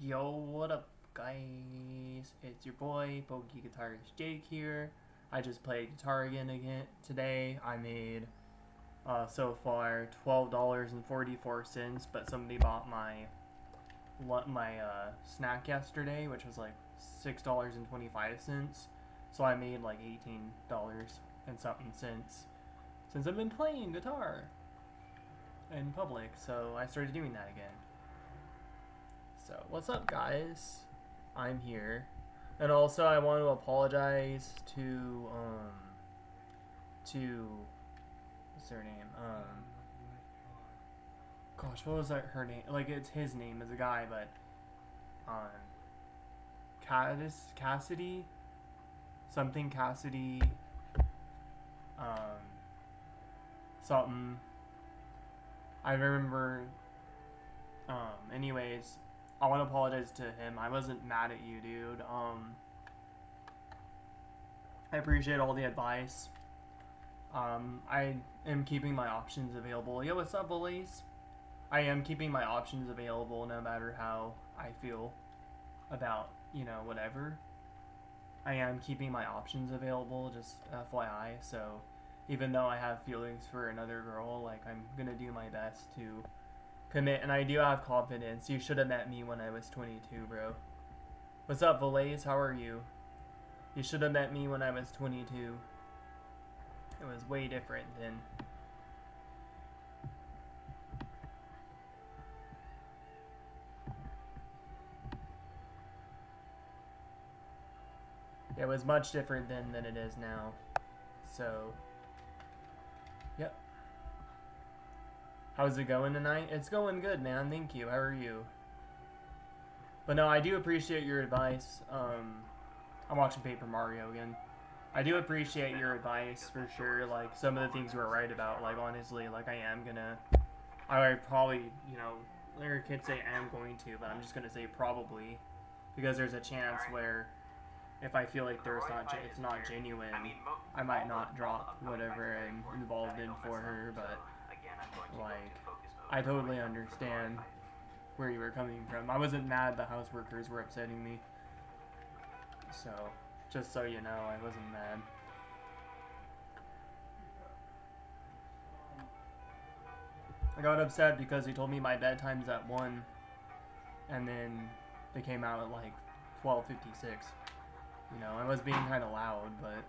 Yo, what up, guys? It's your boy, Bogey Guitarist Jake here. I just played guitar again today. I made so far $12.44, but somebody bought my snack yesterday, which was like $6.25. So I made like $18 and something since I've been playing guitar in public. So I started doing that again. So, what's up, guys? I'm here. And also, I want to apologize to, what's her name? Gosh, what was her name? Like, it's his name as a guy, but, Cassidy? Something Cassidy, something. I remember, anyways, I want to apologize to him. I wasn't mad at you, dude. I appreciate all the advice. I am keeping my options available. Yo, what's up, bullies? I am keeping my options available no matter how I feel about, whatever. I am keeping my options available, just FYI. So, even though I have feelings for another girl, like, I'm gonna do my best to commit, and I do have confidence. You should have met me when I was 22, bro. What's up, Valays? How are you? You should have met me when I was 22. It was way different then. It was much different then than it is now. So, yep. How's it going tonight? It's going good, man. Thank you. How are you? But no, I do appreciate your advice. I'm watching Paper Mario again. I do appreciate your advice for sure. Like, some of the things you were right about. Like, honestly, like, I would probably, there are kids say I am going to, but I'm just gonna say probably, because there's a chance where if I feel like it's not genuine, I might not drop whatever I'm involved in for her, but like, I totally understand where you were coming from. I wasn't mad the house workers were upsetting me. So, just so you know, I wasn't mad. I got upset because he told me my bedtime's at 1, and then they came out at like 12:56. I was being kind of loud, but,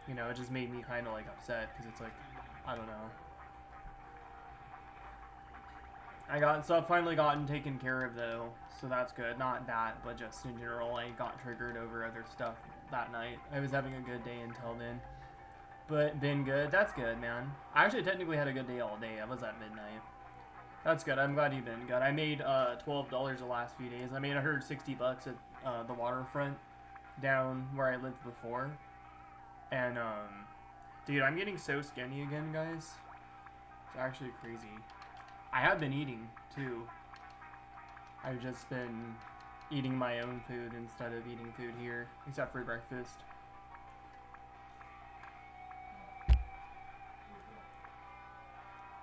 it just made me kind of like upset, because it's like, I don't know. I've finally gotten taken care of though, so that's good. Not that, but just in general, I got triggered over other stuff that night. I was having a good day until then. But been good. That's good, man. I actually technically had a good day all day. I was at midnight. That's good. I'm glad you've been good. I made $12 the last few days. I made $160 at the waterfront down where I lived before. And dude, I'm getting so skinny again, guys. It's actually crazy. I have been eating, too. I've just been eating my own food instead of eating food here, except for breakfast.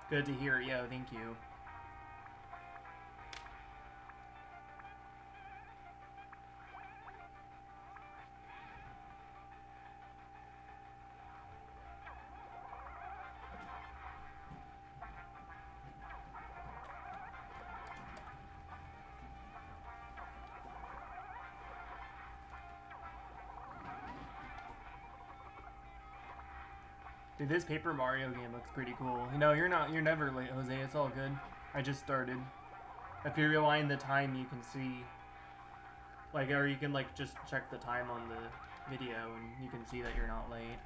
Good to hear, yo, thank you. Dude, this Paper Mario game looks pretty cool. You're never late, Jose. It's all good. I just started. If you rewind the time, you can see, like, or you can, like, just check the time on the video, and you can see that you're not late.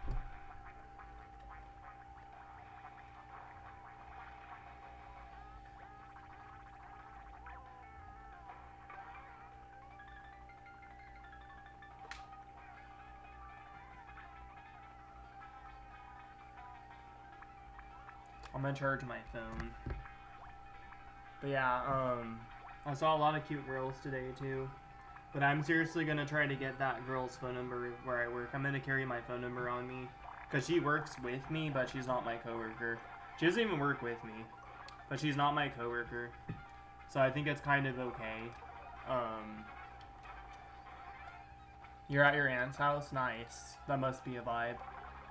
I'm gonna charge my phone. But yeah, I saw a lot of cute girls today too. But I'm seriously gonna try to get that girl's phone number where I work. I'm gonna carry my phone number on me. Because she works with me, but she's not my coworker. She doesn't even work with me. But she's not my coworker. So I think it's kind of okay. You're at your aunt's house? Nice. That must be a vibe.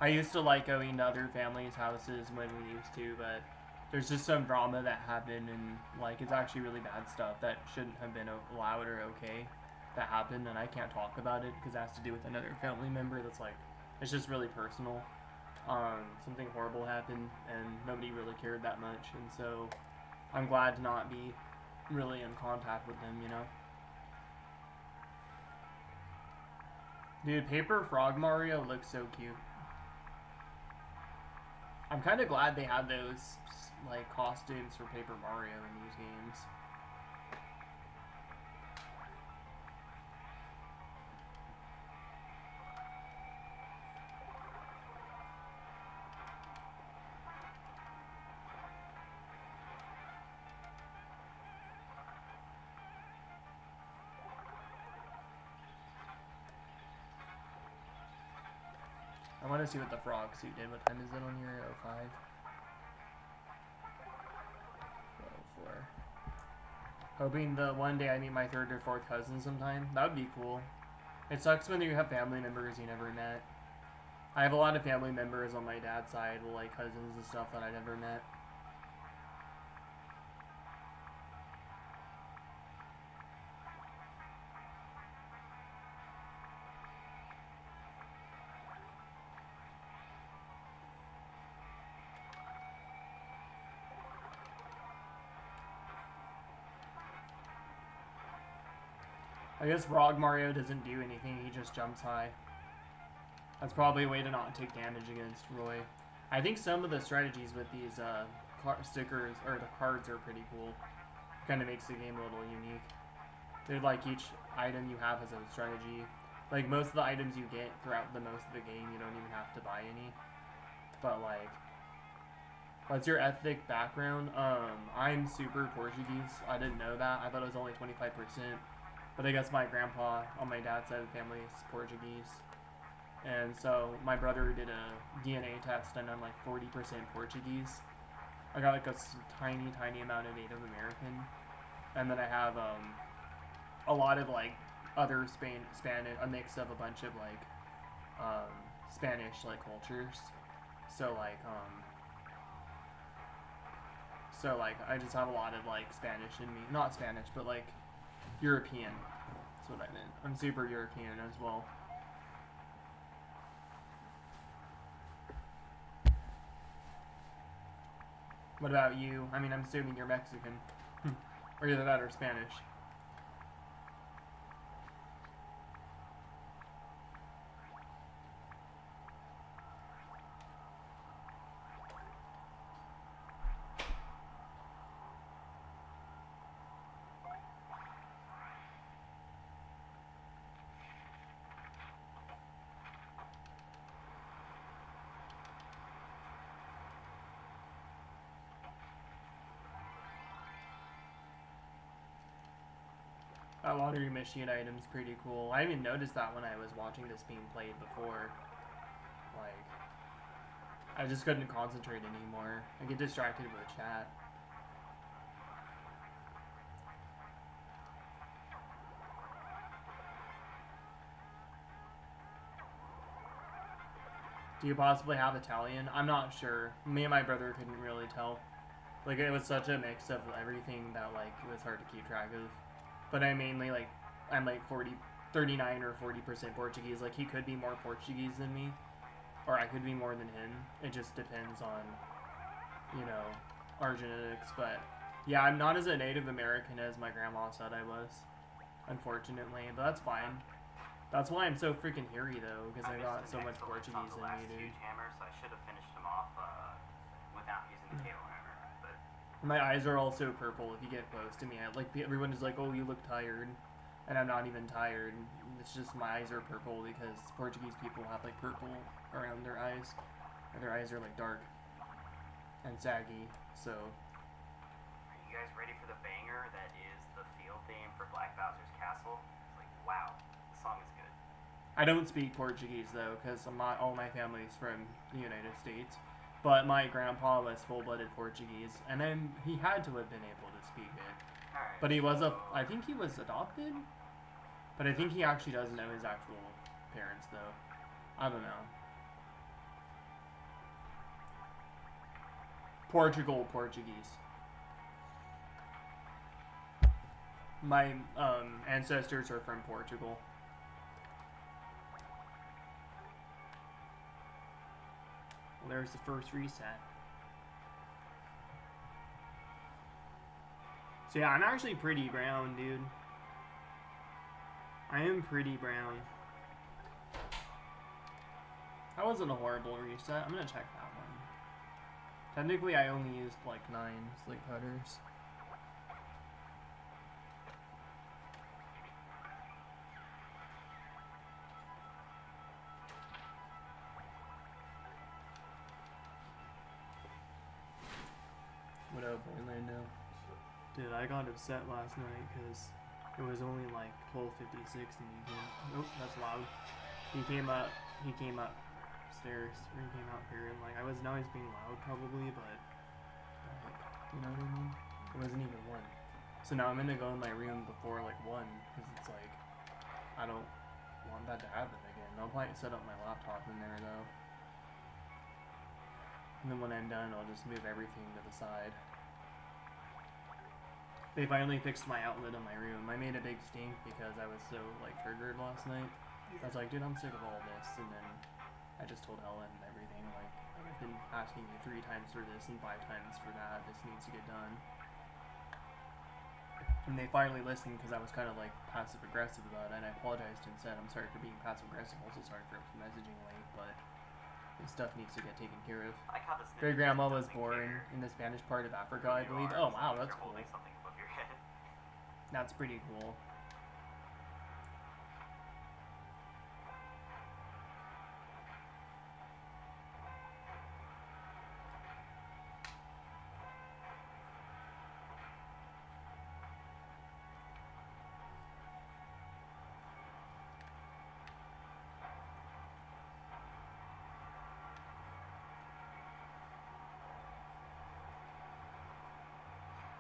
I used to like going to other families' houses when we used to, but there's just some drama that happened, and like it's actually really bad stuff that shouldn't have been allowed or okay that happened, and I can't talk about it because it has to do with another family member that's like, it's just really personal. Something horrible happened, and nobody really cared that much, and so I'm glad to not be really in contact with them, you know? Dude, Paper Frog Mario looks so cute. I'm kind of glad they had those, like, costumes for Paper Mario in these games. I want to see what the frog suit did. What time is it on here? 05? 04. Hoping the one day I meet my third or fourth cousin sometime. That would be cool. It sucks when you have family members you never met. I have a lot of family members on my dad's side, like cousins and stuff that I never met. I guess Frog Mario doesn't do anything, he just jumps high. That's probably a way to not take damage against Roy. I think some of the strategies with these stickers, or the cards, are pretty cool. Kind of makes the game a little unique. They're like each item you have has a strategy. Like most of the items you get throughout the most of the game, you don't even have to buy any. But like, what's your ethnic background? I'm super Portuguese. I didn't know that. I thought it was only 25%. But I guess my grandpa on my dad's side of the family is Portuguese. And so my brother did a DNA test and I'm like 40% Portuguese. I got like a tiny, tiny amount of Native American. And then I have a lot of like other Spanish, a mix of a bunch of like Spanish like cultures. So like I just have a lot of like Spanish in me. Not Spanish, but like European. That's what I meant. I'm super European as well. What about you? I mean, I'm assuming you're Mexican. Or either that or Spanish. That lottery machine item's pretty cool. I even noticed that when I was watching this being played before. Like, I just couldn't concentrate anymore. I get distracted with chat. Do you possibly have Italian? I'm not sure. Me and my brother couldn't really tell. Like, it was such a mix of everything that, like, it was hard to keep track of. But I mainly, like, I'm like 39 or 40% Portuguese. Like, he could be more Portuguese than me. Or I could be more than him. It just depends on, you know, our genetics. But, yeah, I'm not as a Native American as my grandma said I was. Unfortunately. But that's fine. That's why I'm so freaking hairy, though. Because I got so much Portuguese in me, dude. Hammer, so I should have finished them off without using the cable hammer. But my eyes are also purple if you get close to me. Everyone is like, oh, you look tired. And I'm not even tired. It's just my eyes are purple because Portuguese people have like purple around their eyes. And their eyes are like dark and saggy, so. Are you guys ready for the banger that is the field theme for Black Bowser's Castle? It's like, wow, the song is good. I don't speak Portuguese though, because all my family's from the United States. But my grandpa was full-blooded Portuguese, and then he had to have been able to speak it. Alright. But he was I think he was adopted? But I think he actually doesn't know his actual parents, though. I don't know. Portuguese. My ancestors are from Portugal. Well, there's the first reset. So yeah, I'm actually pretty brown, dude. I am pretty brown. That wasn't a horrible reset. I'm gonna check that one. Technically, I only used like 9 sleep putters. What up, Orlando? Dude, I got upset last night because it was only like 12:56 and he came. Oh, that's loud. He came upstairs, or he came out here, and like I was now he's being loud probably, but you know what I mean? It wasn't even 1. So now I'm gonna go in my room before like 1 because it's like I don't want that to happen again. I'll probably set up my laptop in there though. And then when I'm done, I'll just move everything to the side. They finally fixed my outlet in my room. I made a big stink because I was so like triggered last night. I was like, dude, I'm sick of all this. And then I just told Ellen everything. Like, I've been asking you 3 times for this and 5 times for that. This needs to get done. And they finally listened because I was kind of like passive aggressive about it. And I apologized and said, I'm sorry for being passive aggressive. Also sorry for messaging late, but this stuff needs to get taken care of. I like how this Great grandma was born in the Spanish part of Africa, I believe. Oh wow, that's cool. holding something above your head. That's pretty cool.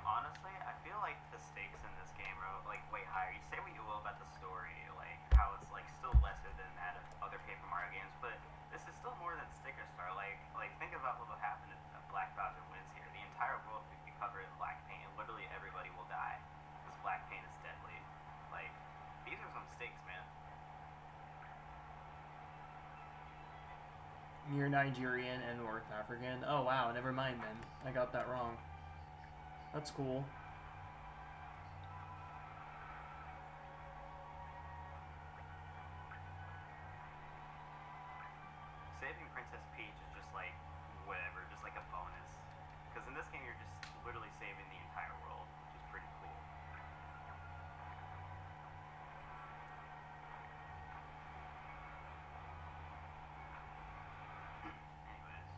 Honestly, I feel like the stakes in this game are like way higher. You say what you will about the story, like how it's like still lesser than that of other Paper Mario games, but this is still more than Sticker Star. Like think about what will happen if Black Bowser wins here. The entire world could be covered in black paint, and literally everybody will die because black paint is deadly. Like these are some stakes, man. You're Nigerian and North African. Oh wow, never mind then. I got that wrong. That's cool. Saving Princess Peach is just like whatever, just like a bonus. Because in this game you're just literally saving the entire world, which is pretty cool. Anyways.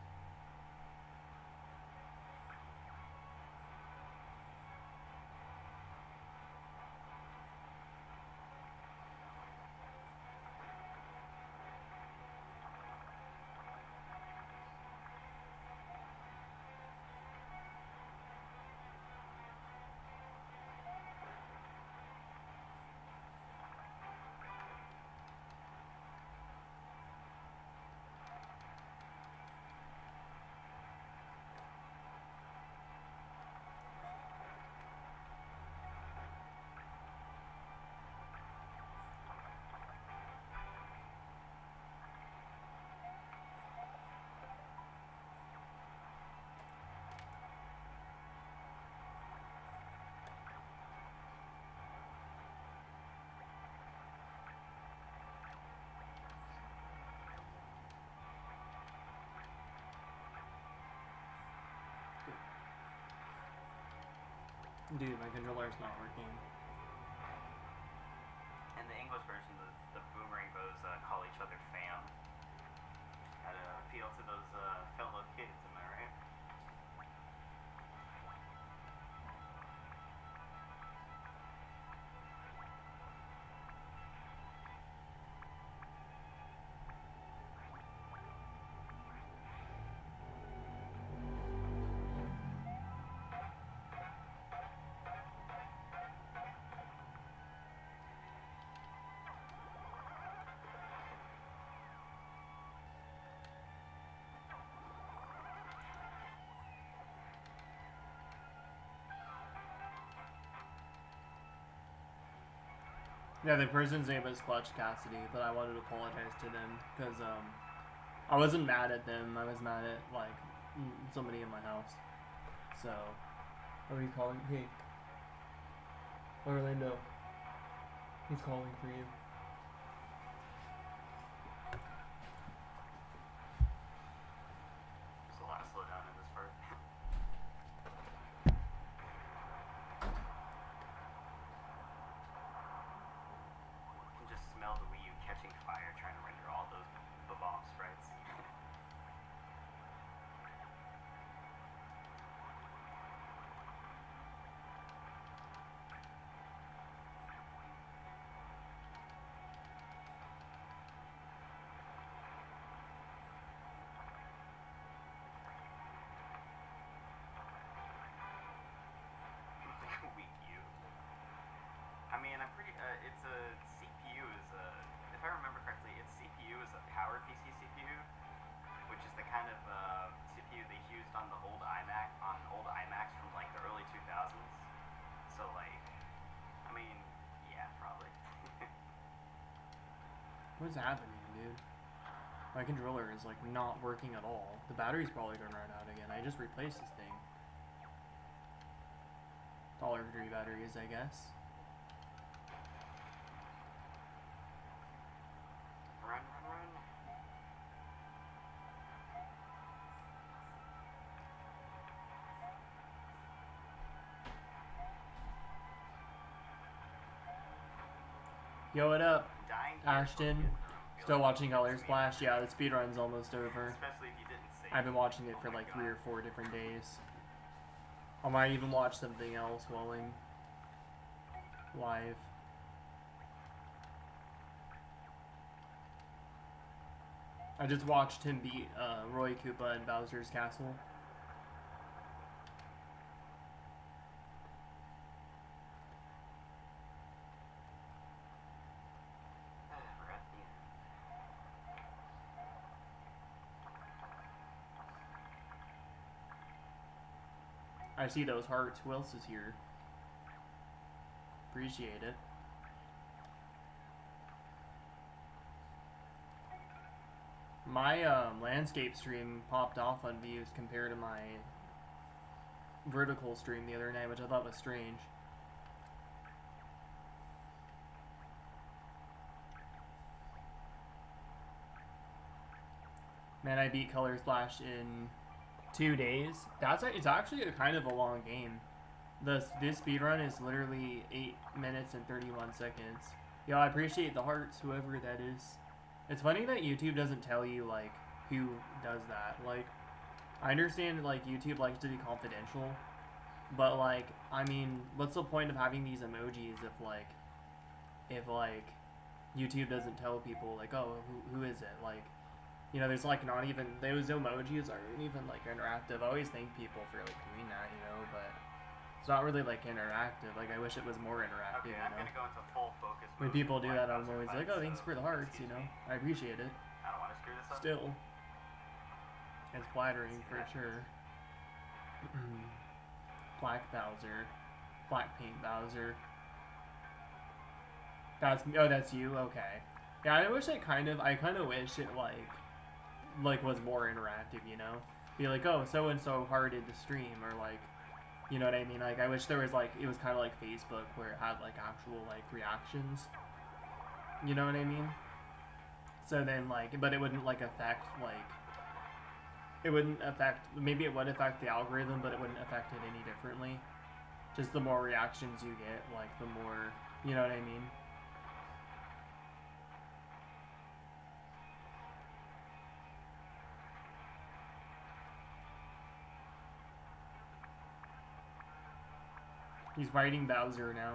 Dude, my controller's not working. In the English version, the boomerang bows call each other fam. Gotta appeal to those fellow kids, am I right? Yeah, the person's name was Clutch Cassidy, but I wanted to apologize to them because I wasn't mad at them. I was mad at like somebody in my house. So, what are you calling? Hey, Orlando. He's calling for you. There's a lot of slowdown in this part. You can just smell the Wii U catching fire trying to render all those bomb sprites. Wii U. I mean, I'm pretty. It's a CPU is a. If I remember correctly, its CPU is a Power PC CPU, which is the kind of CPU they used on the old iMacs from like the early 2000s. So like, I mean, yeah, probably. What's happening, dude? My controller is like not working at all. The battery's probably gonna run out again. I just replaced this thing. $3 batteries, I guess. Run, run, run. Yo, what up, Dying Ashton? Still watching Color Splash? Yeah, the speedrun's almost over. Especially if you didn't save. I've been watching it for like 3 or 4 different days. I might even watch something else while I'm live. I just watched him beat Raikou in Bowser's Castle. We're at the end. I see those hearts. Who else is here? Appreciate it. My landscape stream popped off on views compared to my vertical stream the other night, which I thought was strange. Man, I beat Color Splash in 2 days. It's actually a kind of a long game. This speedrun is literally 8 minutes and 31 seconds. Yo, I appreciate the hearts, whoever that is. It's funny that YouTube doesn't tell you, like, who does that. Like, I understand, like, YouTube likes to be confidential, but, like, I mean, what's the point of having these emojis if YouTube doesn't tell people, like, oh, who is it? Like, you know, there's, like, not even, those emojis aren't even, like, interactive. I always thank people for, like, doing that, you know, but it's not really, like, interactive. Like, I wish it was more interactive, Okay, you I'm know? gonna go into full focus When mode people do before that, I I'm always like, fight, oh, thanks so for the hearts, excuse you know? me. I appreciate it. I don't want to screw this up. Still. It's flattering for sure. Black Bowser. Black Paint Bowser. That's you? Okay. Yeah, I kind of wish it, like was more interactive, you know? Be like, oh, so-and-so hearted the stream, or like, you know what I mean? Like, I wish there was, like, it was kind of like Facebook, where it had, like, actual, like, reactions. You know what I mean? So then, like, but it wouldn't, like, affect, like, maybe it would affect the algorithm, but it wouldn't affect it any differently. Just the more reactions you get, like, the more, you know what I mean? He's fighting Bowser now.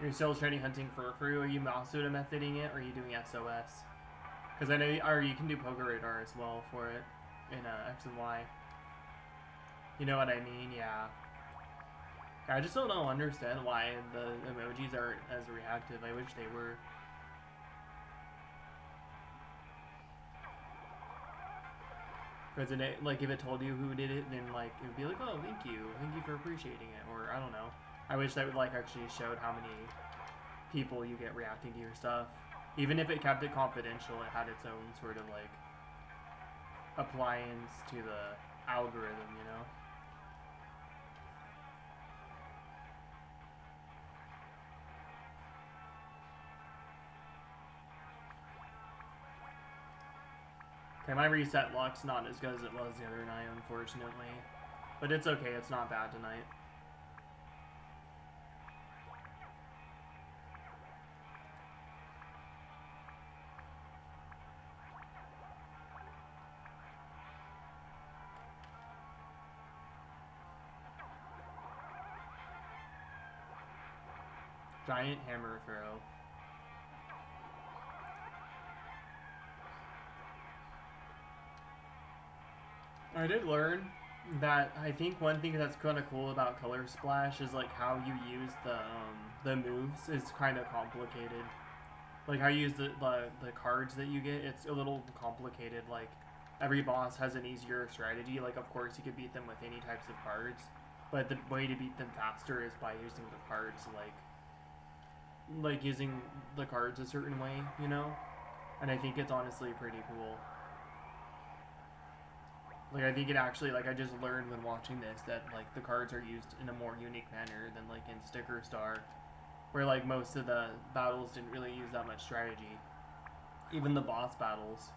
You're still trading hunting for a crew. Are you Masuda methoding it, or are you doing SOS? Because I know, or you can do Poker Radar as well for it in X and Y. You know what I mean? Yeah. I just don't understand why the emojis aren't as reactive. I wish they were. Because like, if it told you who did it, then like it would be like, oh, thank you for appreciating it, or I don't know. I wish that would like actually showed how many people you get reacting to your stuff. Even if it kept it confidential, it had its own sort of like appliance to the algorithm, you know? Okay, my reset lock's not as good as it was the other night, unfortunately. But it's okay, it's not bad tonight. Giant hammer throw. I did learn that I think one thing that's kind of cool about Color Splash is like how you use the moves is kind of complicated. Like how you use the cards that you get, it's a little complicated. Like every boss has an easier strategy. Like of course you could beat them with any types of cards, but the way to beat them faster is by using the cards like using the cards a certain way, you know? And I think it's honestly pretty cool. Like, I think it actually, like, I just learned when watching this that, like, the cards are used in a more unique manner than, like, in Sticker Star, where, like, most of the battles didn't really use that much strategy. Even the boss battles,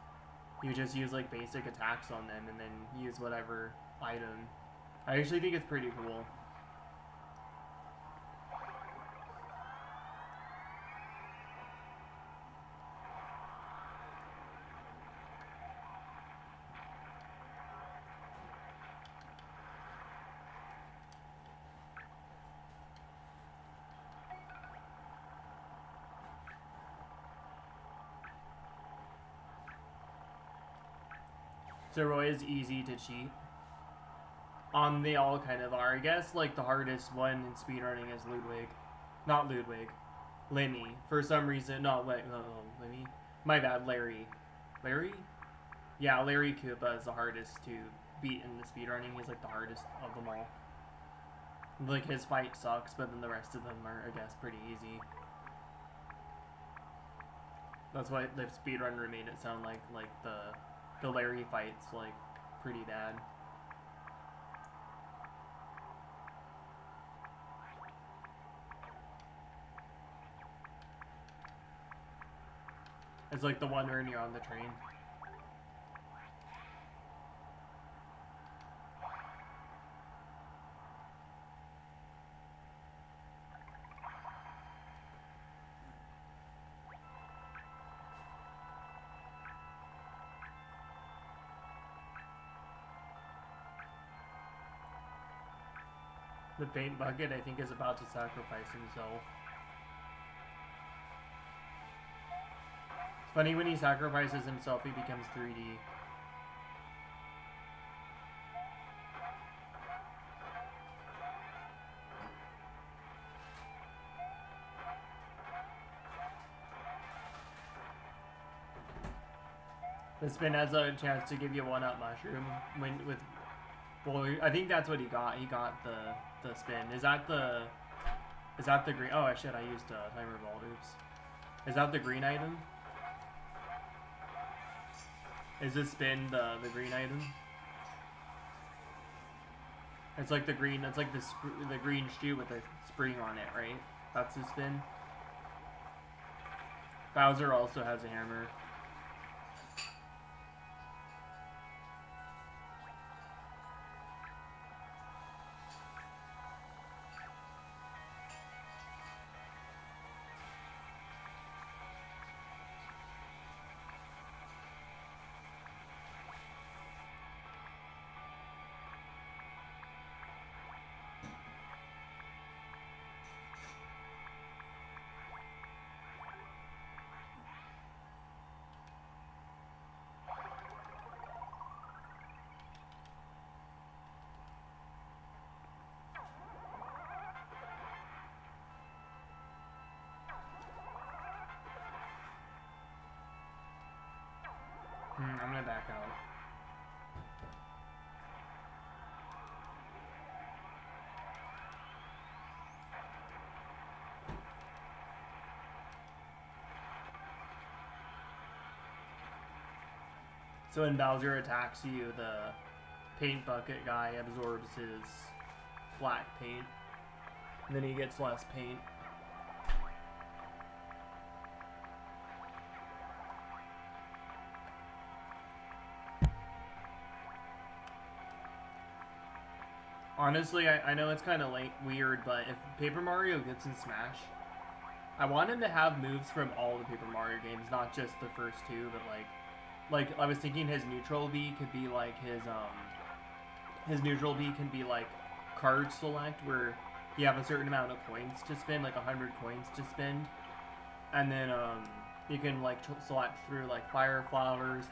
you just use, like, basic attacks on them and then use whatever item. I actually think it's pretty cool. Zeroy is easy to cheat. They all kind of are. I guess, like, the hardest one in speedrunning is Ludwig. Not Ludwig. Lemmy. For some reason. No, wait. No, Lemmy. My bad, Larry. Larry? Yeah, Larry Koopa is the hardest to beat in the speedrunning. He's, like, the hardest of them all. Like, his fight sucks, but then the rest of them are, I guess, pretty easy. That's why the speedrunner made it sound like the Larry fight's, like, pretty bad. It's like the one where you're on the train. The paint bucket, I think, is about to sacrifice himself. It's funny, when he sacrifices himself, he becomes 3D. The spin has a chance to give you a 1-up mushroom with. Well, I think that's what he got. He got the spin. Is that the green? Oh shit! I used timer vault. Oops. Is that the green item? Is this spin the green item? It's like the green. It's like the green shoe with the spring on it, right? That's the spin. Bowser also has a hammer. I'm gonna back out. So when Bowser attacks you, the paint bucket guy absorbs his black paint, and then he gets less paint. Honestly, I know it's kind of weird, but if Paper Mario gets in Smash, I want him to have moves from all the Paper Mario games, not just the first two, but like I was thinking his neutral B could be like his neutral B can be like card select, where you have a certain amount of coins to spend, like 100 coins to spend, and then you can like select through like fire flowers,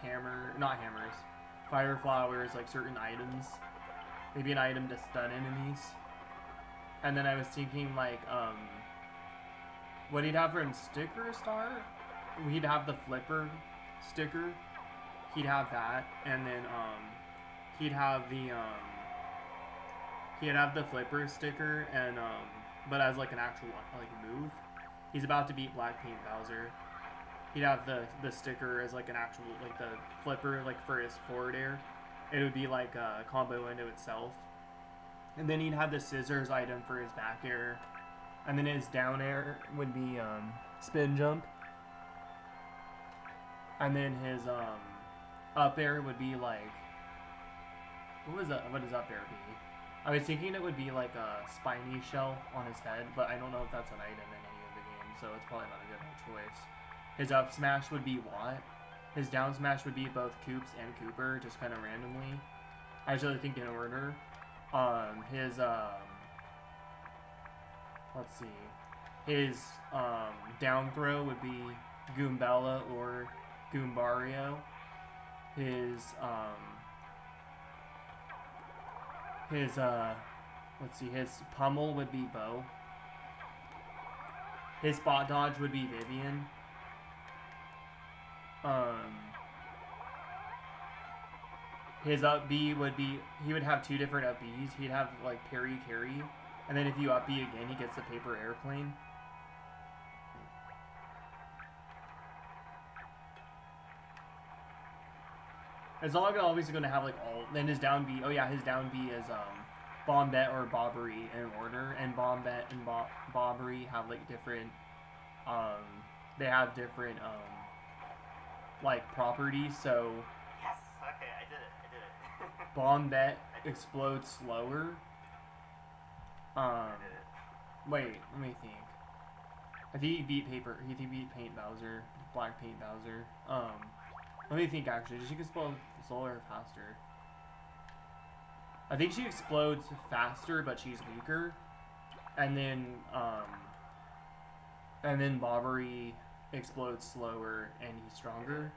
fire flowers, like certain items. Maybe an item to stun enemies. And then I was thinking like, what he'd have from Sticker Star? He'd have the flipper sticker. He'd have that, and then he'd have the flipper sticker, and but as like an actual like move. He's about to beat Black Paint Bowser. He'd have the sticker as like an actual, like the flipper, like for his forward air. It would be like a combo into itself. And then he'd have the scissors item for his back air. And then his down air would be spin jump. And then his up air would be like, what does up air be? I was thinking it would be like a spiny shell on his head, but I don't know if that's an item in any of the games, so it's probably not a good choice. His up smash would be Watt. His down smash would be both Koops and Cooper, just kind of randomly. I usually think in order. His let's see. His down throw would be Goombella or Goombario. His let's see. His pummel would be Bo. His spot dodge would be Vivian. His up B would be, he would have two different up Bs. He'd have like parry carry, and then if you up B again, he gets the paper airplane. It's all obviously going to have like all. Then his down B. Oh yeah, his down B is Bombette or Bobbery in order, and Bombette and Bobbery have like different. They have different like properties. So. Yes. Okay, I did it. Bombette explodes slower. I did it. Wait, let me think. I think he beat Paint Bowser, Black Paint Bowser. Let me think actually. Does she explode slower or faster? I think she explodes faster, but she's weaker. And then Bobbery explodes slower and he's stronger.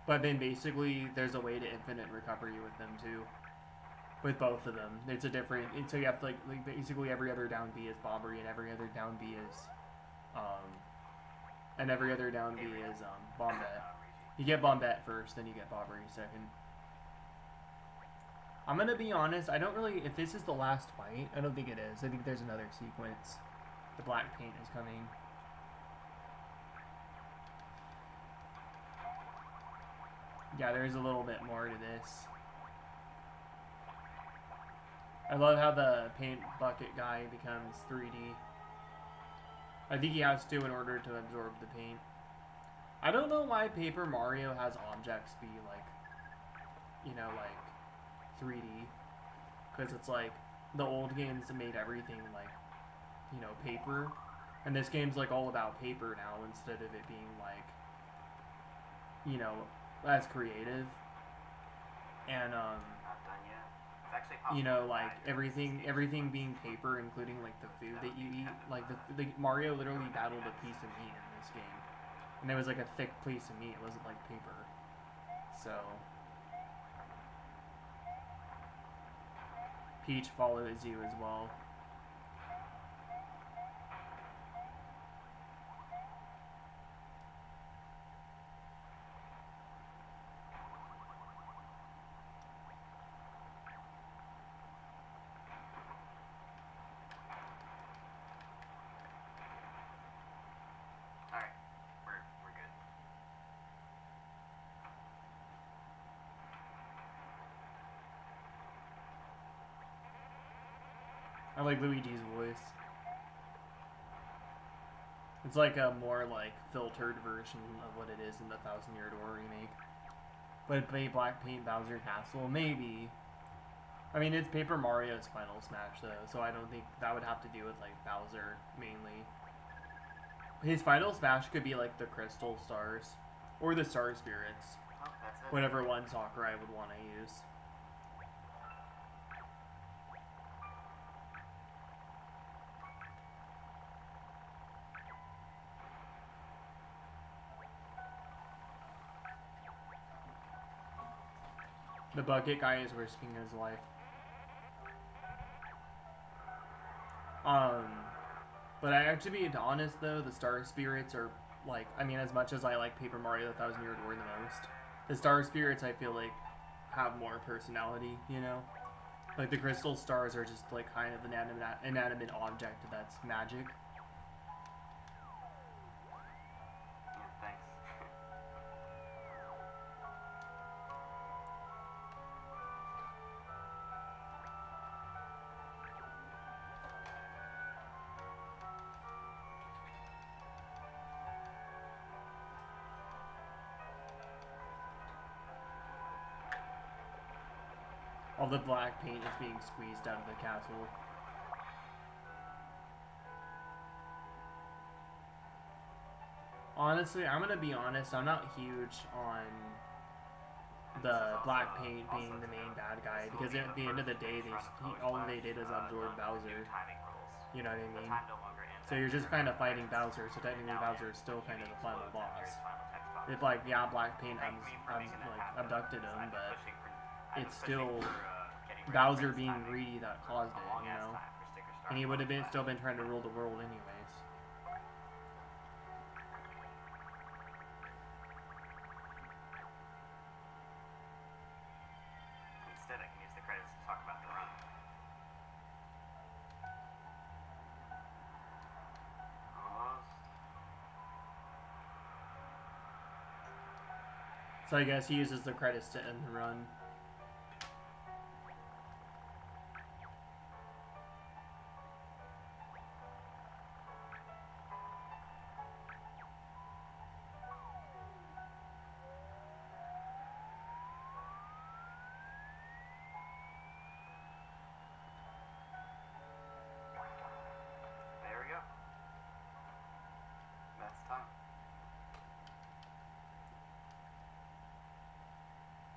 But then basically there's a way to infinite recovery with them too. With both of them. It's a different, so you have to like basically every other down B is Bobbery and every other down B is Bombette. You get Bombette first, then you get Bobbery second. I'm gonna be honest, I don't really, if this is the last fight, I don't think it is. I think there's another sequence. The black paint is coming. Yeah, there's a little bit more to this. I love how the paint bucket guy becomes 3D. I think he has to in order to absorb the paint. I don't know why Paper Mario has objects be like, you know, like 3D. Because it's like, the old games made everything like, you know, paper. And this game's like all about paper now instead of it being like, you know, as creative. And Not done yet. It's actually possible you know, to like die during everything being paper, including like the food that you eat. Like the Mario literally battled a piece of meat in this game, and it was like a thick piece of meat. It wasn't like paper. So Peach follows you as well. I like Luigi's voice. It's like a more like filtered version of what it is in the Thousand Year Door remake. But a black paint Bowser Castle, maybe. I mean, it's Paper Mario's Final Smash though, so I don't think that would have to do with like Bowser mainly. His Final Smash could be like the Crystal Stars or the Star Spirits. Oh, that's it. Whatever one Sakurai would want to use. The bucket guy is risking his life. But I have to be honest though, the Star Spirits are like, I mean, as much as I like Paper Mario: The Thousand Year Door the most, the Star Spirits I feel like have more personality, you know? Like the Crystal Stars are just like kind of an inanimate object that's magic. Yeah, thanks. All the black paint is being squeezed out of the castle. Honestly, I'm gonna be honest, I'm not huge on the black paint being the main bad guy, because at the end of the day, all they did is absorb Bowser. You know what I mean? So you're just kind of fighting Bowser, so technically Bowser is still kind of the final boss. It's like, yeah, black paint like abducted him, but it's still Bowser being greedy that caused it, you know? And he would have still been trying to rule the world anyways. Instead, I can use the credits to talk about the run. Almost. So I guess he uses the credits to end the run. There we go. That's time.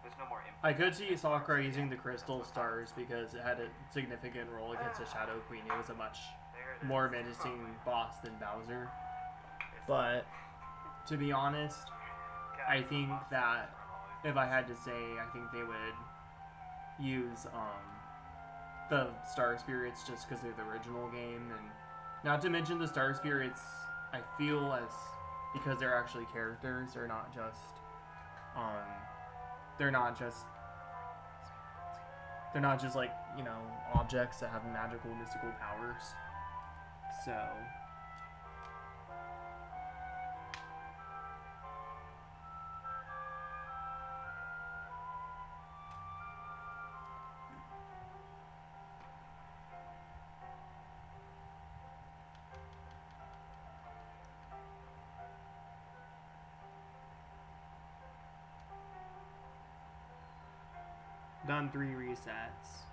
There's no more input. I could see Sakurai using the Crystal Stars because it had a significant role against the Shadow Queen. It was a much more menacing boss than Bowser. But to be honest, I think that if I had to say, I think they would use the Star Spirits just because they're the original game, and not to mention the Star Spirits, I feel as because they're actually characters, they're not just like, you know, objects that have magical mystical powers. So done 3 resets.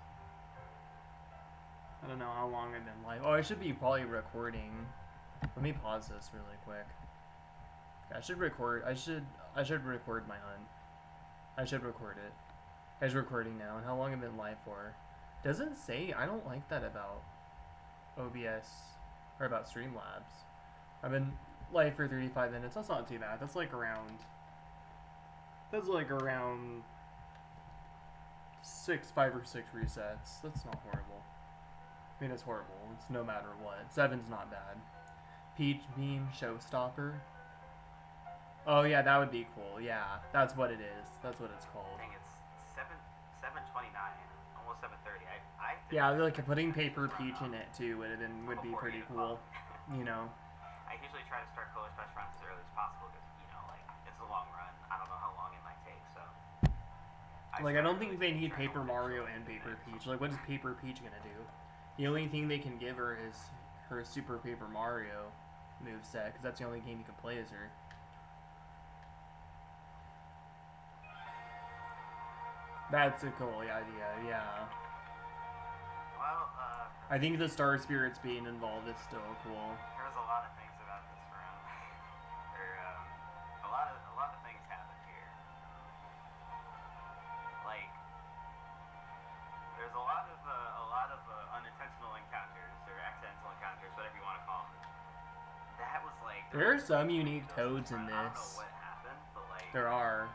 I don't know how long I've been live. Oh, I should be probably recording. Let me pause this really quick. I should record. I should record my hunt. I should record it. It's recording now. And how long I've been live for? Doesn't say. I don't like that about OBS or about Streamlabs. I've been live for 35 minutes. That's not too bad. That's like around 5 or 6 resets. That's not horrible. I mean, it's horrible. It's no matter what. 7's not bad. Peach Beam Showstopper. Oh yeah, that would be cool. Yeah, that's what it is. That's what it's called. Dang, it's 7:29, almost 7:30. I think Yeah, like putting Paper Peach in it too would be pretty cool. You know. I usually try to start Color Special runs as early as possible because, you know, like, it's a long run. I don't know how long it might take, so. Like, I don't think they need Paper Mario and Paper Peach. Like, what is Paper Peach gonna do? The only thing they can give her is her Super Paper Mario moveset, because that's the only game you can play as her. That's a cool idea, yeah. Well, I think the Star Spirits being involved is still cool. there's a lot of things about this room. A lot of things happen here. Like, there's a lot of unintentional encounters or accidental encounters, whatever you want to call them. That was like. There are some unique toads in I don't know this. what happened, but like. There are.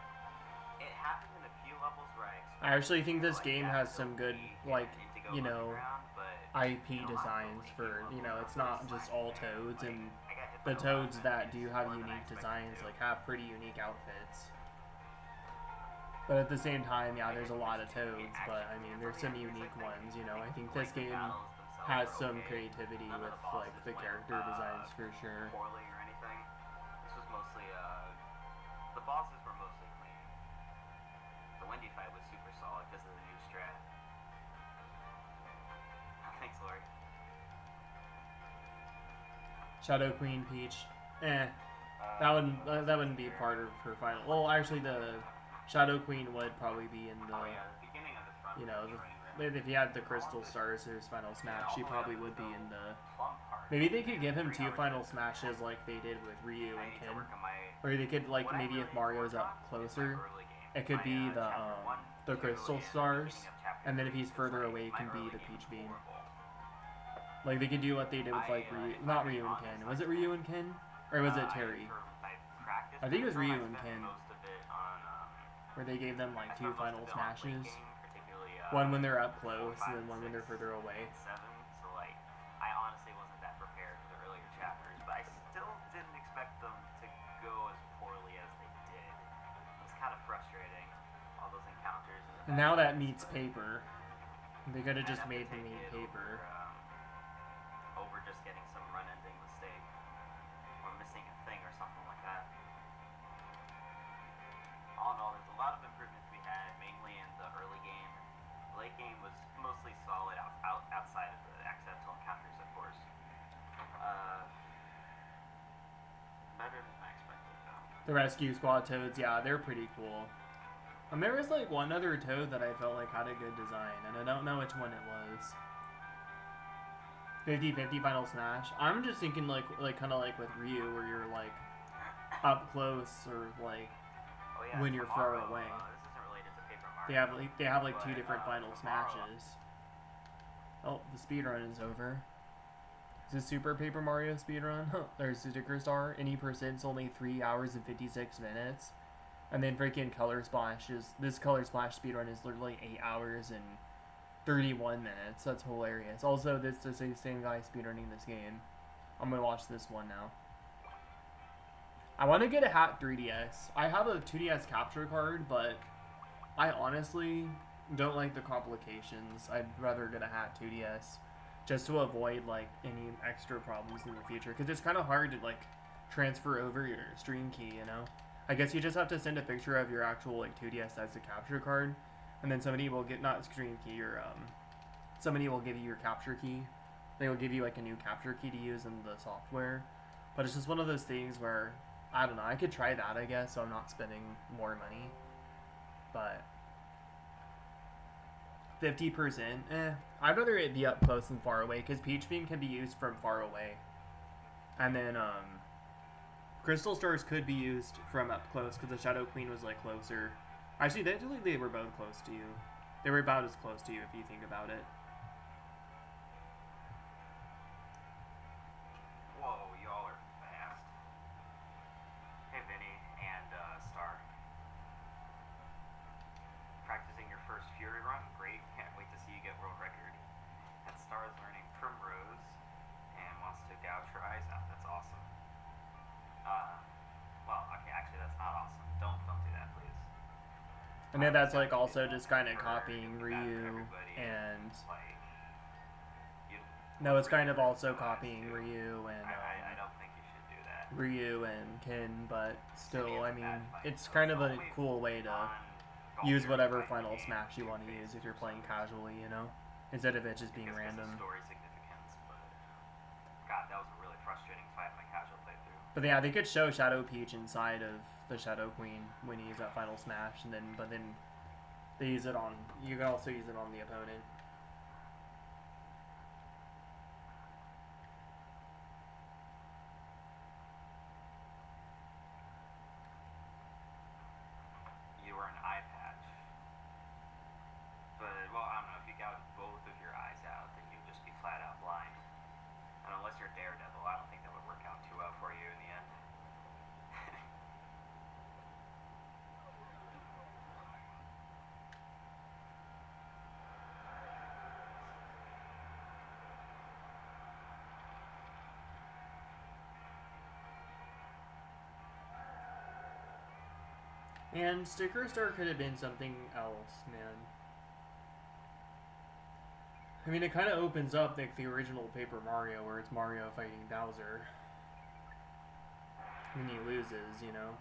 It happened in a few levels where I actually think this game has some good, like, you know, IP designs for, you know, it's not just all toads, and the toads that do have unique designs, like, have pretty unique outfits. But at the same time, yeah, there's a lot of toads, but, I mean, there's some unique ones, you know. I think this game has some creativity with, like, the character designs for sure. Poorly or anything. This was mostly, the bosses were mostly clean. The Wendy fight was super solid because of the new strat. Thanks, Lori. Shadow Queen Peach, that wouldn't be part of her final. Well, actually, the Shadow Queen would probably be in the, The beginning of this run. you know, if you had the Crystal Stars as Final Smash, she probably would be in the. Plum part. Maybe they could give him 2 Final Smashes like they did with Ryu and Ken, or they could, like, maybe if Mario's up closer, it could be the Crystal Stars, and then if he's further away, it can be the Peach Beam. Like, they could do what they did with, like, not Ryu and Ken. Was it Ryu and Ken? Or was it Terry? I think it was Ryu and Ken. Where they gave them, like, 2 Final Smashes. One when they're up close, and then one when they're further away. So, like, I honestly wasn't that prepared for the earlier chapters, but I still didn't expect them to go as poorly as they did. It was kind of frustrating, all those encounters. And now that meets paper. They could have just made them eat paper. Over just getting some run-ending mistake, or missing a thing or something like that. All in all, there's a lot of improvements we had, mainly in the early game. The late game was mostly solid outside of the accidental encounters, of course. Better than I expected, though. The Rescue Squad Toads, yeah, they're pretty cool. And there was, like, one other Toad that I felt like had a good design, and I don't know which one it was. 50-50 Final Smash. I'm just thinking, like kind of like with Ryu, where you're, like, up close, or, like, when you're far away. This isn't related to Paper Mario. They have like 2 different Final Smashes. Oh, the speedrun is over. Is this Super Paper Mario speedrun? There's Sticker Star. Any percent's only 3 hours and 56 minutes. And then freaking Color Splash is... This Color Splash speedrun is literally 8 hours and 31 minutes. That's hilarious. Also, this is the same guy speedrunning this game. I'm gonna watch this one now. I want to get a Hat 3DS. I have a 2DS capture card, but I honestly don't like the complications. I'd rather get a Hat 2DS just to avoid, like, any extra problems in the future. Because it's kind of hard to, like, transfer over your stream key, you know? I guess you just have to send a picture of your actual, like, 2DS as a capture card. And then somebody will get, not stream key, or, somebody will give you your capture key. They will give you, like, a new capture key to use in the software. But it's just one of those things where, I don't know, I could try that, I guess, so I'm not spending more money. But 50%, I'd rather it be up close than far away, because Peach Beam can be used from far away. And then, Crystal Stars could be used from up close, because the Shadow Queen was, like, closer. Actually, they were both close to you. They were about as close to you, if you think about it. Whoa, y'all are fast. Hey, Vinny and Star. Practicing your first Fury run? Great. Can't wait to see you get world record. And Star is learning Primrose and wants to gouge her eyes out. That's awesome. Well, okay, actually, that's not awesome. Don't do that, please. And then that's, like, also just kind of copying Ryu and... No, it's kind of also copying Ryu and... I don't think you should do that. Ryu and Ken, but still, I mean, it's kind of a cool way to use whatever Final Smash you want to use if you're playing casually, you know? instead of it just being Because of random. story significance, but God, that was a really frustrating fight in my casual playthrough. But yeah, they could show Shadow Peach inside of the Shadow Queen when you use that final smash, and then they use it on. You can also use it on the opponent. You were an eye patch, but well, I don't know if you got both of your eyes out, then you'd just be flat out blind. And unless you're Daredevil, I don't think that would work out too well for you in the end. And Sticker Star could have been something else, man. I mean, it kind of opens up like the original Paper Mario, where it's Mario fighting Bowser. When he loses, you know.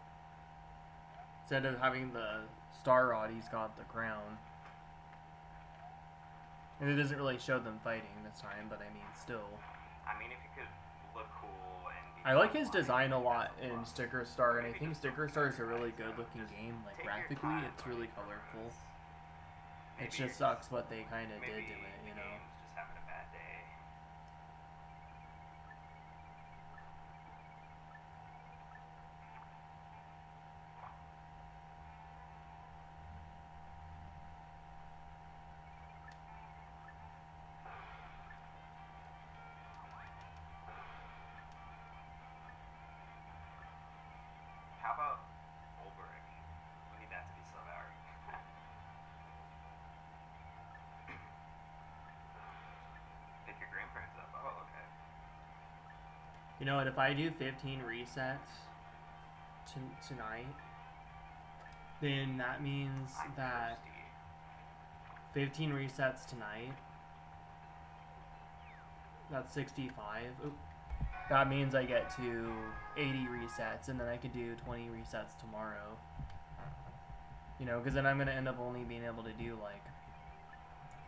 Instead of having the Star Rod, he's got the crown. And it doesn't really show them fighting this time, but I mean, still. I mean, if you could look cool and I like his design a lot in Sticker Star, and I think Sticker Star is a really good looking game. Like, graphically, it's really colorful. It just sucks what they kind of did to it, you know. Just having a bad day. How about Ulbrich? We need that to be sub hour. Pick your grandparents up. Oh, okay. You know what, if I do 15 resets tonight, then that means I'm that thirsty. 15 resets tonight, that's 65. Oop. That means I get to 80 resets, and then I could do 20 resets tomorrow. You know, because then I'm going to end up only being able to do, like,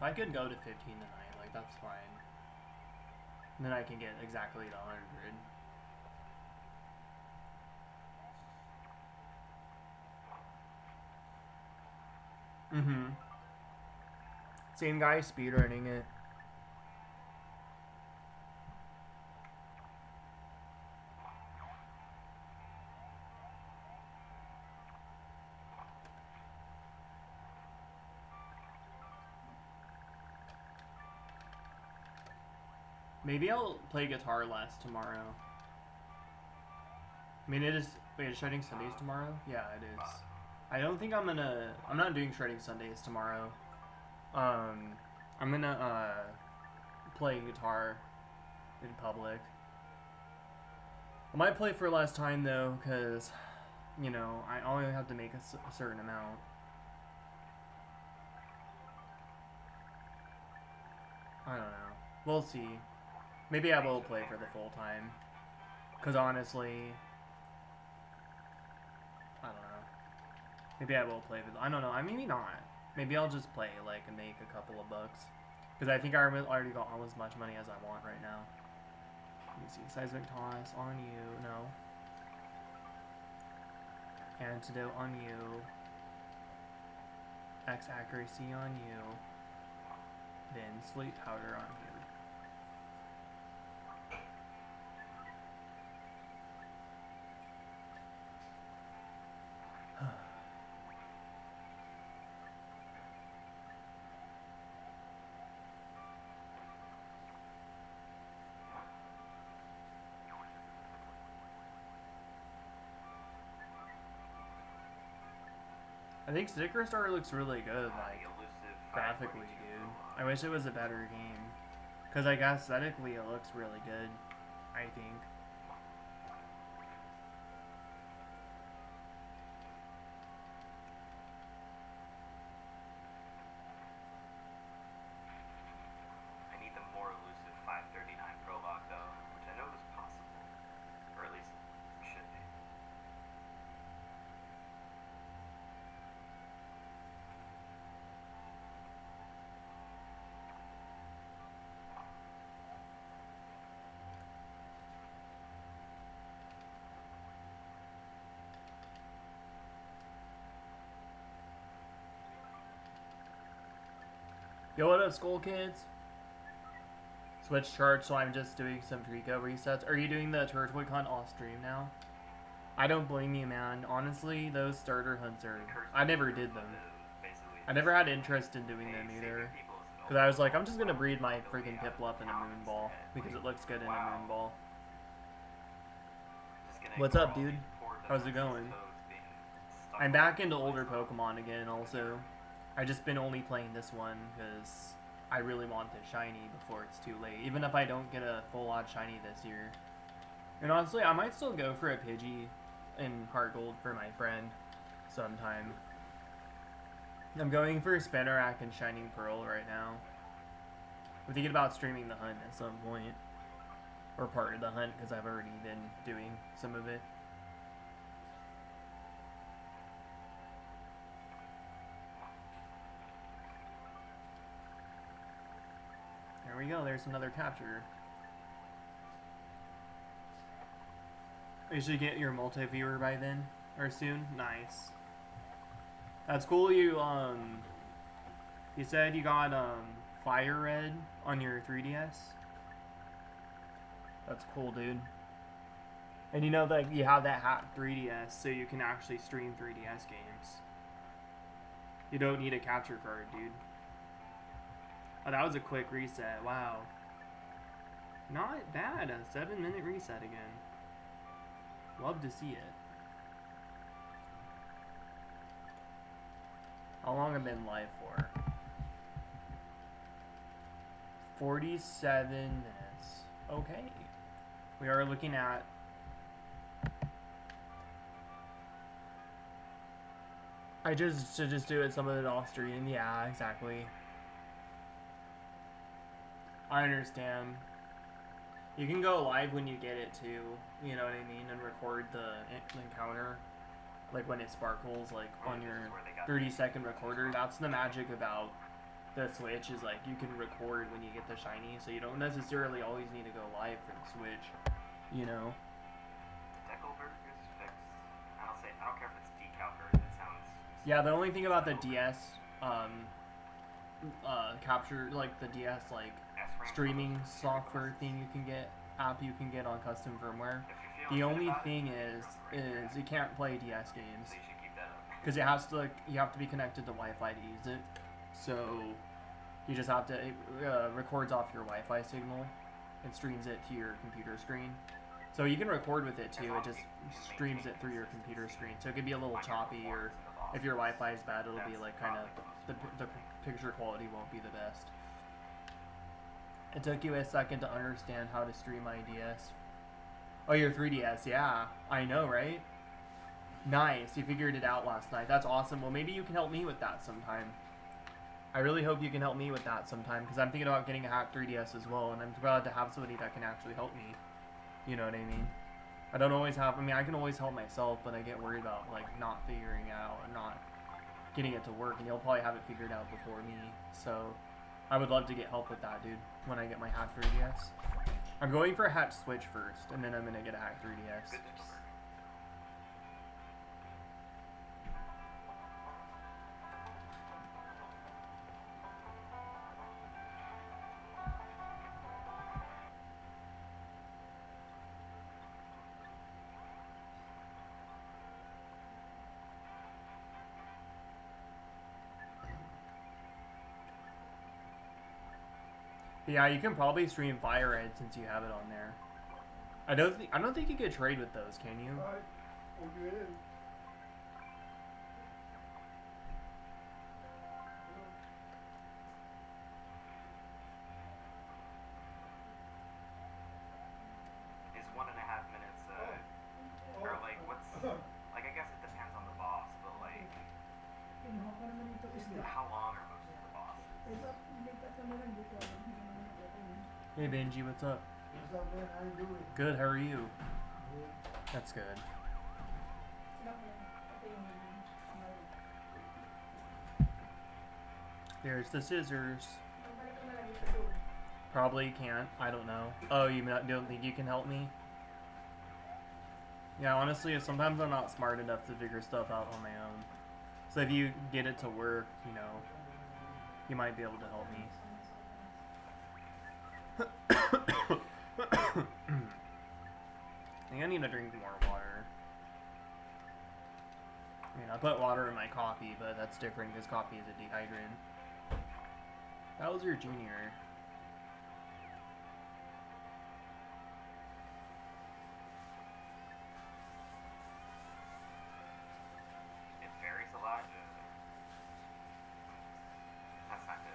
I could go to 15 tonight, like, that's fine. And then I can get exactly to 100. Mm-hmm. Same guy speedrunning it. Maybe I'll play guitar less tomorrow. I mean, it is. Wait, is Shredding Sundays tomorrow? Yeah, it is. I don't think I'm not doing Shredding Sundays tomorrow. I'm gonna play guitar in public. I might play for less time though, cause you know I only have to make a certain amount. I don't know. We'll see. Maybe I will play for the full time. Cause honestly, I don't know. Maybe I will play for. I don't know. Maybe not. Maybe I'll just play like and make a couple of bucks. Cause I think I already got almost as much money as I want right now. Let me see. Seismic toss on you. No. Antidote on you. X accuracy on you. Then sleep powder on you. I think Sticker Star looks really good, like, graphically, dude. I wish it was a better game. Because, like, aesthetically, it looks really good, I think. I need the more elusive 539 Prologue, though, which I know is possible. Or at least should be. Yo, what up, Skull Kids? Switch charge, so I'm just doing some Raikou resets. Are you doing the Turtwig hunt off stream now? I don't blame you, man. Honestly, those starter hunts are... I never did them. I never had interest in doing them either. Because I was like, I'm just going to breed my freaking Piplup in a Moonball. Because it looks good in a Moonball. What's up, dude? How's it going? I'm back into older Pokemon again, also. I just been only playing this one because I really want the shiny before it's too late. Even if I don't get a full-on shiny this year. And honestly, I might still go for a Pidgey in Heart Gold for my friend sometime. I'm going for Spinarak and Shining Pearl right now. I'm thinking about streaming the hunt at some point. Or part of the hunt, because I've already been doing some of it. There we go, there's another capture. You should get your multi-viewer by then, or soon. Nice. That's cool. You said you got Fire Red on your 3DS. That's cool, dude. And you know that you have that hacked 3DS, so you can actually stream 3DS games. You don't need a capture card, dude. Oh, that was a quick reset. Wow. Not bad. A 7-minute reset again. Love to see it. How long have I been live for? 47 minutes. Okay. We are looking at... I should just do it, some of it off stream. Yeah, exactly. I understand. You can go live when you get it too, you know what I mean, and record the encounter, like when it sparkles, like on your 30-second recorder. That's the magic about the Switch, is like you can record when you get the shiny, so you don't necessarily always need to go live for the Switch, you know. Deckelberg is fixed. I don't care if it's Decalberg. It sounds. Yeah, the only thing about the DS capture, like the DS like streaming software thing you can get on custom firmware. The only thing is you can't play DS games because you have to be connected to Wi-Fi to use it. So you just have to records off your Wi-Fi signal and streams it to your computer screen. So you can record with it too. It just streams it through your computer screen. So it could be a little choppy, or if your Wi-Fi is bad, it'll be like kind of the picture quality won't be the best. It took you a second to understand how to stream my DS. Oh, your 3DS, yeah. I know, right? Nice, you figured it out last night. That's awesome. Well, maybe you can help me with that sometime. I really hope you can help me with that sometime, because I'm thinking about getting a hacked 3DS as well, and I'm glad to have somebody that can actually help me. You know what I mean? I don't always have, I can always help myself, but I get worried about, like, not figuring it out and not getting it to work, and you'll probably have it figured out before me, so I would love to get help with that, dude, when I get my hacked 3DS. I'm going for a hacked Switch first, and then I'm going to get a hacked 3DS. Yeah, you can probably stream Fire Red since you have it on there. I don't think you could trade with those, can you? Is 1.5 minutes, or like what's, like I guess it depends on the boss, but like, how long are most of the bosses? Hey Benji, what's up? What's up, man? How you doing? Good, how are you? Good. That's good. There's the scissors. Probably can't. I don't know. Oh, you don't think you can help me? Yeah, honestly, sometimes I'm not smart enough to figure stuff out on my own. So if you get it to work, He might be able to help me. I think I need to drink more water. I mean, I put water in my coffee, but that's different because coffee is a dehydrant. That was your junior. It varies a lot. That's not good.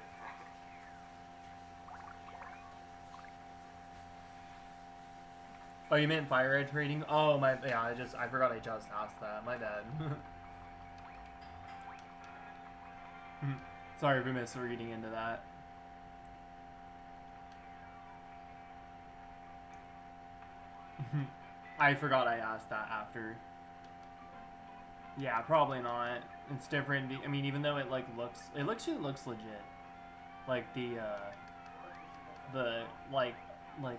Oh, you meant fire edge rating? Oh, my, yeah, I forgot I just asked that. My bad. Sorry for misreading into that. I forgot I asked that after. Yeah, probably not. It's different. I mean, even though it looks legit. Like the like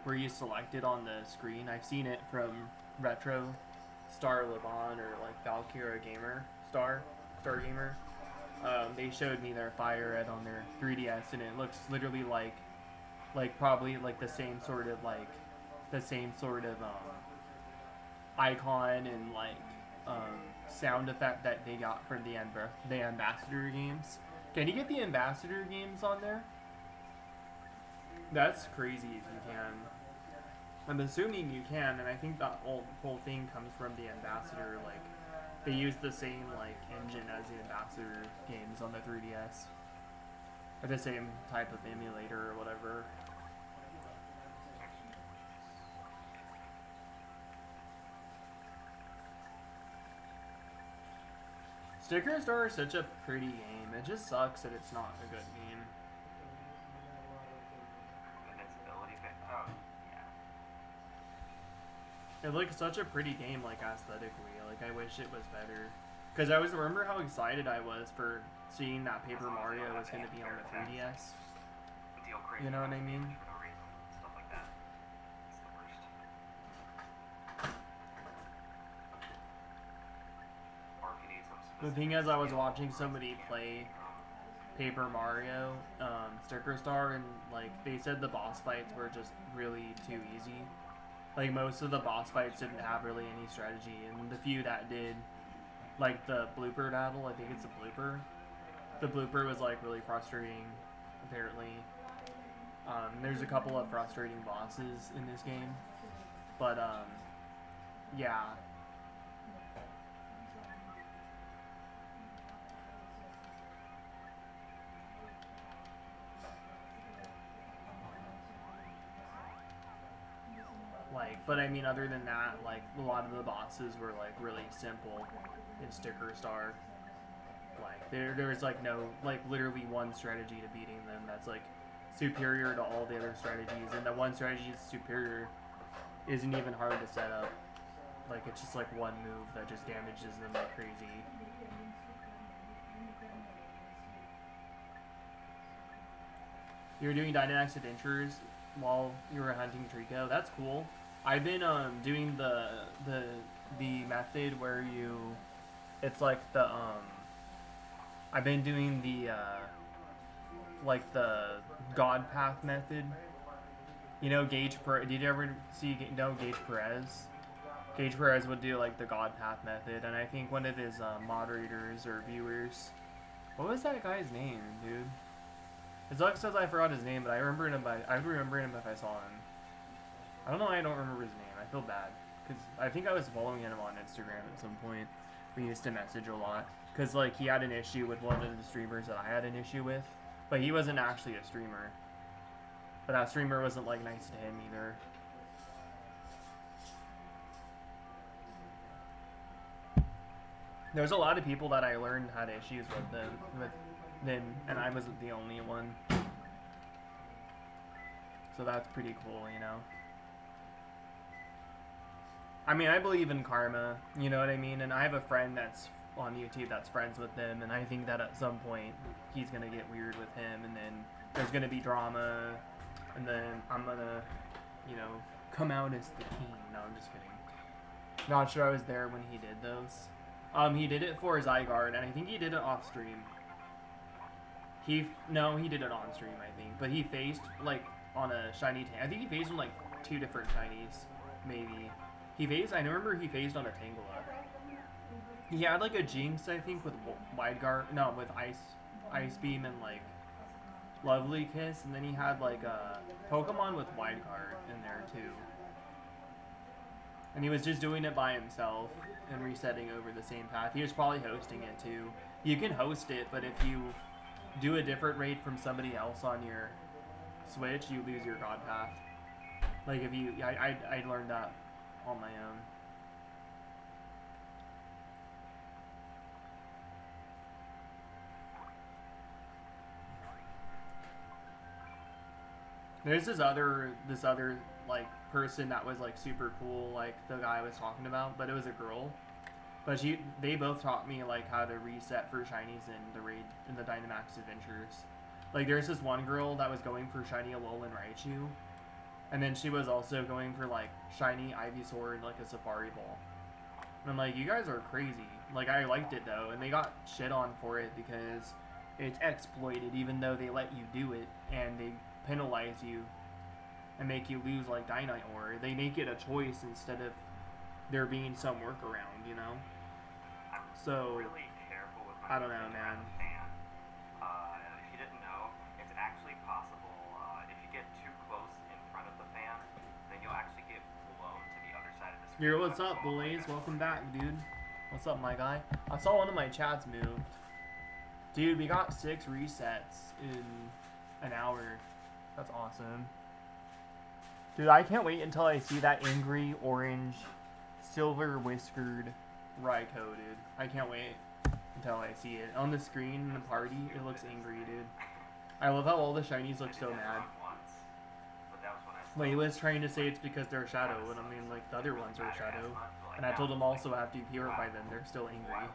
where you select it on the screen. I've seen it from Retro Star Levon or like Valkyra Gamer Star Gamer. They showed me their Fire Red on their 3DS, and it looks literally like probably like the same sort of icon and sound effect that they got for the Ambassador games. Can you get the Ambassador games on there? That's crazy if you can. I'm assuming you can, and I think that whole thing comes from the Ambassador. Like, they use the same engine as the Ambassador games on the 3DS, or the same type of emulator or whatever. Sticker Star is such a pretty game. It just sucks that it's not a good game. Invincibility. Oh, yeah. It looks such a pretty game, aesthetically. I wish it was better. Because I remember how excited I was for seeing that Paper Mario was going to be on the 3DS. You know what I mean? Stuff like that. It's the worst. Or if you need some The thing is, I was watching somebody play Paper Mario, Sticker Star, and they said the boss fights were just really too easy. Most of the boss fights didn't have really any strategy, and the few that did, the blooper battle, I think it's a blooper. The blooper was really frustrating, apparently. There's a couple of frustrating bosses in this game, but yeah. But I mean, other than that, a lot of the bosses were really simple in Sticker Star. There's no literally one strategy to beating them that's superior to all the other strategies, and the one strategy that's superior isn't even hard to set up. It's just one move that just damages them like crazy. You were doing Dynamax Adventures while you were hunting Trico. That's cool. I've been doing the method where it's I've been doing the the God Path method. You know, did you ever see Gage Perez? Gage Perez would do the God Path method, and I think one of his moderators or viewers, what was that guy's name, dude? It sucks because I forgot his name, but I remember him if I saw him. I don't know why I don't remember his name. I feel bad. Because I think I was following him on Instagram at some point. We used to message a lot. Because, he had an issue with one of the streamers that I had an issue with. But he wasn't actually a streamer. But that streamer wasn't, nice to him either. There's a lot of people that I learned had issues with them, and I wasn't the only one. So that's pretty cool, you know? I mean, I believe in karma, you know what I mean? And I have a friend that's on YouTube that's friends with them, and I think that at some point he's gonna get weird with him, and then there's gonna be drama, and then I'm gonna, come out as the king. No, I'm just kidding. Not sure I was there when he did those. He did it for his Zygarde, and I think he did it off stream. No, he did it on stream, I think. But he faced, like, on a shiny tank. I think he faced on, like, 2 different shinies, maybe. I remember he faced on a Tangela. He had, like, a Jinx, I think, with Wide Guard. No, with Ice Beam and, like, Lovely Kiss. And then he had, like, a Pokemon with Wide Guard in there, too. And he was just doing it by himself and resetting over the same path. He was probably hosting it, too. You can host it, but if you do a different raid from somebody else on your Switch, you lose your God Path. Like, if you... I learned that on my own. There's this other, like, person that was, like, super cool, like, the guy I was talking about, but it was a girl. But they both taught me, like, how to reset for shinies in the Dynamax Adventures. Like, there's this one girl that was going for shiny Alolan Raichu, and then she was also going for, like, shiny Ivysaur and, like, a Safari Ball. And I'm like, you guys are crazy. Like, I liked it, though, and they got shit on for it because it's exploited, even though they let you do it, and they penalize you and make you lose, like, Dynite Ore. They make it a choice instead of there being some workaround, you know? So, really careful with my I don't know, man. Fan. If you didn't know, it's actually possible, if you get too close in front of the fan, then you'll actually get blown to the other side of the screen. Yo, what's up, Blaze? Welcome back, dude. What's up, my guy? I saw one of my chats moved. Dude, we got 6 resets in an hour. That's awesome. Dude, I can't wait until I see that angry orange, silver whiskered Raikou, dude. I can't wait until I see it. On the screen in the party, it looks angry, dude. I love how all the shinies look so mad. Wait, he was trying to say it's because they're shadow, and I mean, like, the other ones are shadow. And I told him also after you purify them, they're still angry.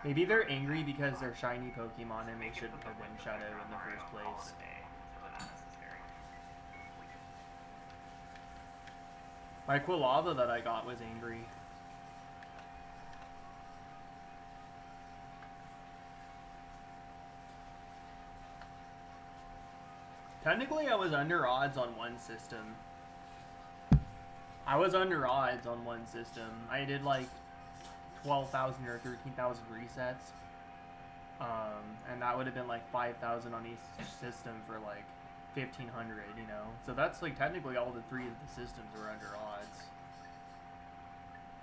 Maybe they're angry because they're shiny Pokemon and they shouldn't have been shadow in the first place. My Quilava that I got was angry. Technically, I was under odds on one system. I did like 12,000 or 13,000 resets. And that would have been like 5,000 on each system for like 1,500, you know? So that's like technically all the 3 of the systems were under odds.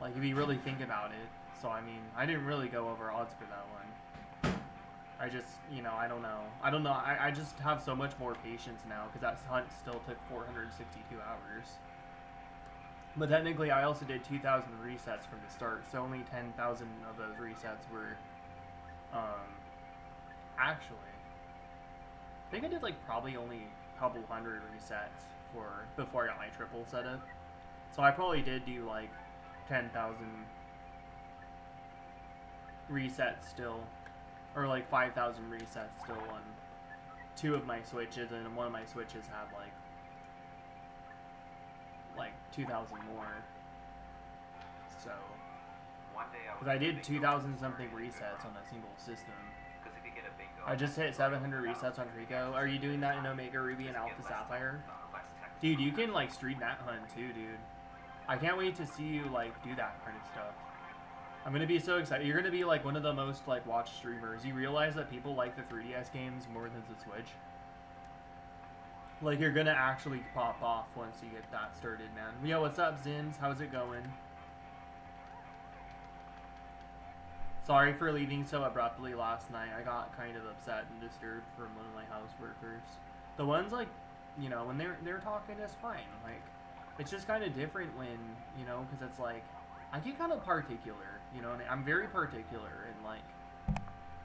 Like, if you really think about it. So, I mean, I didn't really go over odds for that one. I just, you know, I don't know. I just have so much more patience now because that hunt still took 462 hours. But technically, I also did 2,000 resets from the start, so only 10,000 of those resets were, actually, I think I did, like, probably only a couple hundred resets before I got my triple set up. So I probably did do, like, 10,000 resets still, or like 5,000 resets still on 2 of my switches, and one of my switches had like 2,000 more. So, because I did 2,000 something resets on a single system. I just hit 700 resets on Raikou. Are you doing that in Omega Ruby and Alpha Sapphire? Dude, you can like stream that hunt too, dude. I can't wait to see you, like, do that kind of stuff. I'm gonna be so excited. You're gonna be, like, one of the most, like, watched streamers. You realize that people like the 3DS games more than the Switch? Like, you're gonna actually pop off once you get that started, man. Yo, what's up, Zims? How's it going? Sorry for leaving so abruptly last night. I got kind of upset and disturbed from one of my house workers. The ones, like, you know, when they're talking, it's fine. Like, it's just kind of different when, you know, because it's like, I get kind of particular, you know, and I'm very particular, and like,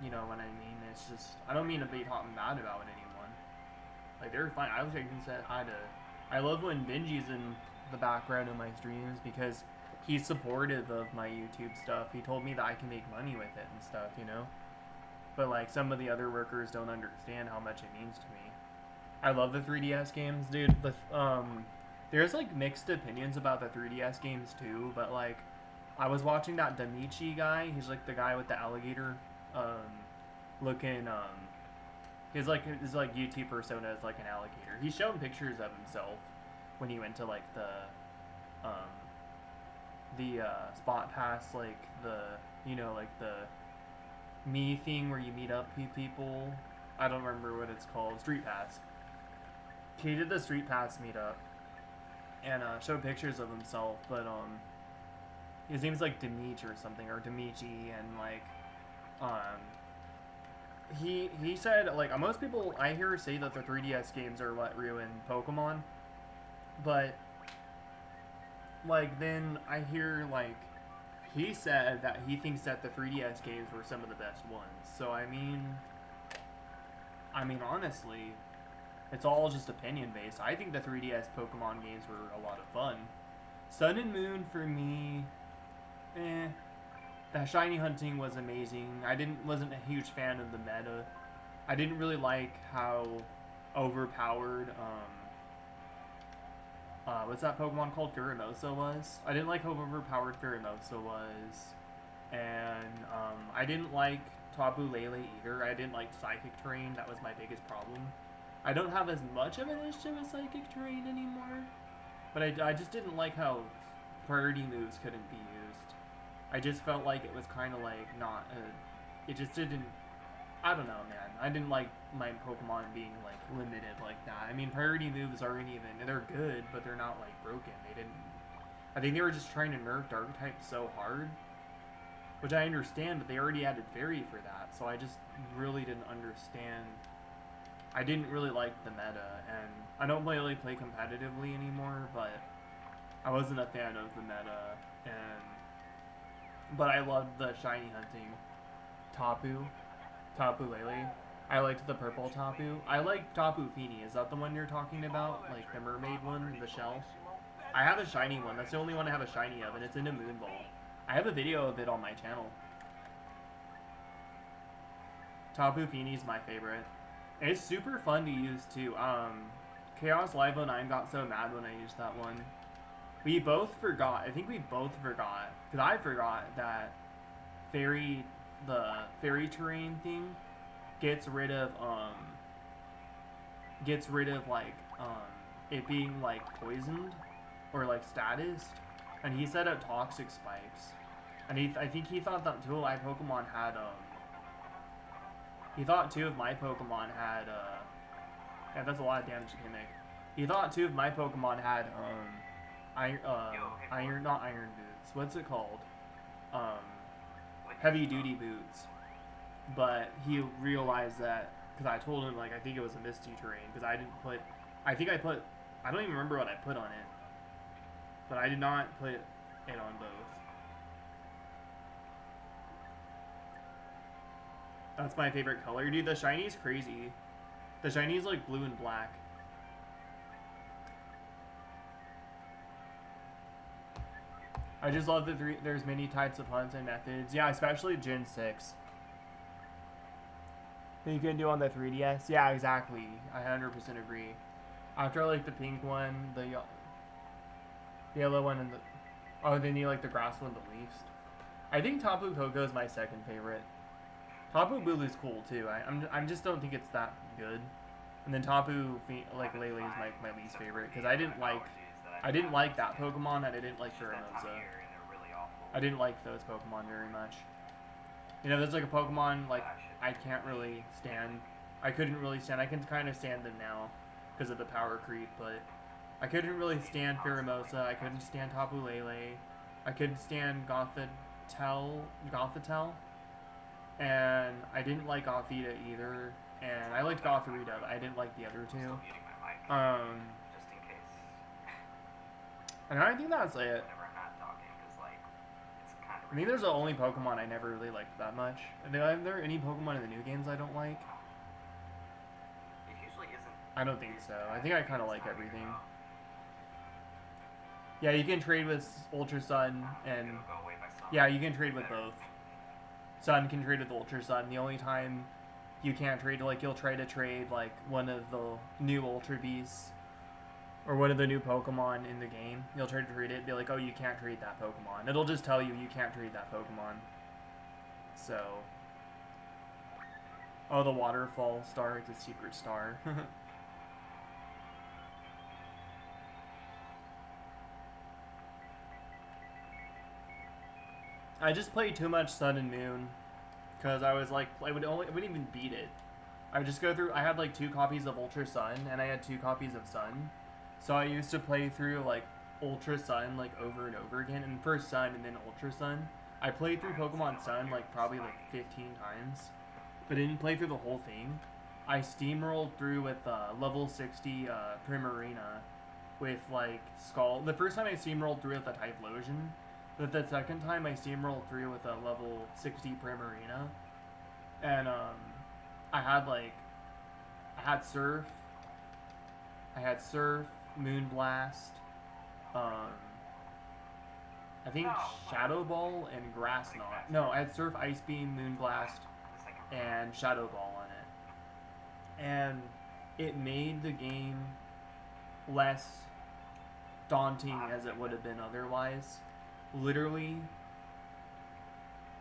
you know what I mean? It's just, I don't mean to be talking bad about anyone. Like, they're fine. I wish I can say hi to, I love when Benji's in the background of my streams because he's supportive of my YouTube stuff. He told me that I can make money with it and stuff, you know? But like, some of the other workers don't understand how much it means to me. I love the 3DS games, dude. There's, like, mixed opinions about the 3DS games, too, but, like, I was watching that Damichi guy. He's, like, the guy with the alligator, looking, his YouTube persona is like an alligator. He's shown pictures of himself when he went to like the spot pass, like the like the me thing where you meet up people. I don't remember what it's called. Street pass. He did the street pass meetup and showed pictures of himself, but his name's like Demeech or something, or Demichi, and like he said, like, most people I hear say that the 3DS games are what ruined Pokemon, but like then I hear like he said that he thinks that the 3DS games were some of the best ones. So I mean honestly, it's all just opinion based. I think the 3DS Pokemon games were a lot of fun. Sun and Moon for me, the shiny hunting was amazing. Wasn't a huge fan of the meta. I didn't really like how overpowered what's that Pokemon called? Pheromosa was. I didn't like how overpowered Pheromosa was. And I didn't like Tapu Lele either. I didn't like Psychic Terrain. That was my biggest problem. I don't have as much of an issue with Psychic Terrain anymore. But I just didn't like how priority moves couldn't be used. I just felt like it was kind of like not it just didn't, I don't know, man. I didn't like my Pokemon being like limited like that. I mean, priority moves aren't even, they're good, but they're not like broken. I think they were just trying to nerf Dark type so hard, which I understand, but they already added Fairy for that, so I just really didn't understand. I didn't really like the meta, and I don't really play competitively anymore, but I wasn't a fan of the meta, but I loved the shiny hunting Tapu Lele. I liked the purple Tapu. I like Tapu Fini. Is that the one you're talking about? Like the mermaid one, the shell? I have a shiny one. That's the only one I have a shiny of, and it's in a moon ball. I have a video of it on my channel. Tapu Fini's my favorite. It's super fun to use too. Chaos Live 09 got so mad when I used that one. We both forgot. I think we both forgot, because I forgot that the fairy terrain thing gets rid of like it being like poisoned or like status, and he set up toxic spikes, and I think he thought that two of my Pokemon had yeah, that's a lot of damage you can make. He thought two of my Pokemon had not iron boots. What's it called? Heavy duty boots. But he realized that, because I told him, like, I think it was a Misty terrain, because I don't even remember what I put on it. But I did not put it on both. That's my favorite color. Dude, the shiny's crazy. The shiny's like blue and black. I just love that there's many types of hunts and methods. Yeah, especially Gen 6. That you can do on the 3DS. Yeah, exactly. I 100% agree. After I like the pink one, the yellow one, and then you like the grass one the least. I think Tapu Koko is my second favorite. Tapu Bulu's cool too. I just don't think it's that good. And then Tapu like Lele is my least favorite, because I didn't like that Pokemon, and I didn't like Pheromosa. I didn't like those Pokemon very much. You know, there's like a Pokemon like I can't really stand. I couldn't really stand. I can kind of stand them now because of the power creep, but I couldn't really stand Pheromosa. I couldn't stand Tapu Lele. I couldn't stand Gothitelle, and I didn't like Gothita either. And I liked Gothorita, but I didn't like the other two. And I think that's it. I think there's the only Pokemon I never really liked that much. Are there any Pokemon in the new games I don't like? I don't think so. I think I kind of like everything. Yeah, you can trade with Ultra Sun, and yeah, you can trade with both. Sun can trade with Ultra Sun. The only time you can't trade, like, you'll try to trade like one of the new Ultra Beasts or one of the new Pokemon in the game. You'll try to trade it, be like, oh, you can't trade that Pokemon. It'll just tell you can't trade that Pokemon. So Oh, the waterfall star is a secret star. I just played too much Sun and Moon because I was like, I wouldn't even beat it. I would just go through. I had like 2 copies of Ultra Sun and I had 2 copies of Sun, so I used to play through like Ultra Sun like over and over again, and first Sun and then Ultra Sun. I played through Pokemon Sun like probably like 15 times, but didn't play through the whole thing. I steamrolled through with level 60 Primarina with like Skull. The first time I steamrolled through with a Typhlosion, but the second time I steamrolled through with a level 60 Primarina, and I had Surf, Moonblast, I think Shadow Ball and Grass Knot. No, I had Surf, Ice Beam, Moonblast, and Shadow Ball on it. And it made the game less daunting as it would have been otherwise. Literally,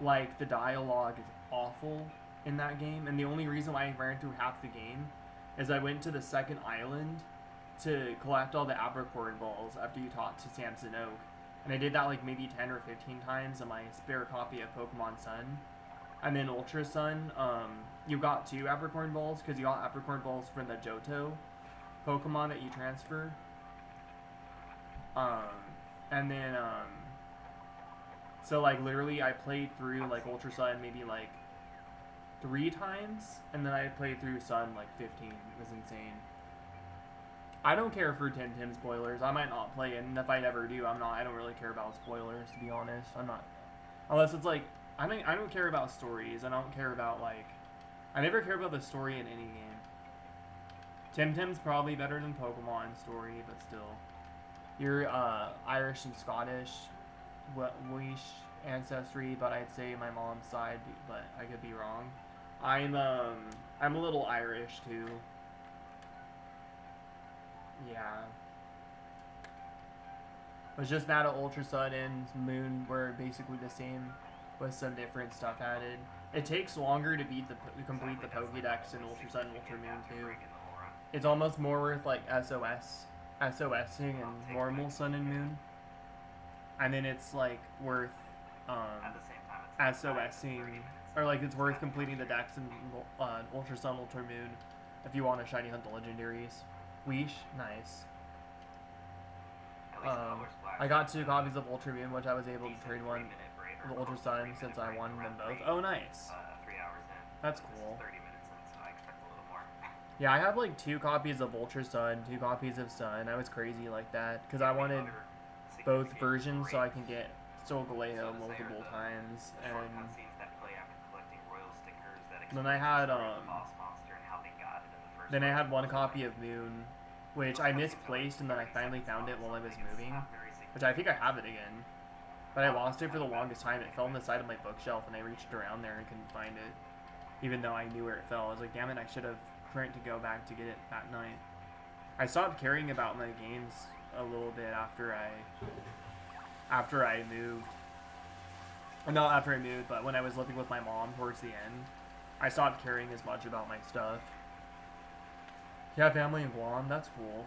like, the dialogue is awful in that game, and the only reason why I ran through half the game is I went to the second island to collect all the Apricorn balls after you talked to Samson Oak. And I did that like maybe 10 or 15 times in my spare copy of Pokemon Sun. And then Ultra Sun, you got 2 Apricorn balls because you got Apricorn balls from the Johto Pokemon that you transfer. And then, so like literally I played through like Ultra Sun maybe like 3 times, and then I played through Sun like 15. It was insane. I don't care for Tim spoilers. I might not play it, and if I ever do, I don't really care about spoilers, to be honest. I'm not, unless it's like, I don't care about stories. I don't care about like, I never care about the story in any game. Tim's probably better than Pokemon story, but still. You're Irish and Scottish, Welsh ancestry, but I'd say my mom's side, but I could be wrong. I'm a little Irish too. Yeah. Was just mad at Ultra Sun and Moon were basically the same with some different stuff added. It takes longer to complete the Pokédex in Ultra Sun and Ultra Moon too. It's almost more worth like SOSing and normal Sun and Moon. And then it's like worth SOSing, or like it's worth completing the Dex in Ultra Sun, Ultra Moon if you want to shiny hunt the legendaries. Weesh, nice. I got 2 copies of Ultra Moon, which I was able to trade one of Ultra Sun since I won them both. Oh, nice. That's cool. Yeah, I have like 2 copies of Ultra Sun, 2 copies of Sun. I was crazy like that because I wanted both versions so I can get Solgaleo multiple times. And then I had then I had 1 copy of Moon, which I misplaced, and then I finally found it while I was moving, which I think I have it again. But I lost it for the longest time. It fell on the side of my bookshelf, and I reached around there and couldn't find it, even though I knew where it fell. I was like, damn it, I should have tried to go back to get it that night. I stopped caring about my games a little bit after I moved. Not after I moved, but when I was living with my mom towards the end, I stopped caring as much about my stuff. Yeah, family in Guam, that's cool.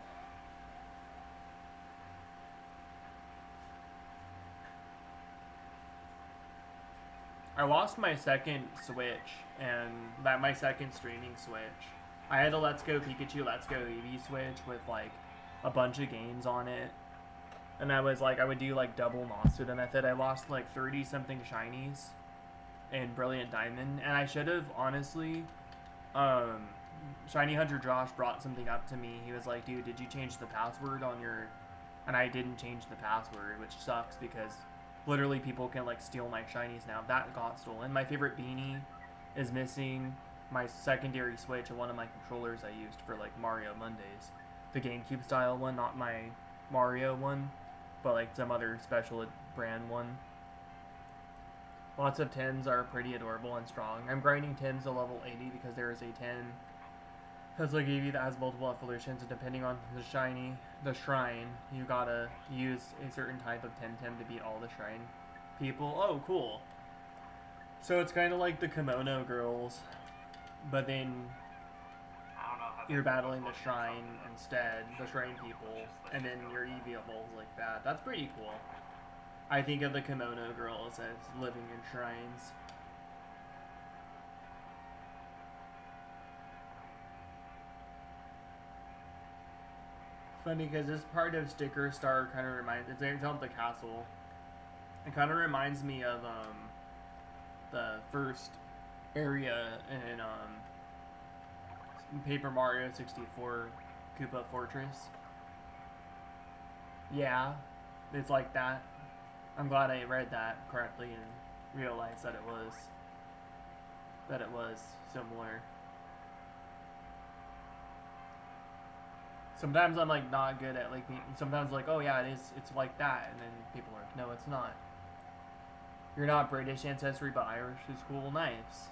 I lost my second Switch, and my second streaming Switch. I had a Let's Go Pikachu, Let's Go Eevee Switch with like a bunch of games on it. And I was like, I would do like double Monster method. I lost like 30 something shinies in Brilliant Diamond, and I should have honestly, Shiny Hunter Josh brought something up to me. He was like, dude, did you change the password on your... And I didn't change the password, which sucks because literally people can like steal my shinies now. That got stolen. My favorite beanie is missing. My secondary Switch and one of my controllers I used for like Mario Mondays. The GameCube style one, not my Mario one, but like some other special brand one. Lots of 10s are pretty adorable and strong. I'm grinding 10s to level 80 because there is a 10 Puzzle Eevee that has multiple evolutions, and depending on the shrine, you gotta use a certain type of Temtem to beat all the shrine people. Oh, cool. So it's kind of like the Kimono Girls, but then I don't know how you're they can battling the focus on shrine something that's instead, the shrine people, and then your Eevee evolves like that. That's pretty cool. I think of the kimono girls as living in shrines. Funny because this part of Sticker Star kind of reminds, it's on the castle. It kind of reminds me of the first area in Paper Mario 64 Koopa Fortress. Yeah, it's like that. I'm glad I read that correctly and realized that it was similar. Sometimes I'm like not good at like sometimes like, oh yeah, it's like that, and then people are like, no, it's not. You're not British ancestry but Irish is cool. Nice.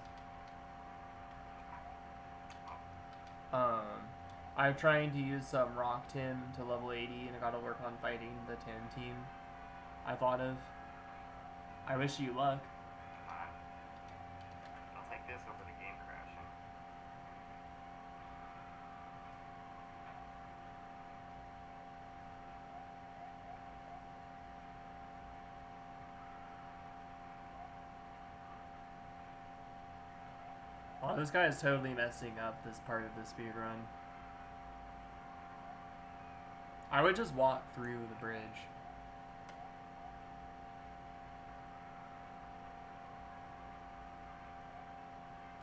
I'm trying to use some Rock Tim to level 80, and I gotta work on fighting the 10 team I thought of. I wish you luck. I'll take this over the game crashing. Oh, this guy is totally messing up this part of the speedrun. I would just walk through the bridge.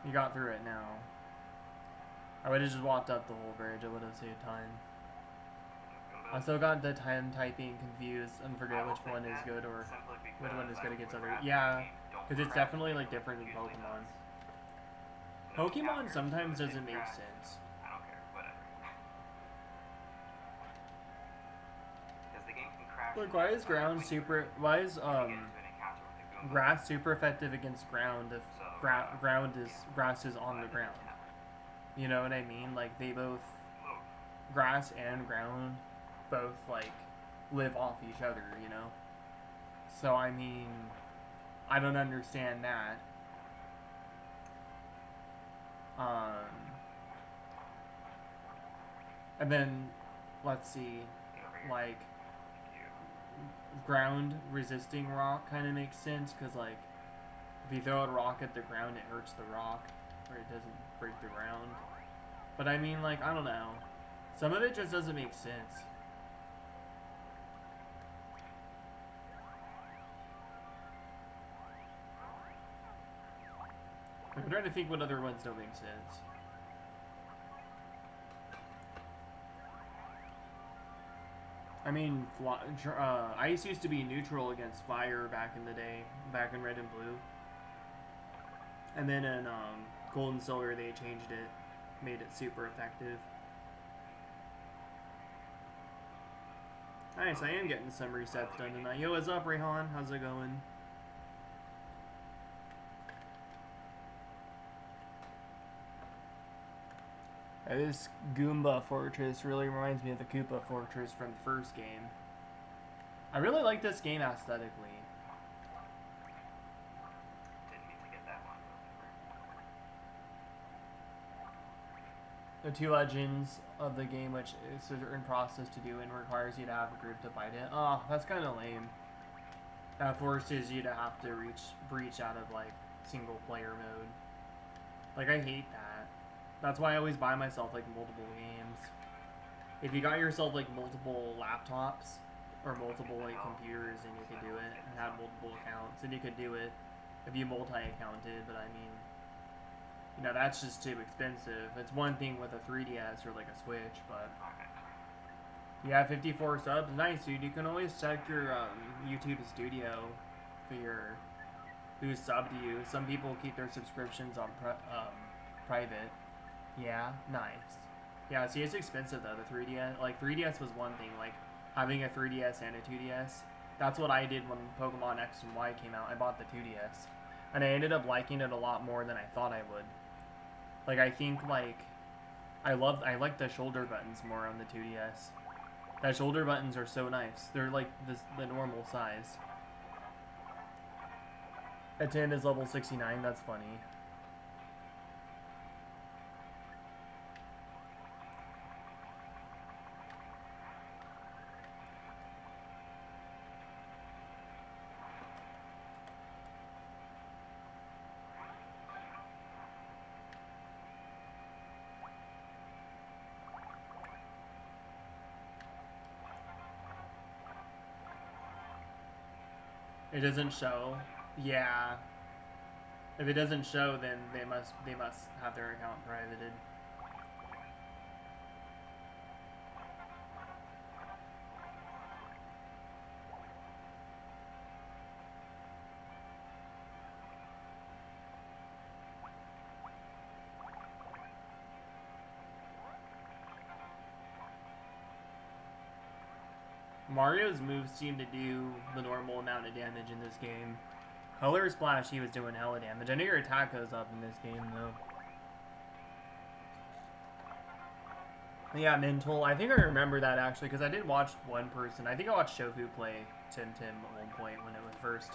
You got through it now. I would have just walked up the whole bridge. It would have saved time. I still got the time typing confused and forget which one is good or which one is good against other. Yeah, because it's definitely like different in Pokemon. Pokemon sometimes doesn't make sense. I don't care, whatever. Because the game can crash. Look, why is ground super? Why is grass super effective against ground if grass is on the ground? You know what I mean? Like they both, grass and ground, both like live off each other. You know. So I mean, I don't understand that. And then, let's see, like, ground resisting rock kind of makes sense, because, like, if you throw a rock at the ground, it hurts the rock, or it doesn't break the ground. But I mean, like, I don't know. Some of it just doesn't make sense. I'm trying to think what other ones don't make sense. I mean, ice used to be neutral against fire back in the day, back in Red and Blue. And then in Gold and Silver, they changed it, made it super effective. Nice, I am getting some resets done tonight. Yo, what's up, Rehan? How's it going? This Goomba Fortress really reminds me of the Koopa Fortress from the first game. I really like this game aesthetically. Didn't mean to get that one. The two legends of the game, which is a certain process to do and requires you to have a group to fight it. Oh, that's kind of lame. That forces you to have to breach out of like single player mode. Like I hate that. That's why I always buy myself like multiple games. If you got yourself like multiple laptops or multiple like computers, then you could do it and have multiple accounts, and you could do it if you multi-accounted. But I mean, you know, that's just too expensive. It's one thing with a 3DS or like a Switch, but you have 54 subs. Nice, dude. You can always check your YouTube Studio for your who's subbed to you. Some people keep their subscriptions on private. Yeah, nice. Yeah, see, it's expensive though, the 3DS. Like, 3DS was one thing, like, having a 3DS and a 2DS. That's what I did when Pokemon X and Y came out. I bought the 2DS. And I ended up liking it a lot more than I thought I would. Like, I think, like, I like the shoulder buttons more on the 2DS. The shoulder buttons are so nice. They're, like, the normal size. A 10 is level 69, that's funny. It doesn't show. Yeah. If it doesn't show, then they must have their account privated. Mario's moves seem to do the normal amount of damage in this game. Color Splash, he was doing hella damage. I know your attack goes up in this game, though. Yeah, Mental. I think I remember that, actually, because I did watch one person. I think I watched Shofu play Tim Tim at one point when it was first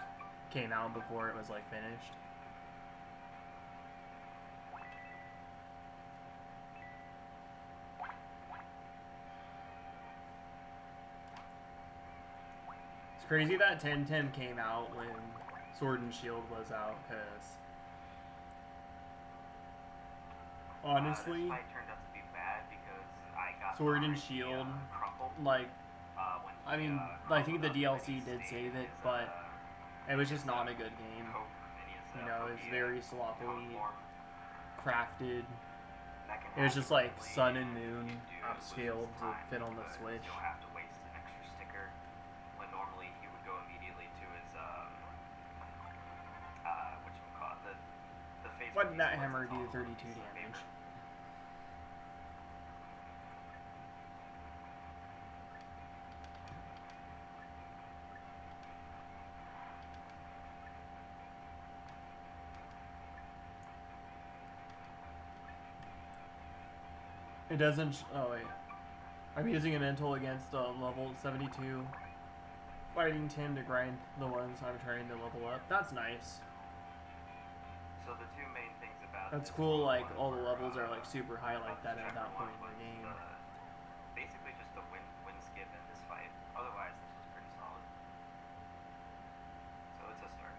came out before it was, like, finished. Crazy that 1010 came out when Sword and Shield was out, because honestly, this fight turned out to be bad because I got Sword and Shield, like, I mean, I think the DLC did save it, but it was just not a good game. You know, it was very sloppily crafted. It was just like Sun and Moon upscaled to fit on the Switch. What did that hammer do? 32 damage. It doesn't. Oh wait, I'm using a mental against level 72, fighting Tim to grind the ones I'm trying to level up. That's nice. So the two main things about that's cool. Like all the levels are like super high like that at that point in the game. Basically, just a win skip in this fight. Otherwise, this was pretty solid. So it's a start.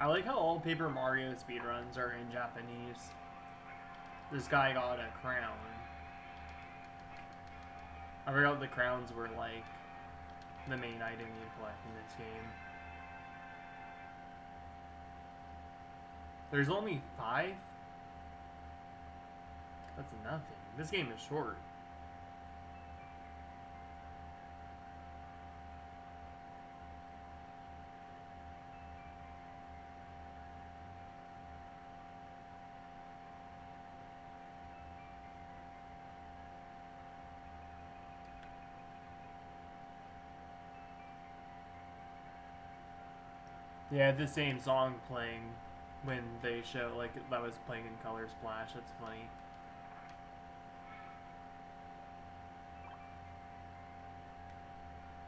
I like how all Paper Mario speedruns are in Japanese. This guy got a crown. I forgot the crowns were like the main item you collect in this game. There's only 5? That's nothing. This game is short. Yeah, the same song playing when they show, like, that was playing in Color Splash. That's funny.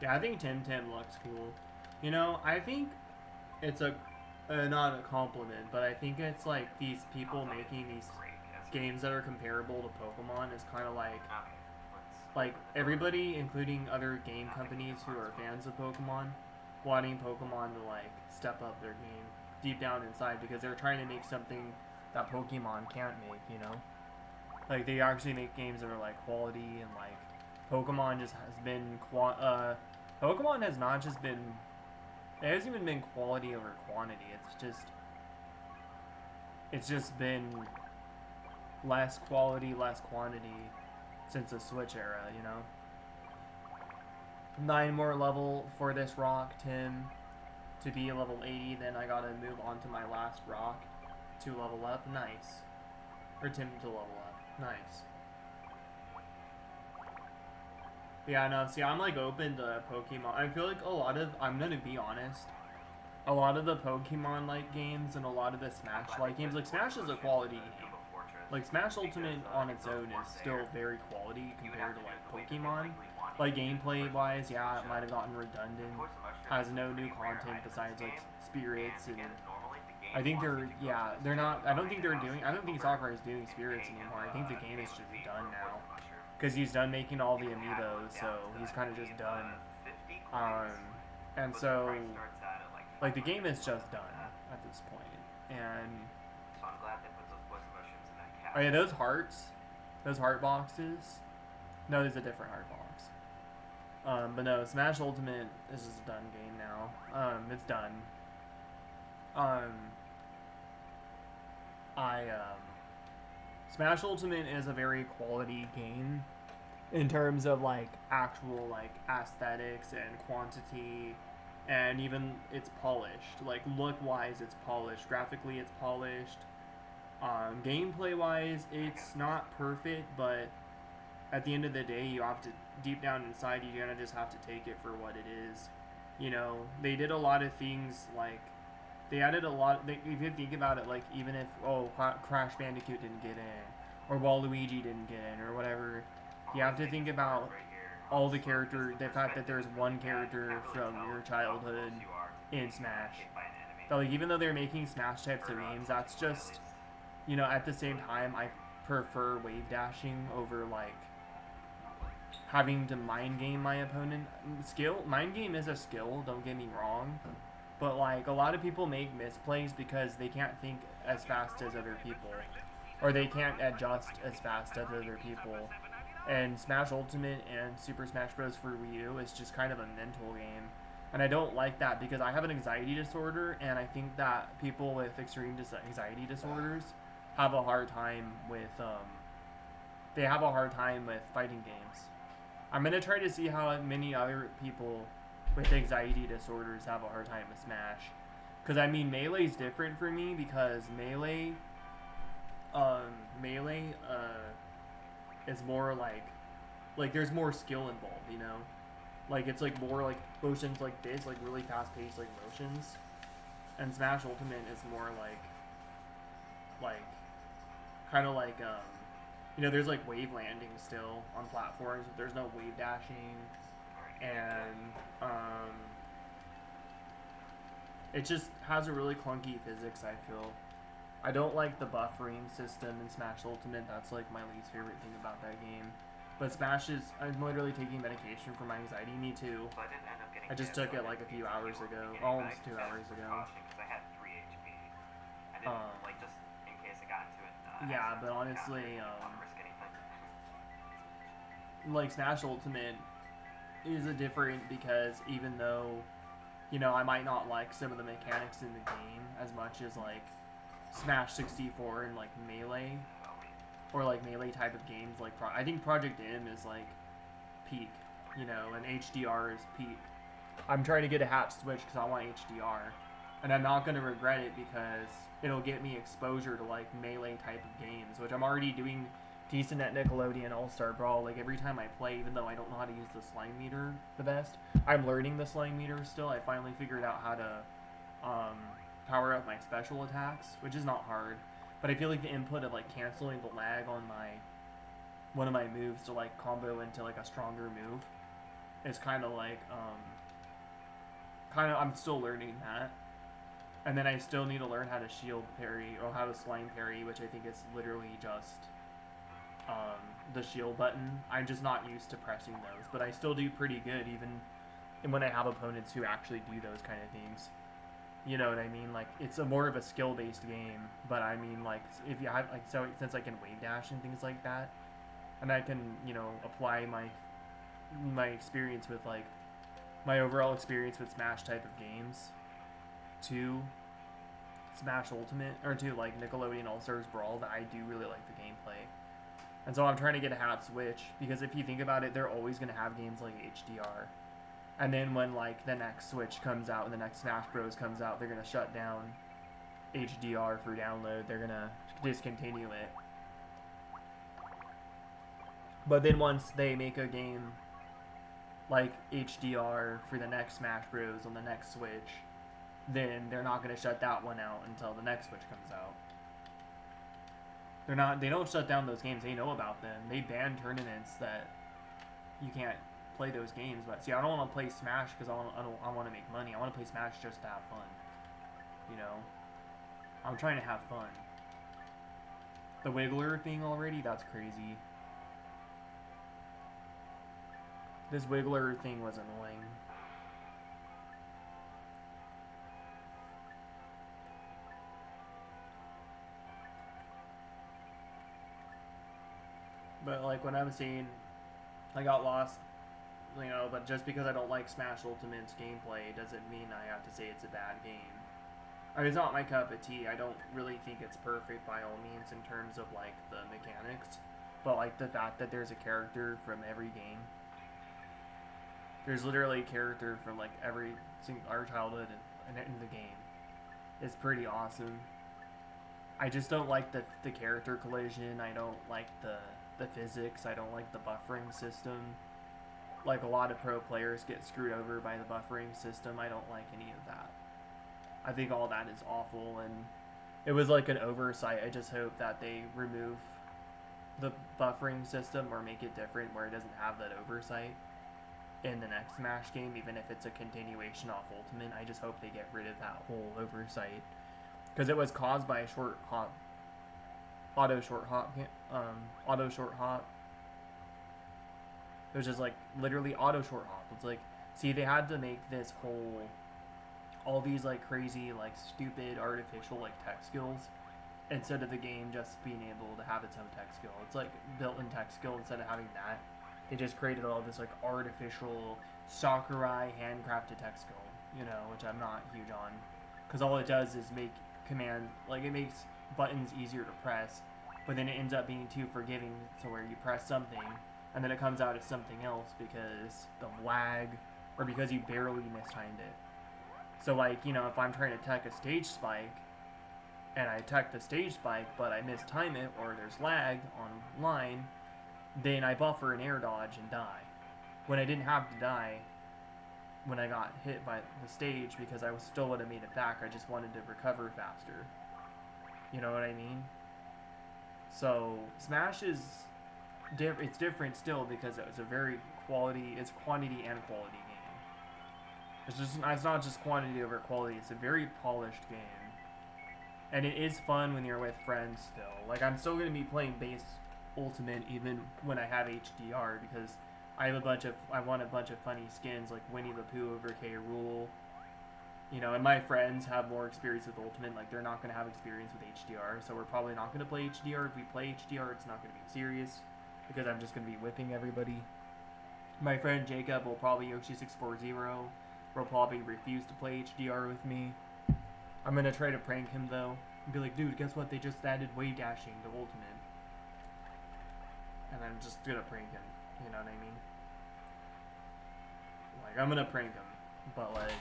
Yeah, I think Tim Tim looks cool. You know, I think it's not a compliment, but I think it's like these people making these games that are comparable to Pokemon is kind of like everybody, including other game companies who are fans of Pokemon, wanting Pokemon to like step up their game deep down inside because they're trying to make something that Pokemon can't make, you know? Like they actually make games that are like quality and like Pokemon just has been Pokemon has not just been it hasn't even been quality over quantity. It's just been less quality, less quantity since the Switch era, you know? 9 more level for this rock, Tim, to be level 80. Then I gotta move on to my last rock to level up. Nice. Or Tim to level up. Nice. Yeah, no, see, I'm like open to Pokemon. I feel like a lot of, I'm gonna be honest, a lot of the Pokemon like games and a lot of the Smash like games, like Smash is a quality game. Like Smash Ultimate on its own is still very quality compared to like Pokemon. Like gameplay wise, yeah, it might have gotten redundant. Has no new content besides like spirits, and I think they're not. I don't think Sakurai is doing spirits anymore. I think the game is just done now because he's done making all the amiibos, so he's kind of just done. And so like the game is just done at this point, and Oh yeah, those hearts, those heart boxes. No, there's a different heart box. But no, Smash Ultimate is just a done game now. It's done. Smash Ultimate is a very quality game in terms of like actual like aesthetics and quantity, and even it's polished. Like look wise, it's polished. Graphically, it's polished. Gameplay wise, it's not perfect, but at the end of the day, you have to, deep down inside, you kind of just have to take it for what it is. You know, they did a lot of things like, they added a lot, if you think about it, like, even if, Crash Bandicoot didn't get in, or Waluigi didn't get in, or whatever, you have to think about all the character, the fact that there's one character from your childhood in Smash. But, like, even though they're making Smash types of games, that's just, you know, at the same time, I prefer wave dashing over, like, having to mind game my opponent. Mind game is a skill, don't get me wrong, but like a lot of people make misplays because they can't think as fast as other people, or they can't adjust as fast as other people. And Smash Ultimate and Super Smash Bros. For Wii U is just kind of a mental game, and I don't like that because I have an anxiety disorder, and I think that people with extreme anxiety disorders have a hard time with fighting games. I'm going to try to see how many other people with anxiety disorders have a hard time with Smash. Because, I mean, Melee's different for me because Melee is more like, there's more skill involved, you know? Like, it's, like, more, like, motions like this, like, really fast-paced, like, motions. And Smash Ultimate is more, kind of like, you know, there's like wave landing still on platforms, but there's no wave dashing, and it just has a really clunky physics, I feel. I don't like the buffering system in Smash Ultimate. That's like my least favorite thing about that game. But Smash is, I'm literally taking medication for my anxiety. Me too. I just took it like a few hours ago, almost 2 hours ago. Yeah, but honestly, like Smash Ultimate is a different because even though, you know, I might not like some of the mechanics in the game as much as like Smash 64 and like Melee, or like Melee type of games, like I think Project M is like peak, you know, and HDR is peak. I'm trying to get a hat switch because I want HDR, and I'm not going to regret it because it'll get me exposure to like Melee type of games, which I'm already doing decent at Nickelodeon All-Star Brawl. Like every time I play, even though I don't know how to use the slime meter the best, I'm learning the slime meter still. I finally figured out how to power up my special attacks, which is not hard, but I feel like the input of like canceling the lag on one of my moves to like combo into like a stronger move is kind of like I'm still learning that. And then I still need to learn how to shield parry, or how to slime parry, which I think is literally just the shield button. I'm just not used to pressing those, but I still do pretty good even when I have opponents who actually do those kind of things. You know what I mean? Like, it's more of a skill-based game, but I mean, like, if you have, like, so since I can wave dash and things like that, and I can, you know, apply my experience with, like, my overall experience with Smash type of games to Smash Ultimate, or to like Nickelodeon All-Stars Brawl, that I do really like the gameplay. And so I'm trying to get a hat switch, because if you think about it, they're always going to have games like HDR. And then when like the next Switch comes out and the next Smash Bros comes out, they're going to shut down HDR for download. They're going to discontinue it. But then once they make a game like HDR for the next Smash Bros on the next Switch, then they're not going to shut that one out until the next Switch comes out. They don't shut down those games. They know about them. They ban tournaments that you can't play those games. But see, I don't want to play Smash because I want to make money. I want to play Smash just to have fun. You know? I'm trying to have fun. The Wiggler thing already? That's crazy. This Wiggler thing was annoying. But like when I'm saying I got lost, you know, but just because I don't like Smash Ultimate's gameplay doesn't mean I have to say it's a bad game. I mean, it's not my cup of tea. I don't really think it's perfect by all means in terms of like the mechanics, but like the fact that there's a character from every game. There's literally a character from like every single our childhood in the game. It's pretty awesome. I just don't like the character collision. I don't like the physics. I don't like the buffering system. Like a lot of pro players get screwed over by the buffering system. I don't like any of that. I think all that is awful, and it was like an oversight. I just hope that they remove the buffering system or make it different where it doesn't have that oversight in the next Smash game, even if it's a continuation off Ultimate. I just hope they get rid of that whole oversight, because it was caused by a auto short hop. It was just like literally auto short hop. It's like, see, they had to make this whole, all these like crazy, like stupid artificial like tech skills instead of the game just being able to have its own tech skill. It's like built-in tech skill instead of having that. They just created all this like artificial Sakurai handcrafted tech skill, you know, which I'm not huge on, because all it does is make command, like it makes buttons easier to press, but then it ends up being too forgiving to where you press something and then it comes out as something else because of lag or because you barely mistimed it. So like, you know, if I'm trying to tech a stage spike and I tech the stage spike but I mistime it or there's lag online, then I buffer an air dodge and die. When I didn't have to die when I got hit by the stage, because I still would have made it back. I just wanted to recover faster. You know what I mean? So Smash is it's different still because it's a very quantity and quality game. It's not just quantity over quality. It's a very polished game, and it is fun when you're with friends still. Like I'm still gonna be playing base Ultimate even when I have HDR, because I want a bunch of funny skins like Winnie the Pooh over K. Rool, you know, and my friends have more experience with Ultimate. Like they're not gonna have experience with HDR, so we're probably not gonna play HDR. If we play HDR, it's not gonna be serious because I'm just gonna be whipping everybody. My friend Jacob will probably Yoshi640 will probably refuse to play HDR with me. I'm gonna try to prank him though and be like, dude, guess what? They just added wave dashing to Ultimate. And I'm just gonna prank him, you know what I mean? Like, I'm gonna prank him, but like,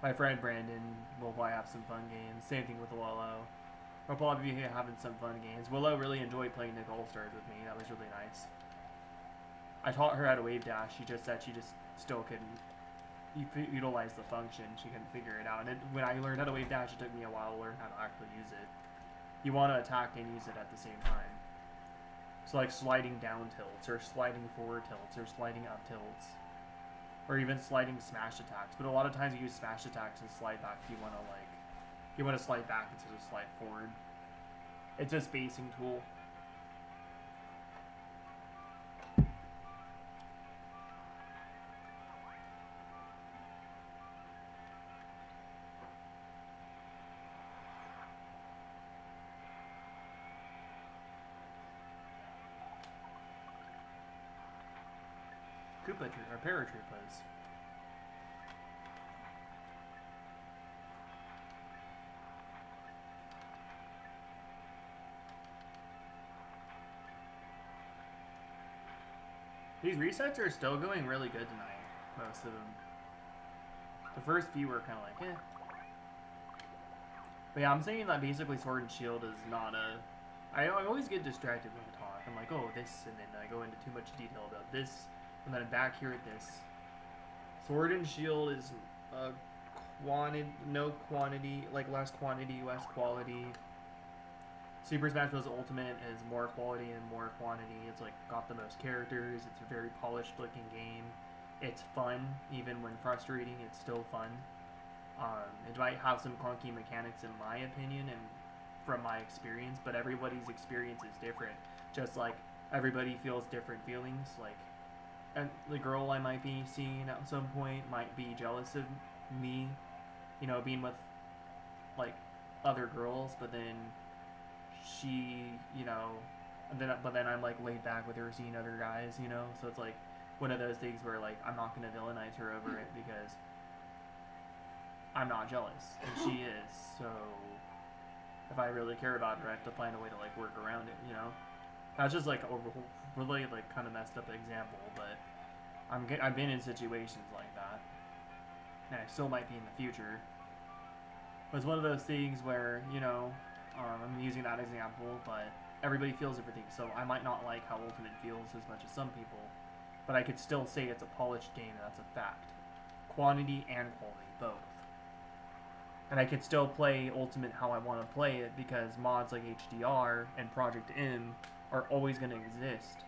my friend Brandon will probably have some fun games. Same thing with Willow. We'll probably be having some fun games. Willow really enjoyed playing Nick All-Stars with me. That was really nice. I taught her how to wave dash. She just said she just still couldn't utilize the function. She couldn't figure it out. And when I learned how to wave dash, it took me a while to learn how to actually use it. You want to attack and use it at the same time. So like sliding down tilts, or sliding forward tilts, or sliding up tilts, or even sliding smash attacks. But a lot of times you use smash attacks and slide back. You want to slide back instead of slide forward. It's a spacing tool. Koopa or paratroopers. These resets are still going really good tonight, most of them. The first few were kind of like, eh. But yeah, I'm saying that basically Sword and Shield is not a... I always get distracted when I talk. I'm like, oh, this, and then I go into too much detail about this, and then I'm back here at this. Sword and Shield is no quantity, like less quantity, less quality. Super Smash Bros. Ultimate is more quality and more quantity. It's like got the most characters. It's a very polished looking game. It's fun, even when frustrating. It's still fun. It might have some clunky mechanics in my opinion and from my experience, but everybody's experience is different. Just like everybody feels different feelings. Like, and the girl I might be seeing at some point might be jealous of me, you know, being with like other girls, but then she, you know, but then I'm like laid back with her seeing other guys, you know. So it's like one of those things where like I'm not gonna villainize her over it because I'm not jealous and she is. So if I really care about her, I have to find a way to like work around it, you know. That's just like a really like kind of messed up example, but I've been in situations like that, and I still might be in the future. But it's one of those things where, you know, I'm using that example, but everybody feels everything. So I might not like how Ultimate feels as much as some people, but I could still say it's a polished game, and that's a fact. Quantity and quality, both. And I could still play Ultimate how I want to play it because mods like HDR and Project M are always going to exist.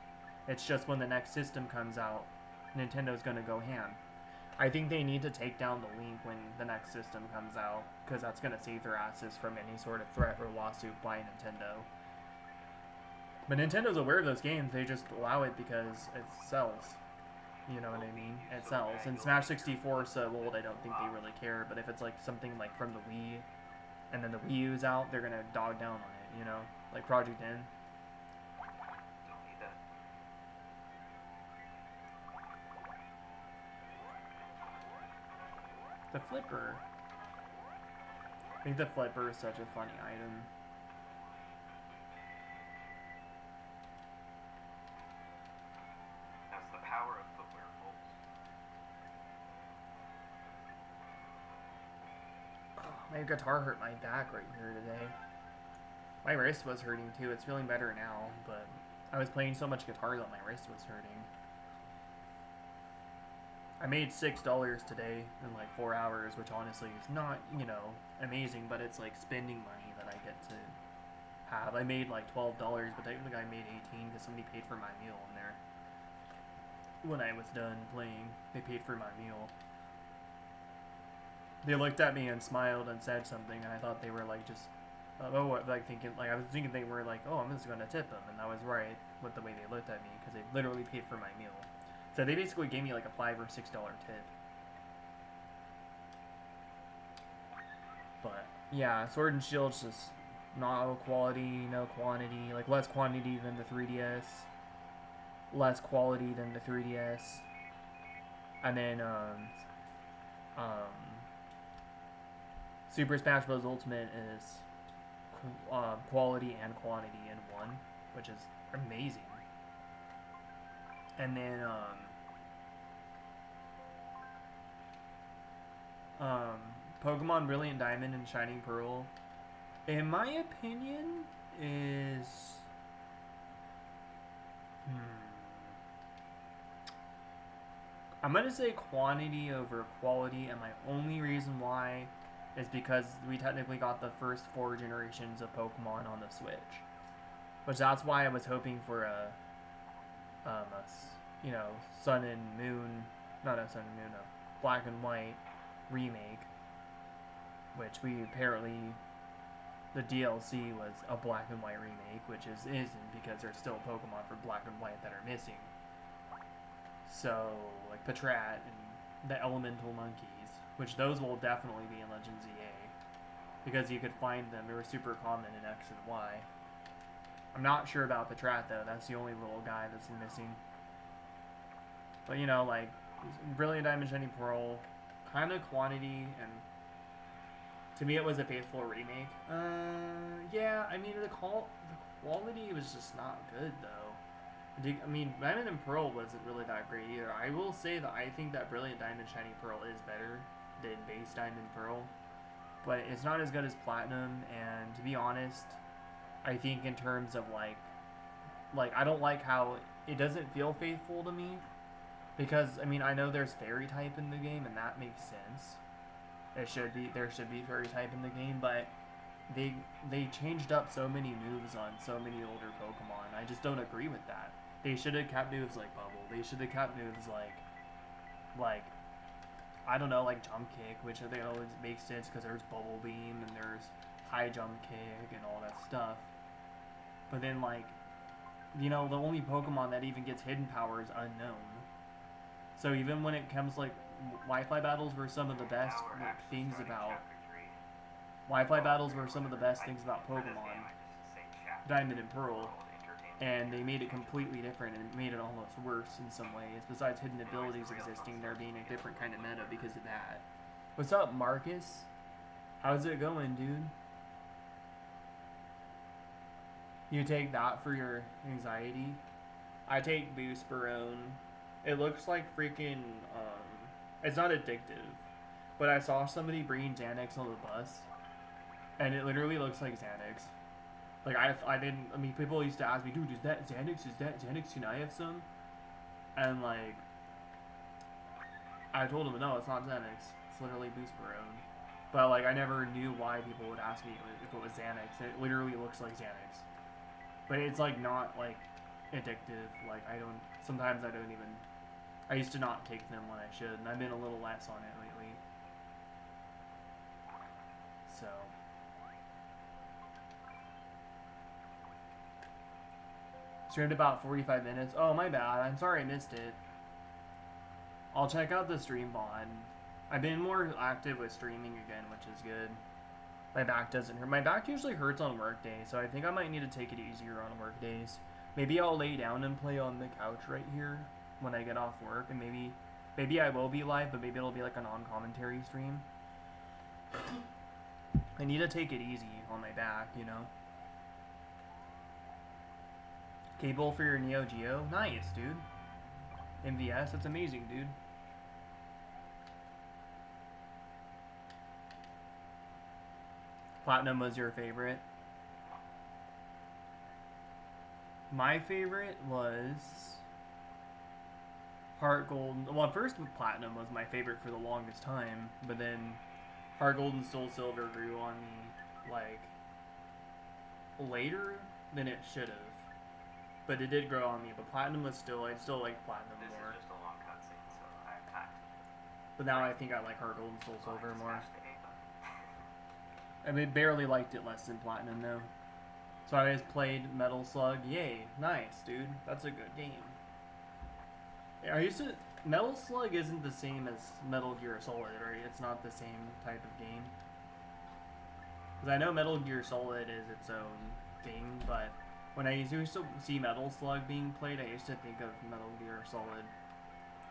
It's just when the next system comes out, Nintendo's going to go ham. I think they need to take down the link when the next system comes out, because that's going to save their asses from any sort of threat or lawsuit by Nintendo. But Nintendo's aware of those games, they just allow it because it sells. You know what I mean? It sells. And Smash 64 is so old, I don't think they really care, but if it's like something like from the Wii, and then the Wii U's out, they're going to dog down on it, you know? Like Project N. The flipper. I think the flipper is such a funny item. That's the power of footwear, folks. Oh, my guitar hurt my back right here today. My wrist was hurting too. It's feeling better now, but I was playing so much guitar that my wrist was hurting. I made $6 today in like 4 hours, which honestly is not, you know, amazing, but it's like spending money that I get to have. I made like $12, but I think I made 18 because somebody paid for my meal in there. When I was done playing, they paid for my meal. They looked at me and smiled and said something, and I thought they were like just, like thinking, like I was thinking they were like, oh, I'm just gonna tip them, and I was right with the way they looked at me because they literally paid for my meal. So they basically gave me like a $5 or $6 tip. But yeah, Sword and Shield's just no quality, no quantity, like less quantity than the 3DS, less quality than the 3DS, and then Super Smash Bros. Ultimate is quality and quantity in one, which is amazing. And then Pokemon Brilliant Diamond and Shining Pearl, in my opinion, is I'm gonna say quantity over quality, and my only reason why is because we technically got the first 4 generations of Pokemon on the Switch, which that's why I was hoping for a you know, Sun and Moon, not a Sun and Moon, a Black and White remake, which we apparently, the DLC was a Black and White remake, which isn't because there's still Pokemon for Black and White that are missing. So, like Patrat and the Elemental Monkeys, which those will definitely be in Legends EA, because you could find them, they were super common in X and Y. I'm not sure about Patrat though, that's the only little guy that's missing. But you know, like, Brilliant Diamond, Shining Pearl, kind of quantity, and to me it was a faithful remake. Yeah, I mean, the quality was just not good though. I mean, Diamond and Pearl wasn't really that great either. I will say that I think that Brilliant Diamond, Shining Pearl is better than base Diamond Pearl, but it's not as good as Platinum, and to be honest, I think in terms of like I don't like how it doesn't feel faithful to me, because I mean I know there's fairy type in the game and that makes sense. There should be fairy type in the game, but they changed up so many moves on so many older Pokemon. I just don't agree with that. They should have kept moves like Bubble. They should have kept moves like I don't know, like Jump Kick, which I think always makes sense because there's Bubble Beam and there's High Jump Kick and all that stuff. But then, like, you know, the only Pokemon that even gets hidden power is unknown. So even when it comes, like, Wi-Fi battles were some of the best things about... Wi-Fi battles were some of the best things about Pokemon. Diamond and Pearl. and they made it completely different and made it almost worse in some ways. Besides hidden abilities existing, there being a different kind of meta because of that. What's up, Marcus? How's it going, dude? You take that for your anxiety? I take Boosterone. It looks like freaking, it's not addictive, but I saw somebody bringing Xanax on the bus, and it literally looks like Xanax. Like, I mean, people used to ask me, dude, is that Xanax? Is that Xanax? Can I have some? And, like, I told them, no, it's not Xanax. It's literally Boosterone. But, like, I never knew why people would ask me if it was Xanax. It literally looks like Xanax. But it's, like, not, like, addictive. Like, sometimes I don't even, I used to not take them when I should, and I've been a little less on it lately. So. Streamed about 45 minutes. Oh, my bad. I'm sorry I missed it. I'll check out the stream VOD. I've been more active with streaming again, which is good. My back doesn't hurt. My back usually hurts on work days, so I think I might need to take it easier on work days. Maybe I'll lay down and play on the couch right here when I get off work, and maybe I will be live, but maybe it'll be like a non-commentary stream. I need to take it easy on my back, you know. Cable for your Neo Geo? Nice, dude. MVS? That's amazing, dude. Platinum was your favorite? My favorite was Heart Gold. Well, first Platinum was my favorite for the longest time, but then Heart Gold and Soul Silver grew on me, like, later than it should have. But it did grow on me, but Platinum was still, I still like Platinum more. This is just a long cutscene, so I packed. But now I think I like Heart Gold and Soul Silver more. I mean, barely liked it less than Platinum, though. So I just played Metal Slug. Yay, nice, dude. That's a good game. Metal Slug isn't the same as Metal Gear Solid, right? It's not the same type of game. Because I know Metal Gear Solid is its own thing, but when I used to see Metal Slug being played, I used to think of Metal Gear Solid.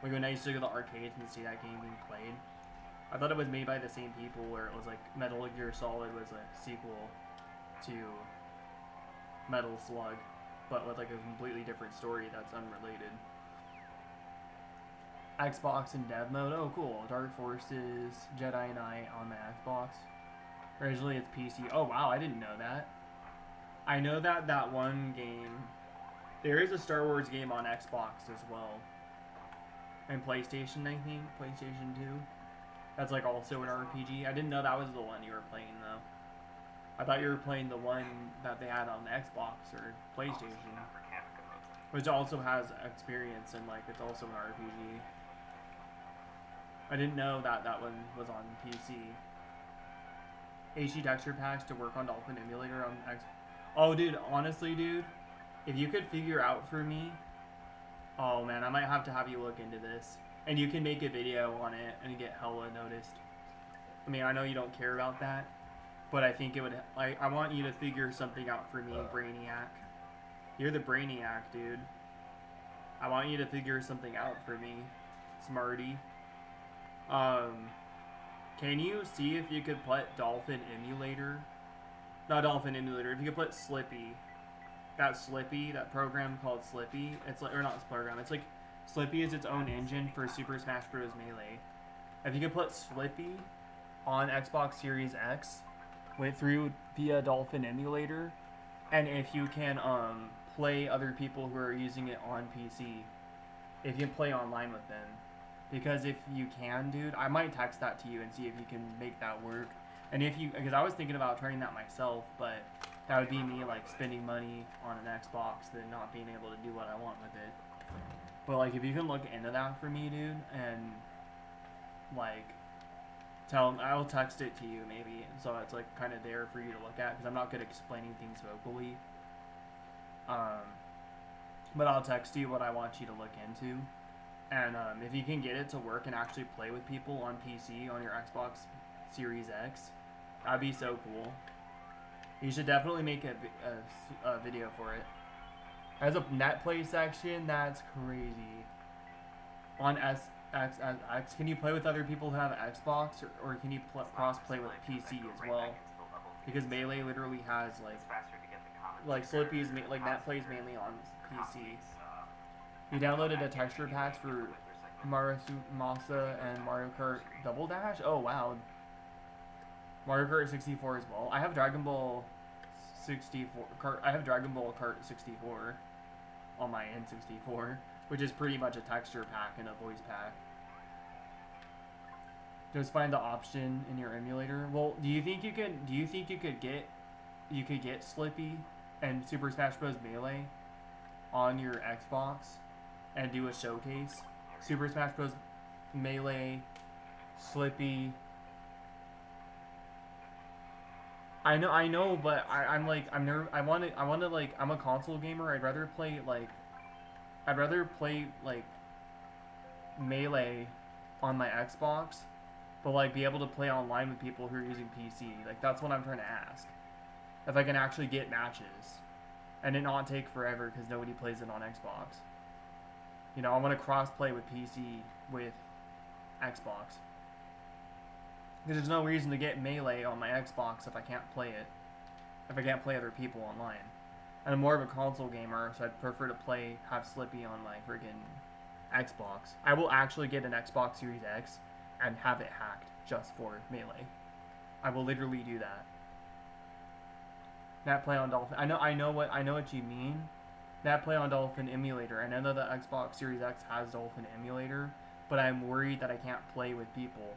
Like when I used to go to the arcades and see that game being played, I thought it was made by the same people, where it was like Metal Gear Solid was a sequel to Metal Slug, but with like a completely different story that's unrelated. Xbox and dev mode, oh cool. Dark Forces, Jedi Knight on the Xbox. Originally it's PC. Oh wow, I didn't know that. I know that one game, there is a Star Wars game on Xbox as well. And PlayStation, I think, PlayStation 2. That's like also an RPG. I didn't know that was the one you were playing though. I thought you were playing the one that they had on the Xbox or PlayStation, which also has experience and like it's also an RPG. I didn't know that one was on PC. HD texture packs to work on Dolphin Emulator on X. Oh, dude, honestly, dude, if you could figure out for me, oh man, I might have to have you look into this, and you can make a video on it and get hella noticed. I mean, I know you don't care about that, but I think it would, like, I want you to figure something out for me, Brainiac. You're the Brainiac, dude. I want you to figure something out for me, Smarty. Can you see if you could put Dolphin Emulator? Not Dolphin Emulator, if you could put Slippy. That program called Slippy. It's like, or not program, it's like, Slippy is its own engine for Super Smash Bros. Melee. If you could put Slippy on Xbox Series X, went through via Dolphin Emulator, and if you can play other people who are using it on PC, if you can play online with them, because if you can, dude, I might text that to you and see if you can make that work. And if you, because I was thinking about trying that myself, but that would be me like spending money on an Xbox and not being able to do what I want with it. But like if you can look into that for me, dude, and like I'll text it to you maybe, so it's like kind of there for you to look at, because I'm not good at explaining things vocally. But I'll text you what I want you to look into, and if you can get it to work and actually play with people on PC on your Xbox Series X, that'd be so cool. You should definitely make a video for it. Has a net play section? That's crazy. On SXX, can you play with other people who have Xbox, or can you cross play with PC as well? Because Melee literally has like Slippy's like net plays mainly on PC. You downloaded a texture packs for Mario Masa and Mario Kart Double Dash? Oh wow. Mario Kart 64 as well. I have Dragon Ball 64 I have Dragon Ball Kart 64 on my N64, which is pretty much a texture pack and a voice pack. Just find the option in your emulator. Well, do you think you could get Slippy and Super Smash Bros. Melee on your Xbox and do a showcase? Super Smash Bros. Melee, Slippy. I know, but I'm a console gamer. I'd rather play Melee on my Xbox, but like be able to play online with people who are using PC. Like that's what I'm trying to ask. If I can actually get matches, and it not take forever because nobody plays it on Xbox. You know, I want to cross play with PC with Xbox. Because there's no reason to get Melee on my Xbox if I can't play it. If I can't play other people online. And I'm more of a console gamer, so I'd prefer to have Slippy on my friggin' Xbox. I will actually get an Xbox Series X and have it hacked just for Melee. I will literally do that. Net play on Dolphin. I know what you mean. Net play on Dolphin emulator. I know that the Xbox Series X has Dolphin emulator, but I'm worried that I can't play with people.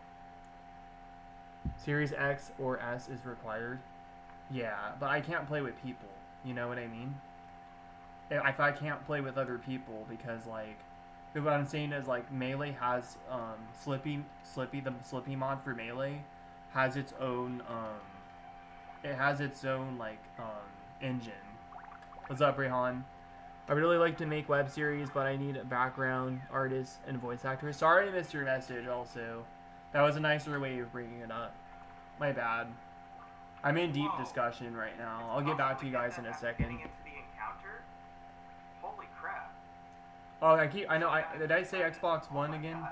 Series X or S is required. Yeah, but I can't play with people. You know what I mean? If I can't play with other people, because like, what I'm saying is like Melee has Slippy the Slippy mod for Melee has its own engine. What's up, Rehan? I really like to make web series, but I need a background artist and voice actors. Sorry I missed your message. Also, that was a nicer way of bringing it up. My bad. I'm in deep discussion right now. I'll get back to you guys in a second. Holy crap. Oh, did I say Xbox One again?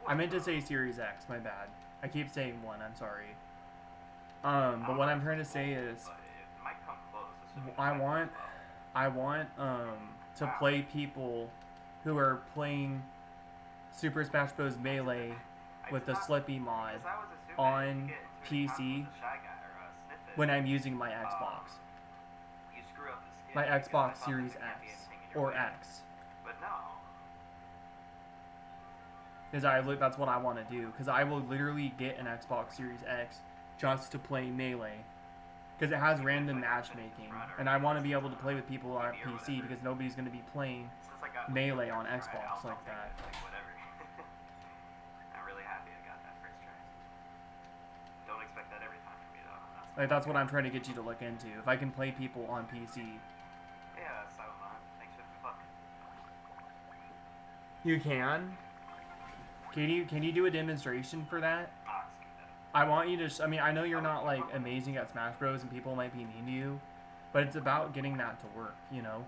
I meant to say Series X, my bad. I keep saying one, I'm sorry. But what I'm trying to say is, I want to play people who are playing Super Smash Bros. Melee with the Slippy mod on PC when I'm using my Xbox. My Xbox Series X or X. But no. Because that's what I want to do. Because I will literally get an Xbox Series X just to play Melee. Because it has random matchmaking. And I want to be able to play with people on PC because nobody's going to be playing Melee on Xbox like that. I'm really happy I got that first try. Don't expect that every time from me though. Like that's what I'm trying to get you to look into. If I can play people on PC. Yeah, that's so fun. Thanks for the fuck. You can? Can you do a demonstration for that? I want you to. I know you're not like amazing at Smash Bros. And people might be mean to you, but it's about getting that to work, you know.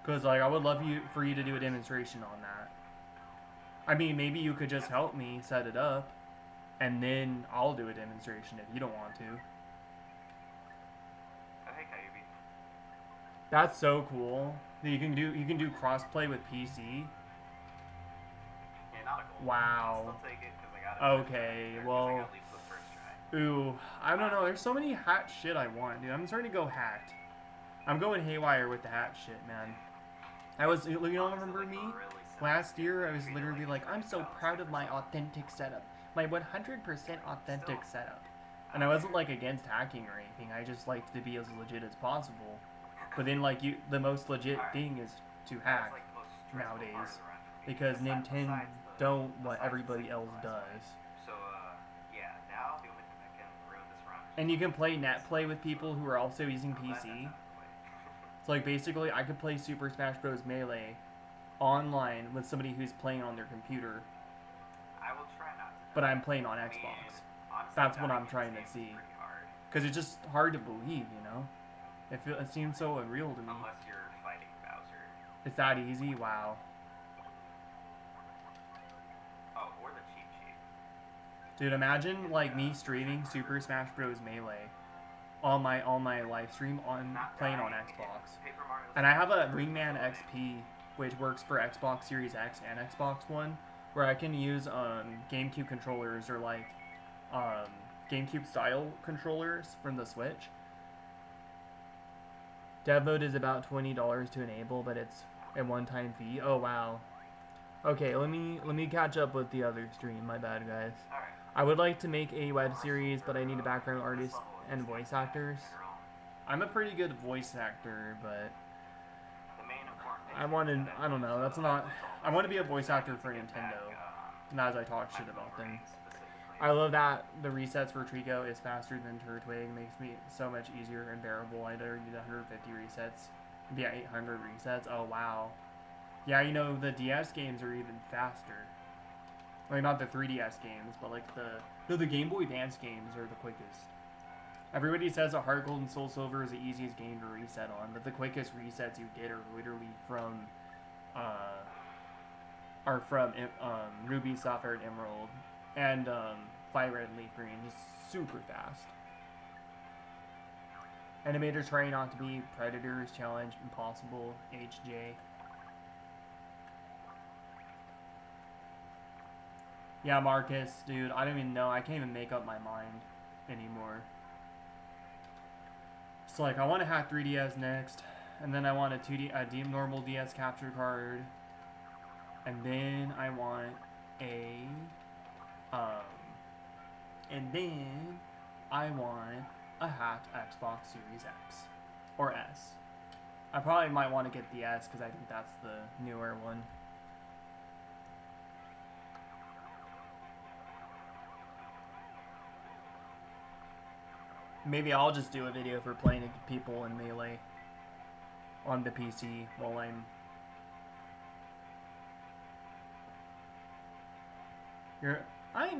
Because like I would love for you to do a demonstration on that. I mean, maybe you could just help me set it up, and then I'll do a demonstration if you don't want to. Oh, hey, Kyubi. That's so cool. You can do crossplay with PC. Yeah, not a goal. Wow. I'll still take it 'cause I got it. Okay, I well. got at least the first try. Ooh, I don't know. There's so many hat shit I want, dude. I'm starting to go hacked. I'm going haywire with the hat shit, man. You don't remember me? Last year, I was literally like, I'm so proud of my authentic setup. My 100% authentic setup. And I wasn't like against hacking or anything. I just liked to be as legit as possible. But then like the most legit thing is to hack nowadays. Because Nintendo don't what everybody else does. So, yeah, now the only thing that can ruin this run. And you can play net play with people who are also using PC. So like basically I could play Super Smash Bros. Melee online with somebody who's playing on their computer. I will try not to. But I'm playing on Xbox. That's what I'm trying to see. Because it's just hard to believe, you know? It seems so unreal to me. Unless you're fighting Bowser. It's that easy? Wow. Oh, or the cheat sheet. Dude, imagine like me streaming Super Smash Bros. Melee on my live stream playing on Xbox. And I have a Wingman XP, which works for Xbox Series X and Xbox One, where I can use GameCube controllers or like GameCube style controllers from the Switch. Dev mode is about $20 to enable, but it's a one-time fee. Oh wow. Okay, let me catch up with the other stream. My bad, guys. Alright. I would like to make a web series, but I need a background artist and voice actors. I'm a pretty good voice actor, but I don't know, that's not, I want to be a voice actor for Nintendo, not as I talk shit about them. I love that the resets for Trico is faster than Turtwig, makes me so much easier and bearable. I never need 150 resets, yeah, 800 resets, oh wow. Yeah, you know, the DS games are even faster. Like, not the 3DS games, but like the Game Boy Advance games are the quickest. Everybody says that Heart Gold and Soul Silver is the easiest game to reset on, but the quickest resets you get are literally from Ruby, Sapphire, and Emerald, and Fire Red and Leaf Green, just super fast. Animators trying not to be predators, challenge, impossible, HJ. Yeah, Marcus, dude, I don't even know. I can't even make up my mind anymore. It's like, I want to hack 3DS next, and then I want a normal DS capture card, and then I want a hacked Xbox Series X, or S. I probably might want to get the S, because I think that's the newer one. Maybe I'll just do a video for playing people in Melee on the PC while I'm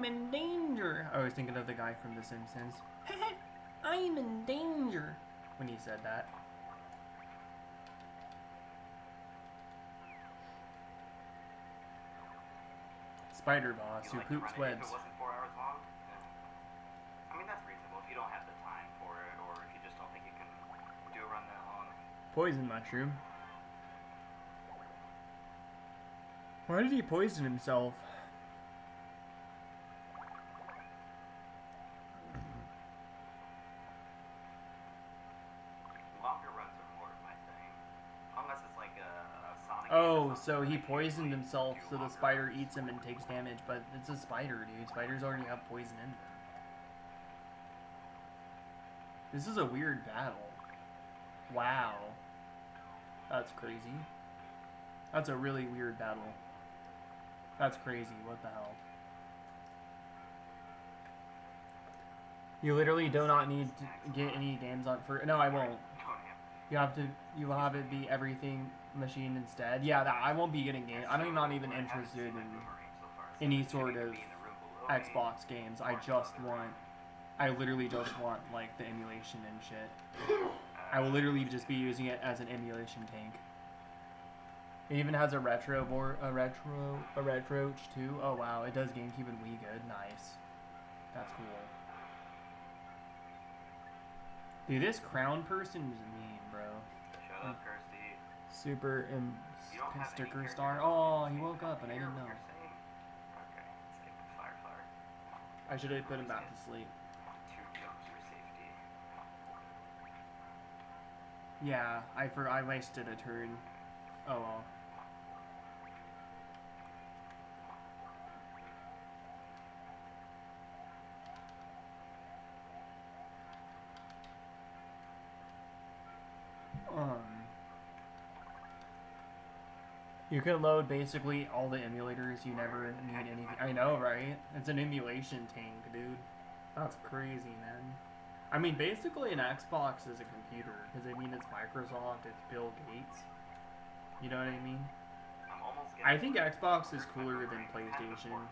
in danger. I was thinking of the guy from The Simpsons. I'm in danger when he said that. Spider boss who poops webs. If it wasn't 4 hours long, I mean, that's reasonable if you don't have the time for it, or if you just don't think you can do a run that long. Poison mushroom. Why did he poison himself? Longer runs are more of my thing. Unless it's like a Sonic. Oh, so he poisoned himself so the spider eats him and takes damage, but it's a spider, dude. Spiders already have poison in them. This is a weird battle. Wow. That's crazy. That's a really weird battle. That's crazy. What the hell? You literally do not need to get any games on for. No, I won't. You will have it be everything machine instead. Yeah, I won't be getting games. I'm not even interested in any sort of Xbox games. I literally just want like the emulation and shit. I will literally just be using it as an emulation tank. It even has a retro too. Oh wow, it does GameCube and Wii good. Nice. That's cool. Dude, this crown person is mean, bro. Shut up, Kirsty. Super sticker star. Oh, he woke up and I didn't know. Okay, let's take the Fireflower. I should have put him back to sleep. 2 jumps for safety. Yeah, I wasted a turn. Oh well. You can load basically all the emulators. You never need anything. I know, right? It's an emulation tank, dude. That's crazy, man. I mean, basically an Xbox is a computer, because I mean it's Microsoft, it's Bill Gates. You know what I mean? I think Xbox is cooler than PlayStation,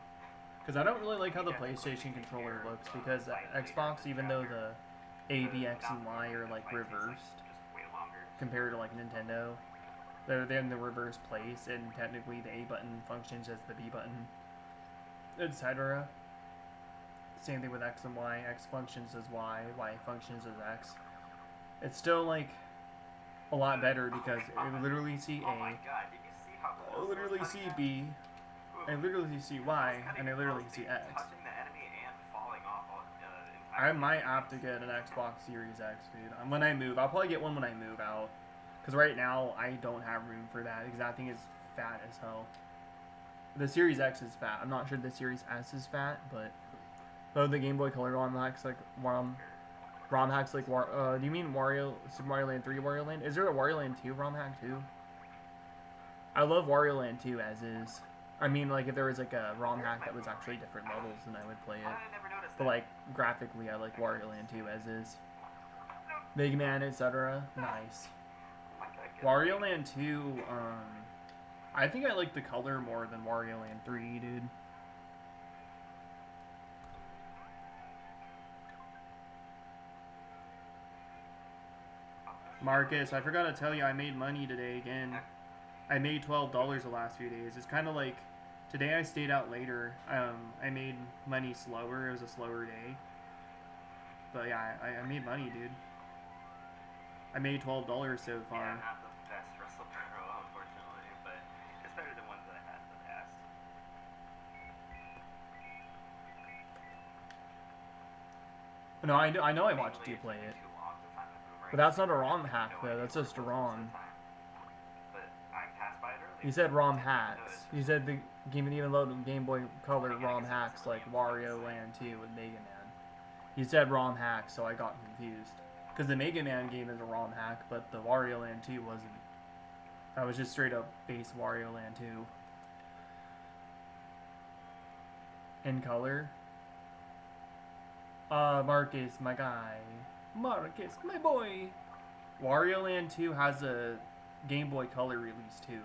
because I don't really like how the PlayStation controller looks, because Xbox, even though the A, B, X, and Y are like reversed, compared to like Nintendo. They're in the reverse place, and technically the A button functions as the B button, etc. Same thing with X and Y. X functions as Y, Y functions as X. It's still like a lot better because I literally see Oh my A, god, did you see how I close literally it was see cutting B, I literally see Y, and I literally see X. touching the enemy and falling off I might have to get an Xbox Series X, dude. When I move, I'll probably get one when I move out. Because right now, I don't have room for that, because that thing is fat as hell. The Series X is fat. I'm not sure the Series S is fat, but... Oh, the Game Boy Color ROM hacks, like, ROM hacks, like, do you mean Super Mario Land 3 Wario Land? Is there a Wario Land 2 ROM hack, too? I love Wario Land 2 as is. I mean, like, if there was, like, a ROM hack that was actually different levels, then I would play it. But, like, graphically, I like Wario Land 2 as is. Big Man, etc. Nice. Wario Land 2, I think I like the color more than Wario Land 3, dude. Marcus, I forgot to tell you I made money today again. I made $12 the last few days. It's kind of like, today I stayed out later. I made money slower. It was a slower day. But yeah, I made money, dude. I made $12 so far. Yeah, not the best wrestle pro, unfortunately, but it's better than ones that I had in the past. No, I know I watched you play it. But that's not a ROM hack, though. That's just a ROM. You said ROM hacks. You said the game didn't even load Game Boy Color ROM hacks like Wario Land 2 with Mega Man. You said ROM hacks, so I got confused. Because the Mega Man game is a ROM hack, but the Wario Land 2 wasn't. That was just straight up base Wario Land 2. In color. Marcus, my guy. Marcus, my boy. Wario Land 2 has a Game Boy Color release too.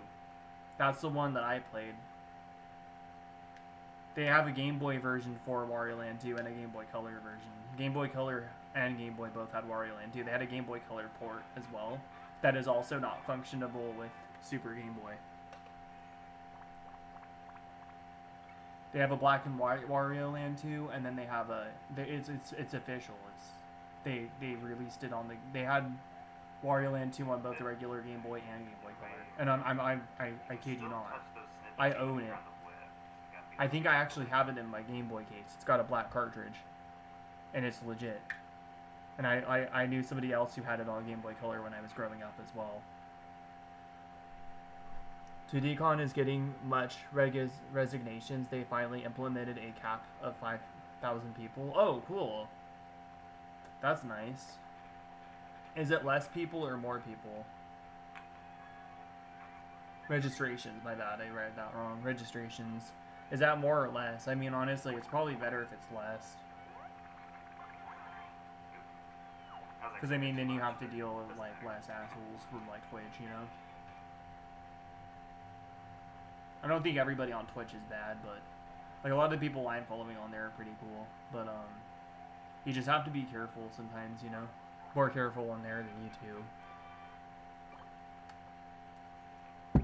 That's the one that I played. They have a Game Boy version for Wario Land 2 and a Game Boy Color version. Game Boy Color and Game Boy both had Wario Land 2. They had a Game Boy Color port as well. That is also not functionable with Super Game Boy. They have a black and white Wario Land 2, and then they have a. It's official. They released it on the. They had Wario Land 2 on both the regular Game Boy and Game Boy Color, and I kid you not, I own it. I think I actually have it in my Game Boy case. It's got a black cartridge, and it's legit. And I knew somebody else who had it on Game Boy Color when I was growing up as well. 2DCon is getting much resignations. They finally implemented a cap of 5,000 people. Oh, cool. That's nice. Is it less people or more people? Registrations, my bad, I read that wrong. Registrations. Is that more or less? I mean, honestly, it's probably better if it's less. Because, I mean, then you have to deal with, like, less assholes from, like, Twitch, you know? I don't think everybody on Twitch is bad, but, like, a lot of the people I'm following on there are pretty cool. But, you just have to be careful sometimes, you know? More careful on there than YouTube.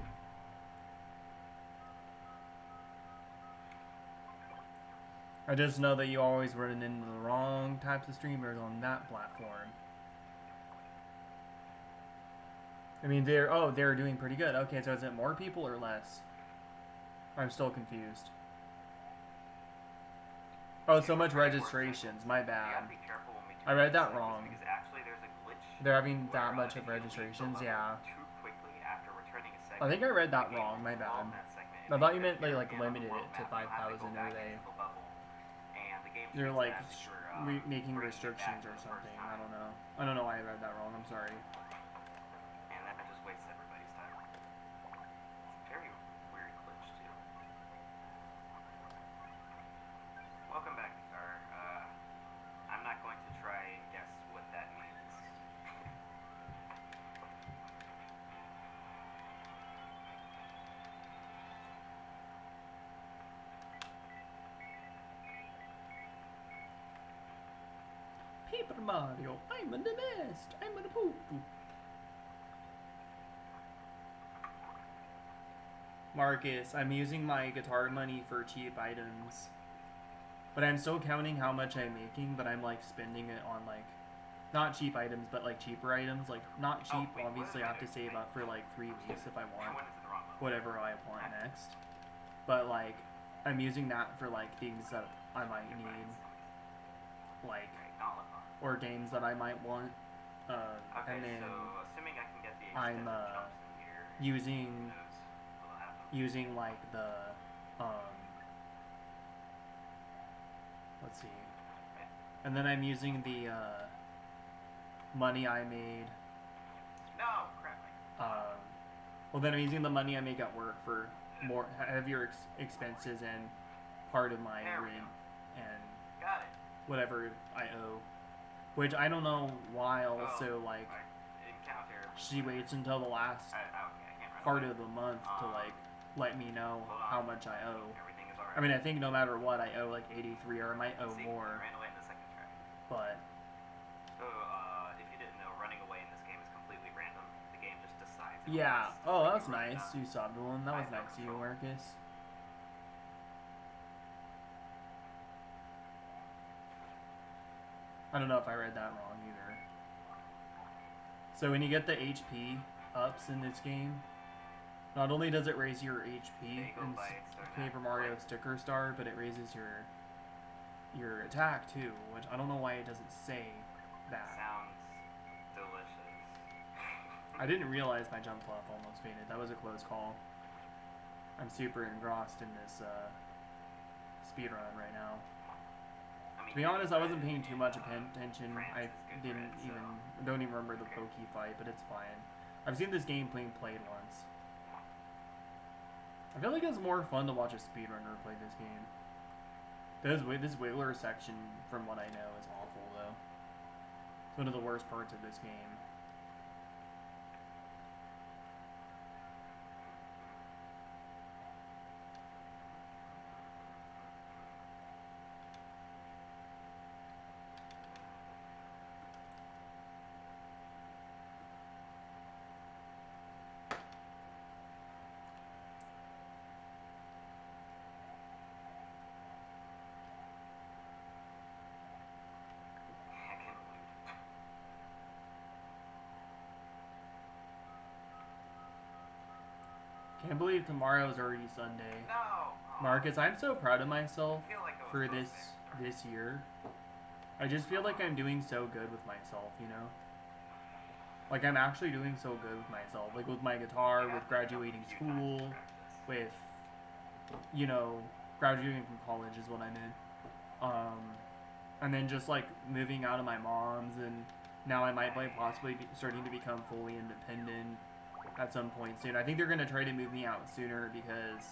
I just know that you always run into the wrong types of streamers on that platform. I mean, they're doing pretty good. Okay, so is it more people or less? I'm still confused. Oh, so much registrations. My bad. I read that wrong. They're having that much of registrations, yeah. I think I read that wrong, my bad. I thought you meant they, like, limited it to 5,000 or they're, like, making restrictions or something. I don't know. I don't know why I read that wrong. I'm sorry. And that just wastes everybody's time. It's very weird glitch, too. Welcome back, Star. I'm not going to try and guess what that means. Paper Mario, I'm the best. I'm the poo-poo. Marcus, I'm using my guitar money for cheap items. But I'm still counting how much I'm making, but I'm like spending it on like, not cheap items, but like cheaper items. Like, not cheap, wait, obviously I have to save up for like 3 weeks if I I want went into the wrong mode. whatever I want next. But like, I'm using that for like things that I might need. Like, Okay, gauntlet bar. or games that I might want. Okay, And then so assuming I can get the I'm, extended jumps in here, who using knows what'll happen. like the let's see, and then I'm using the money I made. No, crap. Well, then I'm using the money I make at work for more heavier expenses and part of my There we rent and Got it. whatever I owe, which I don't know why. Also, like, Encounter. she waits until the last Okay, I can't run part away. of the month to like let me know Hold on. how much I owe. Everything is alright. I mean, I think no matter what, I owe like 83, or I might owe See, more. I ran away in the second try. But So, if you didn't know, running away in this game is completely random. The game just decides. it yeah, wants to oh, let that was you run nice. down. You saw the one. That I was have no nice of you, control. Marcus. I don't know if I read that wrong either. So when you get the HP ups in this game, not only does it raise your HP Bagel in bites are Paper not Mario quite- Sticker Star, but it raises your attack too, which I don't know why it doesn't say that. Sounds delicious. I didn't realize my jump flop almost faded. That was a close call. I'm super engrossed in this speedrun right now. I mean, To be honest, I wasn't paying in, too much attention. France I is good didn't bread, so- even don't even remember the pokey fight, but it's fine. I've seen this game played once. I feel like it's more fun to watch a speedrunner play this game. This Wiggler section, from what I know, is awful though. It's one of the worst parts of this game. I can't believe it. Can't believe tomorrow is already Sunday. No! Aw, Marcus, I'm so proud of myself I feel like it was for close this year. I just feel like I'm doing so good with myself, you know? Like, I'm actually doing so good with myself. Like, with my guitar, with graduating school, with, you know, graduating from college is what I meant. And then just, like, moving out of my mom's, and now I might possibly be starting to become fully independent at some point soon. I think they're going to try to move me out sooner because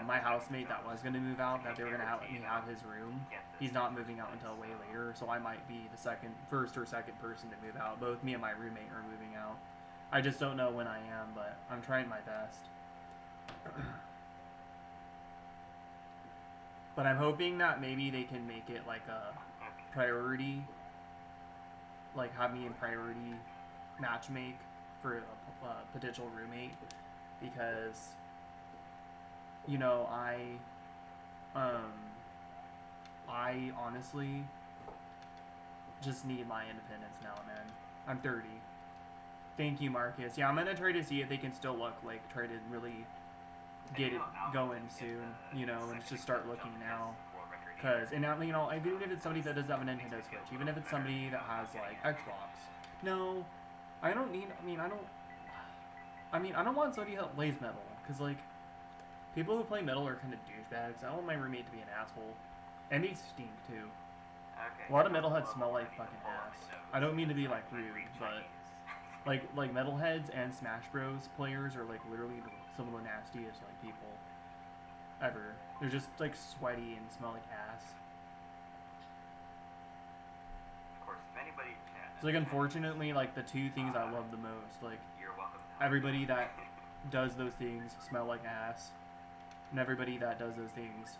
my housemate that was going to move out, that they were going to let me have his room, he's not moving out until way later, so I might be the first or second person to move out. Both me and my roommate are moving out. I just don't know when I am, but I'm trying my best. But I'm hoping that maybe they can make it like a priority, like have me in priority matchmake for a potential roommate, because, you know, I honestly just need my independence now, man. I'm 30. Thank you, Marcus. Yeah, I'm gonna try to see if they can still try to really get it going soon, you know, and just start looking now. Cause, and now, you know, even if it's somebody that doesn't have a Nintendo Switch, even if it's somebody that has like Xbox, no, I don't want somebody that plays metal, cause like people who play metal are kind of douchebags. I don't want my roommate to be an asshole, and they stink too. Okay. A lot of metalheads smell like fucking ass. I don't mean to be like rude, but like metalheads and Smash Bros players are like literally some of the nastiest like people ever. They're just like sweaty and smell like ass. Of course, if anybody in chat It's like, unfortunately, like the two things I love the most, like you're welcome. everybody that does those things smell like ass, and everybody that does those things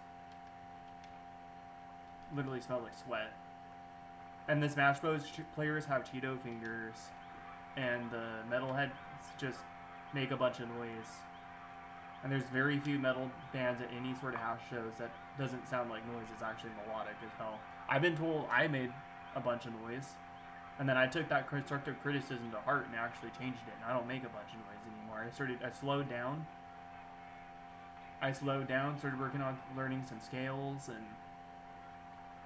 literally smell like sweat. And the Smash Bros players have Cheeto fingers, and the metalheads just make a bunch of noise. And there's very few metal bands at any sort of house shows that doesn't sound like noise. It's actually melodic as hell. I've been told I made a bunch of noise, and then I took that constructive criticism to heart and actually changed it. And I don't make a bunch of noise anymore. I slowed down. Started working on learning some scales and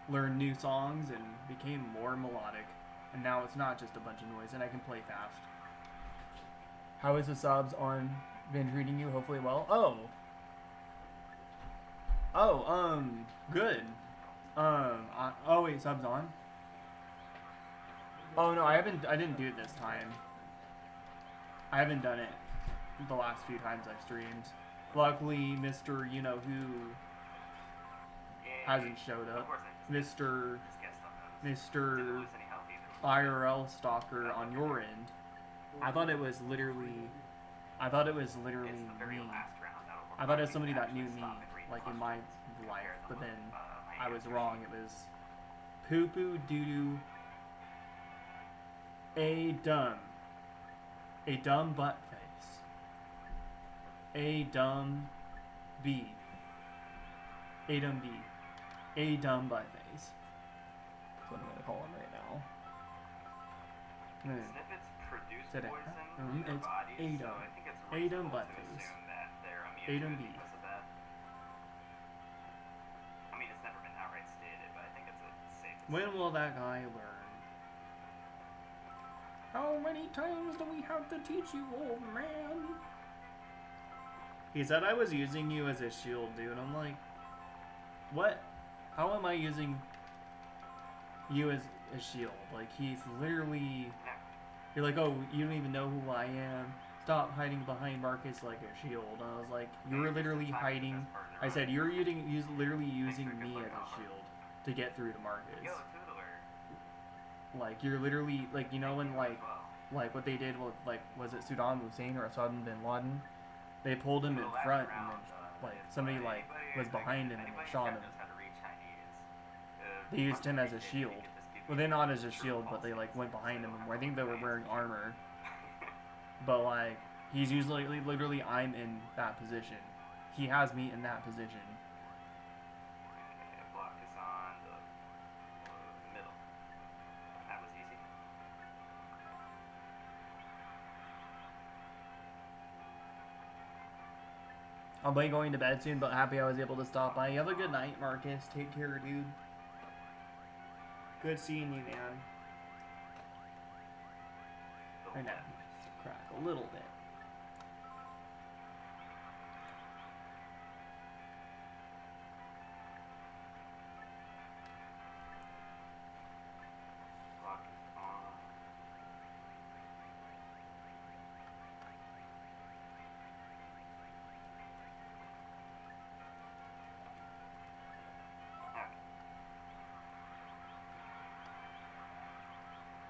learned new songs and became more melodic. And now it's not just a bunch of noise, and I can play fast. How is the subs on been treating you? Hopefully well. Good. Oh wait, subs on? Oh no, I didn't do it this time. I haven't done it the last few times I've streamed. Luckily, Mr. You know who hasn't showed up. Mr. IRL stalker on your end. I thought it was literally me. I thought it was somebody that knew me, like in my life, but then I was wrong. It was poo poo doo doo a dumb butt face, a dumb B, a dumb B, a dumb butt face. That's what I'm gonna call him right now. Snippets produce poison in their It's bodies, so I think it's Adam reasonable to Buttface. assume that they're immune Adam to B. it because of that. I mean, it's never been outright stated, but I think it's a safe. When will that guy learn? How many times do we have to teach you, old man? He said I was using you as a shield, dude. I'm like, what? How am I using you as a shield? Like, he's literally... You're like, oh, you don't even know who I am. Stop hiding behind Marcus like a shield. And I was like, you're literally hiding... I said, you're literally using me as a shield to get through to Marcus. Yo, Toodler. Like, you're literally... Like, you know when, like what they did with, like, was it Saddam Hussein or Osama bin Laden? They pulled him in front and then, like, somebody, like, was behind him and they shot him. They used him as a shield. Well, they're not as a shield, but they, like, went behind him. And I think they were wearing armor. But, like, he's usually, literally, I'm in that position. He has me in that position. Block is on the middle. That was easy. I'll be going to bed soon, but happy I was able to stop by. You have a good night, Marcus. Take care, dude. Good seeing you, man. I know. Crack a little bit. Block is on.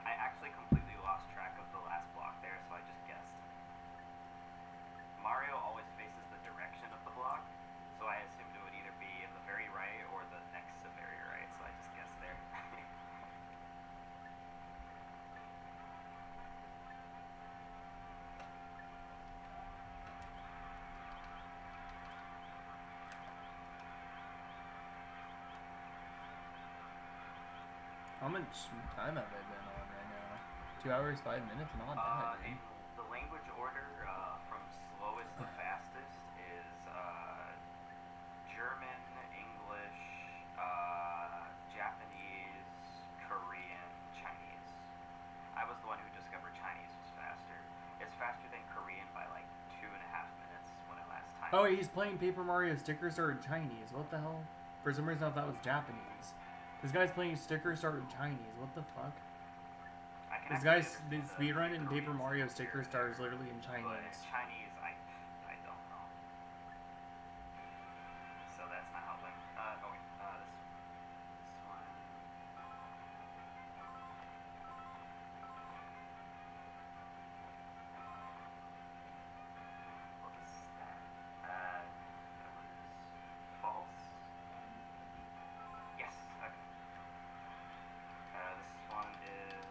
I actually completely lost track of the last block there, so I just guessed. Mario always faces the direction of the block, so I assumed it would either be in the very right or the next to very right, so I just guessed there. How much time have I been on right now? 2 hours, 5 minutes? Not bad, In dude. the language order from slowest to fastest is German, English, Japanese, Korean, Chinese. I was the one who discovered Chinese was faster. It's faster than Korean by like 2.5 minutes when I last timed. Oh, he's playing Paper Mario Sticker Star in Chinese. What the hell? For some reason I thought that was Japanese. This guy's playing Sticker Star in Chinese. What the fuck? I can This actually guy's get into speedrun in the Paper Korean Mario speaker Sticker Star is literally in but Chinese. Chinese, I don't know. So that's not helping. Oh wait, this one. What is that? That was false. Yes. Okay. This one is.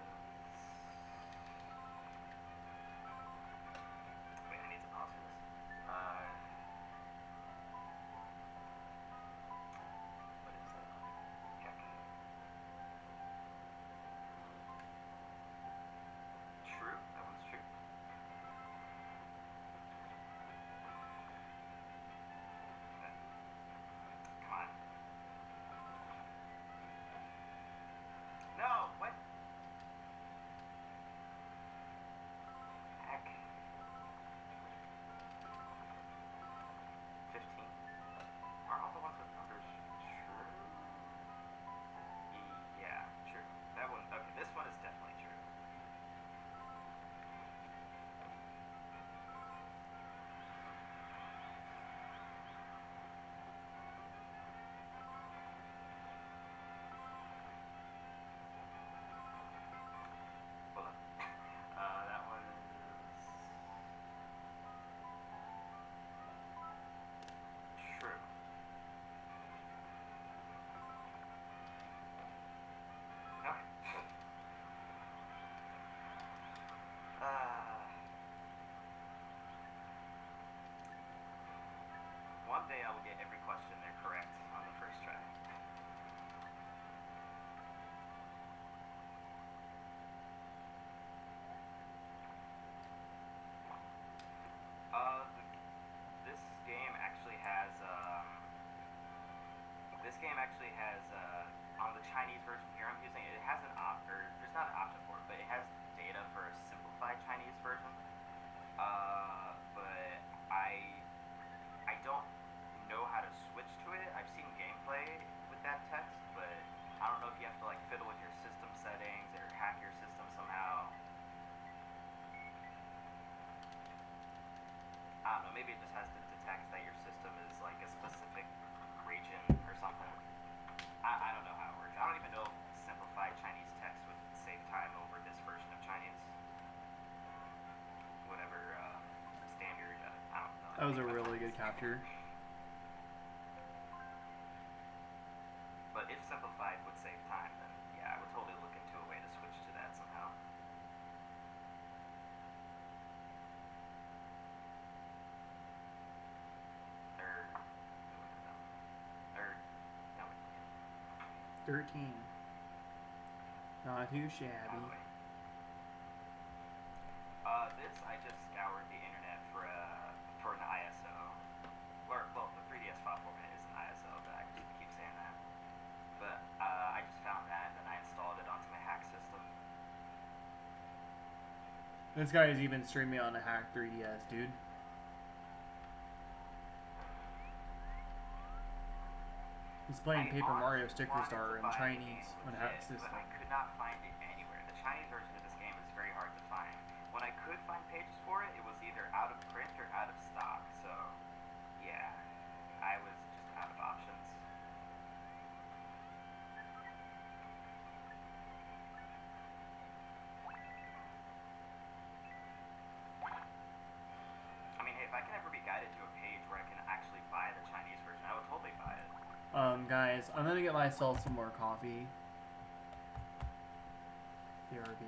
Wait, I need to pause Someday I will get every question there correct on the first try. This game actually has on the Chinese version here I'm using it has an there's not an option for it, but it has data for a simplified Chinese version. But I don't know how to switch to it. I've seen gameplay with that text, but I don't know if you have to like fiddle with your system settings or hack your system somehow. I don't know, maybe it just has to detect that your system is like a specific region or something. I don't know how it works. I don't even know if simplified Chinese text would save time over this version of Chinese. Whatever standard, I don't know. That was a really good capture. But if simplified would save time, then yeah, I would totally look into a way to switch to that somehow. No. 13. Not too shabby. This I just scoured the internet for an ISO. Well, the 3DS file format is an ISO, but I just keep saying that. But I just found that, and I installed it onto my hack system. This guy is even streaming on a hack 3DS, dude. He's playing Paper Mario Sticker Star in Chinese on a hack system. But I could not find it anywhere. The Chinese version of this game is very hard to find. When I could find pages for it, it was either out of print or out of stock. So, yeah, I was just out of options. I mean, hey, if I can ever be guided to a page where I can actually buy the Chinese version, I would totally buy it. Guys, I'm gonna get myself some more coffee. BRB.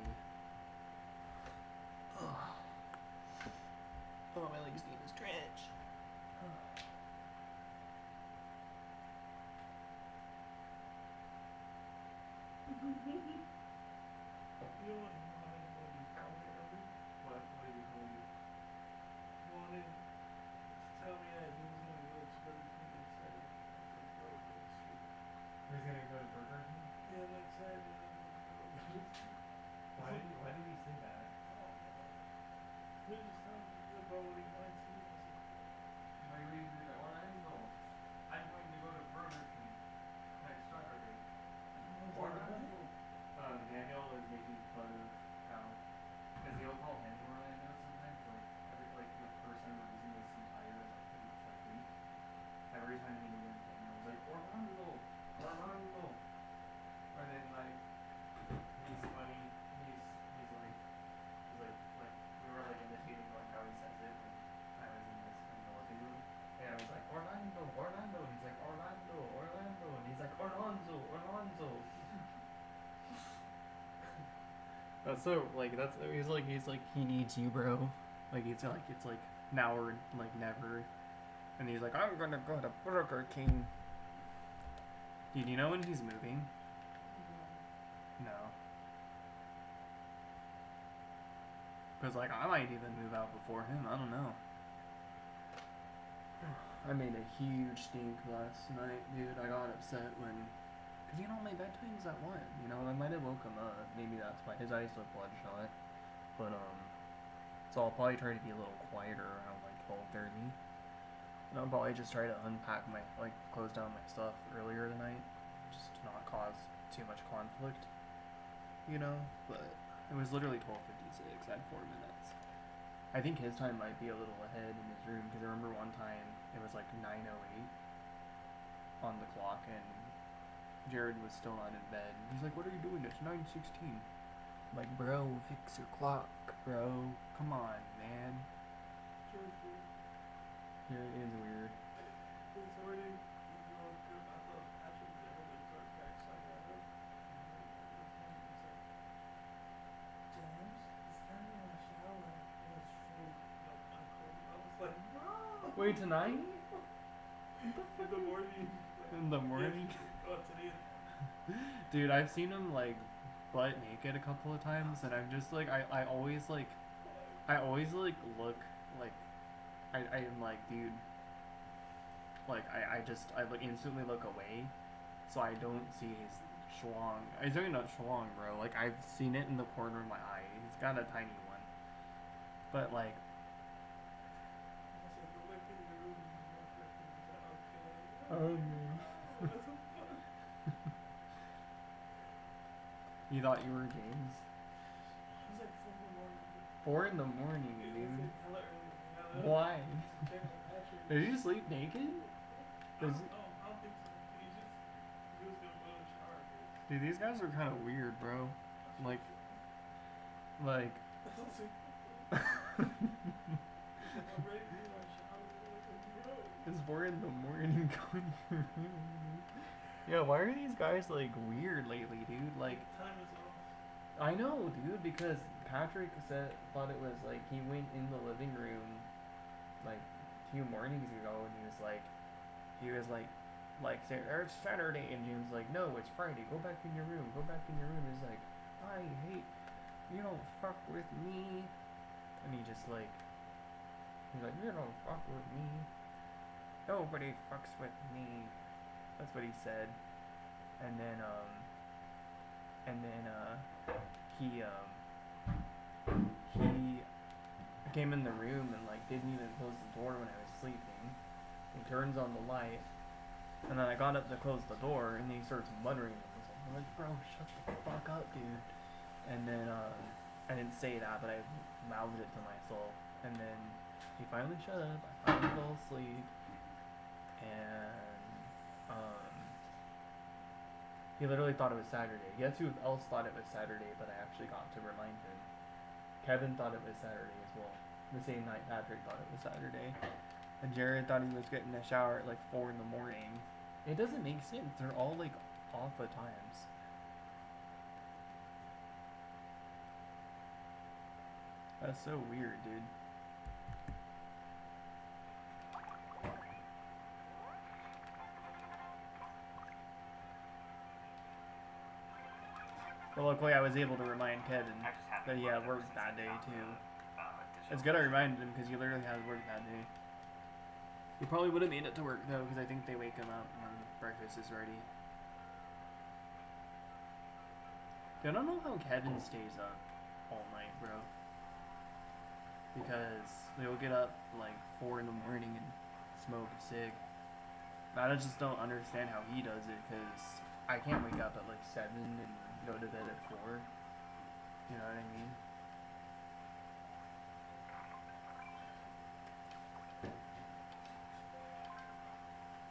Oh, my legs need a stretch. What did he call you? You wanted to tell me that he was gonna go to Burger King and say, He's gonna go to Burger King? yeah, like said, Why did he say that? he was just telling me about what he wanted to do. Why would he do that? Orlando. I'm going to go to Burger King next Saturday. Orlando. Daniel is making fun of how, because he'll call him Orlando sometimes, like the person releasing this entire week. Every time he meets Daniel, he's like Orlando, Orlando, and then like he's funny. He's like we were like imitating like how he says it when I was in the living room, and I was like Orlando, Orlando, and he's like Orlando, Orlando, and he's like Orlando, Orlando. That's so, like, he's like, he needs you, bro. Like, it's like, now or, like, never. And he's like, I'm gonna go to Burger King. Dude, you know when he's moving? No. Because, like, I might even move out before him. I don't know. I made a huge stink last night, dude. I got upset when... Because, you know, my bedtime's at 1. You know, I might have woke him up. Maybe that's why. His eyes look bloodshot. But, so I'll probably try to be a little quieter around, like, 12:30. And I'll probably just try to unpack my, like, close down my stuff earlier tonight. Just to not cause too much conflict. You know? But it was literally 12:56. I had 4 minutes. I think his time might be a little ahead in his room. Because I remember one time it was, like, 9:08 on the clock. And Jared was still not in bed. He's like, what are you doing? It's 9:16. I'm like, bro, fix your clock, bro. Come on, man. Yeah, it is weird. It's already, you know, good. I thought Patrick was able to start back, so I got up. James, it's time to have a shower. It was full of uncold. I was like, no. Wait, tonight? In the morning. In the morning? Oh, today. Dude, I've seen him like butt naked a couple of times, and I'm just like, I always like look like, I am like, dude, like I like instantly look away, so I don't see his schlong. It's really not schlong, bro. Like I've seen it in the corner of my eye. He's got a tiny one, but like, I said, go back in your room. Okay. What the fuck? You thought you were James? It was like 4 in the morning. 4 in the morning, It was dude. like hella early. Yeah, Why? Check my Patrick. Did you sleep naked? I don't think so. He was gonna go to the shower. Dude, these guys are kind of weird, bro. Like, I'm ready to do my shower. it's 4 in the morning. Going to your room. Yeah, why are these guys like weird lately, dude? Like, Time is off. I know, dude, because Patrick thought it was like he went in the living room like 2 mornings ago, and he was like, say, it's Saturday, and James was like, no, it's Friday. Go back in your room. Go back in your room. He's like, I hate you. Don't fuck with me. And he's like, you don't fuck with me. Nobody fucks with me. That's what he said. And then he came in the room and like didn't even close the door when I was sleeping. He turns on the light, and then I got up to close the door, and he starts muttering. I'm like, bro, shut the fuck up, dude. And then I didn't say that, but I mouthed it to myself. And then he finally shut up. I finally fell asleep, and he literally thought it was Saturday. Guess who else thought it was Saturday, but I actually got to remind him. Kevin thought it was Saturday as well. The same night Patrick thought it was Saturday. And Jared thought he was getting a shower at like 4 in the morning. It doesn't make sense. They're all like off at times. That's so weird, dude. But luckily I was able to remind Kevin that he had work that day too. It's good I reminded him because he literally had work that day. He probably would have made it to work though, because I think they wake him up when breakfast is ready. Dude, I don't know how Kevin stays up all night, bro. Because they'll get up like 4 in the morning and smoke a cig. I just don't understand how he does it, because I can't wake up at like 7 and go to bed at 4. You know what I mean?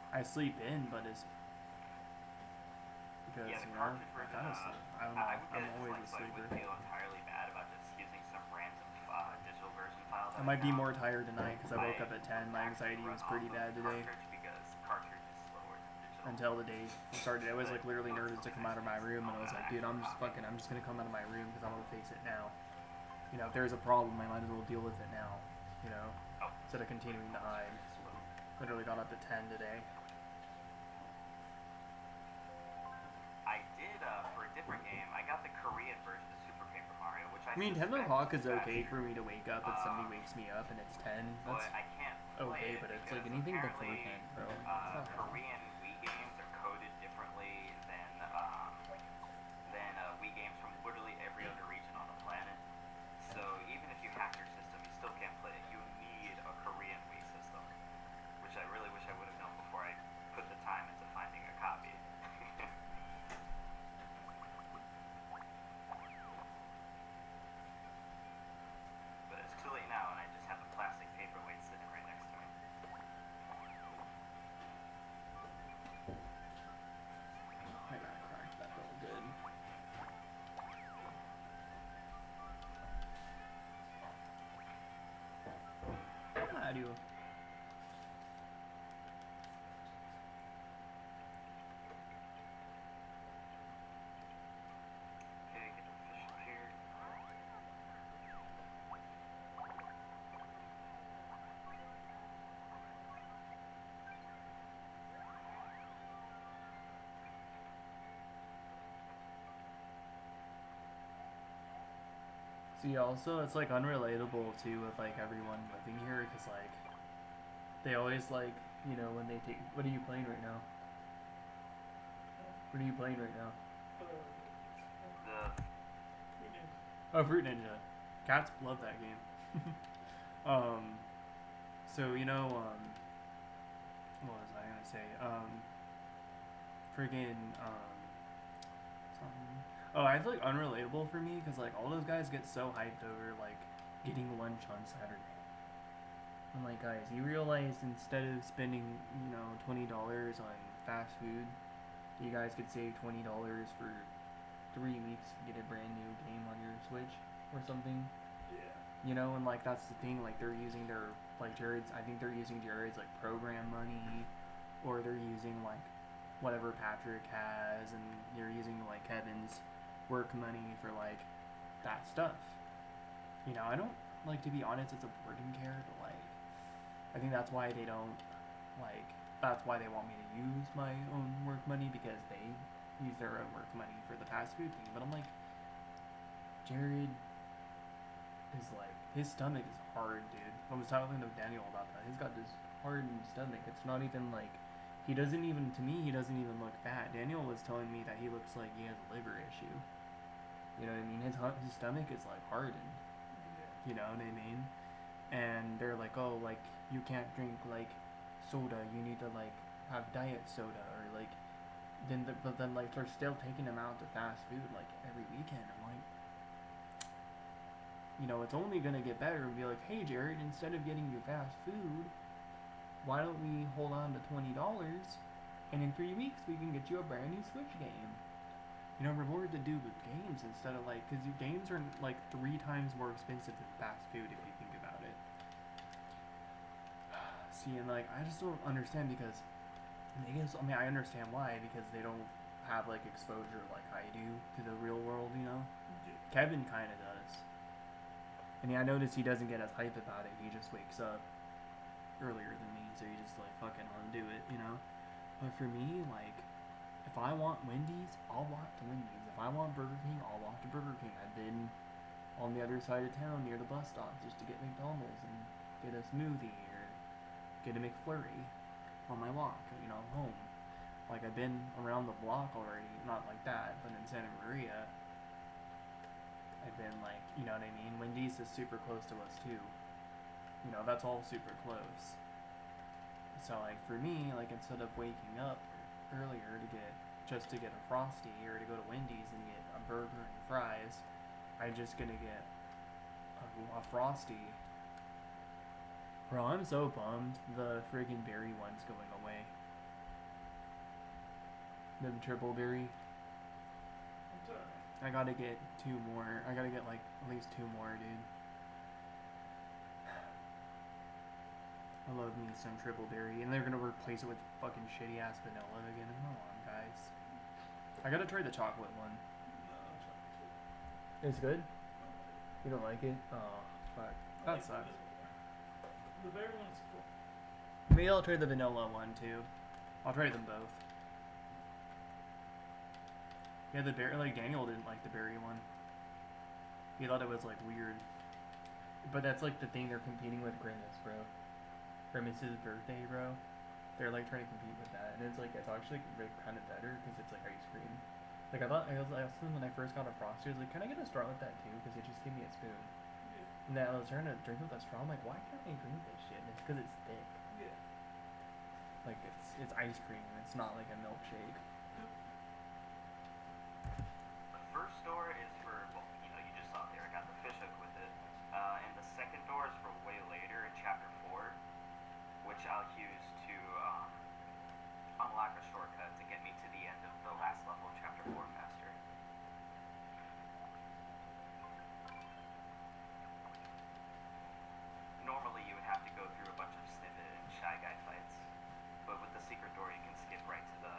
I sleep in, but it's because, Yeah, you the know, cartridge I version, gotta sleep. I don't know. I would get I'm it always a so I sleeper. wouldn't feel entirely bad about just using some random digital version file. I might be more tired tonight because I woke up at 10. My anxiety was pretty bad today. Because cartridge is slower than digital. Until the day started. I was like literally nervous to come out of my room, and I was like, dude, I'm just gonna come out of my room because I'm gonna face it now. You know, if there's a problem, I might as well deal with it now. You know, instead of continuing to hide. Literally got up at 10 today. I did for a different game. I got the Korean version of Super Paper Mario, which I mean, 10 suspect o'clock is okay faster, for me to wake up if somebody wakes me up and it's 10. but That's I can't play okay, it but it's because like anything before apparently, 10, bro. It's not fun. Korean Wii games are coded differently than Wii games from literally every other region on the planet. So even if you hack your system, you still can't play it. You need a Korean Wii system, which I really wish I would have known before I put the time into finding a copy. But it's too late now, and I just have a plastic paperweight sitting right next to me. See, also, it's like unrelatable too with like everyone living here, cause like they always like, you know, when they take. What are you playing right now? What are you playing right now? The Oh, Fruit Ninja. Cats love that game. So you know, what was I gonna say? Friggin', something. Oh, I feel like unrelatable for me because like all those guys get so hyped over like getting lunch on Saturday. I'm like, guys, you realize instead of spending, you know, $20 on fast food, you guys could save $20 for 3 weeks to get a brand new game on your Switch or something. Yeah. You know, and like that's the thing, like they're using their like Jared's. I think they're using Jared's like program money, or they're using like whatever Patrick has, and they're using like Kevin's work money for like that stuff. You know, I don't like, to be honest, it's a boarding care, but like I think that's why they don't like. That's why they want me to use my own work money, because they use their own work money for the fast food thing. But I'm like, Jared is like, his stomach is hard, dude. I was talking to Daniel about that. He's got this hardened stomach. It's not even like, he doesn't even, to me, he doesn't even look fat. Daniel was telling me that he looks like he has a liver issue. You know what I mean? His stomach is like hardened. You know what I mean? And they're like, oh, like, you can't drink like soda. You need to like have diet soda, or like, but then like they're still taking him out to fast food like every weekend. I'm like, you know, it's only gonna get better and be like, hey Jared, instead of getting you fast food, why don't we hold on to $20, and in 3 weeks we can get you a brand new Switch game. You know, reward to do with games instead of like, because games are like 3 times more expensive than fast food if you think about it. See, and like, I just don't understand, because I guess, I mean, I understand why, because they don't have like exposure like I do to the real world, you know? Kevin kind of does. I mean, I notice he doesn't get as hype about it. He just wakes up earlier than me, so he just like fucking undo it, you know? But for me, like, if I want Wendy's, I'll walk to Wendy's. If I want Burger King, I'll walk to Burger King. I've been on the other side of town near the bus stop just to get McDonald's and get a smoothie or get a McFlurry on my walk, you know, home. Like, I've been around the block already, not like that, but in Santa Maria, I've been like, you know what I mean? Wendy's is super close to us too. You know, that's all super close. So like for me, like instead of waking up earlier to get a Frosty, or to go to Wendy's and get a burger and fries, I'm just gonna get a Frosty. Bro, I'm so bummed the friggin' berry one's going away. The triple berry. It's alright. I gotta get 2 more. I gotta get like at least 2 more, dude. I love me some triple berry, and they're gonna replace it with fucking shitty ass vanilla again. Come on, guys. I gotta try the chocolate one. No, it's not. It's good. You don't like it? Oh, fuck. That sucks. The berry one's cool. Maybe I'll try the vanilla one too. I'll try them both. Yeah, the berry, like Daniel didn't like the berry one. He thought it was like weird. But that's like the thing, they're competing with Grimace, bro. Grimace's birthday, bro. They're like trying to compete with that, and it's like, it's actually kind of better because it's like ice cream. Like I asked them when I first got a Frosty, I was like, can I get a straw with that too? Because they just gave me a spoon. Yeah. And then I was trying to drink with a straw. I'm like, why can't I drink this shit? And it's because it's thick. Yeah. Like it's ice cream. It's not like a milkshake. The first door is for, well, you know, you just saw there, I got the fish hook with it. And the second door is for way later in chapter 4, which I'll use to unlock a shortcut to get me to the end of the last level of chapter 4 faster. Normally you would have to go through a bunch of snippet and Shy Guy fights, but with the secret door you can skip right to the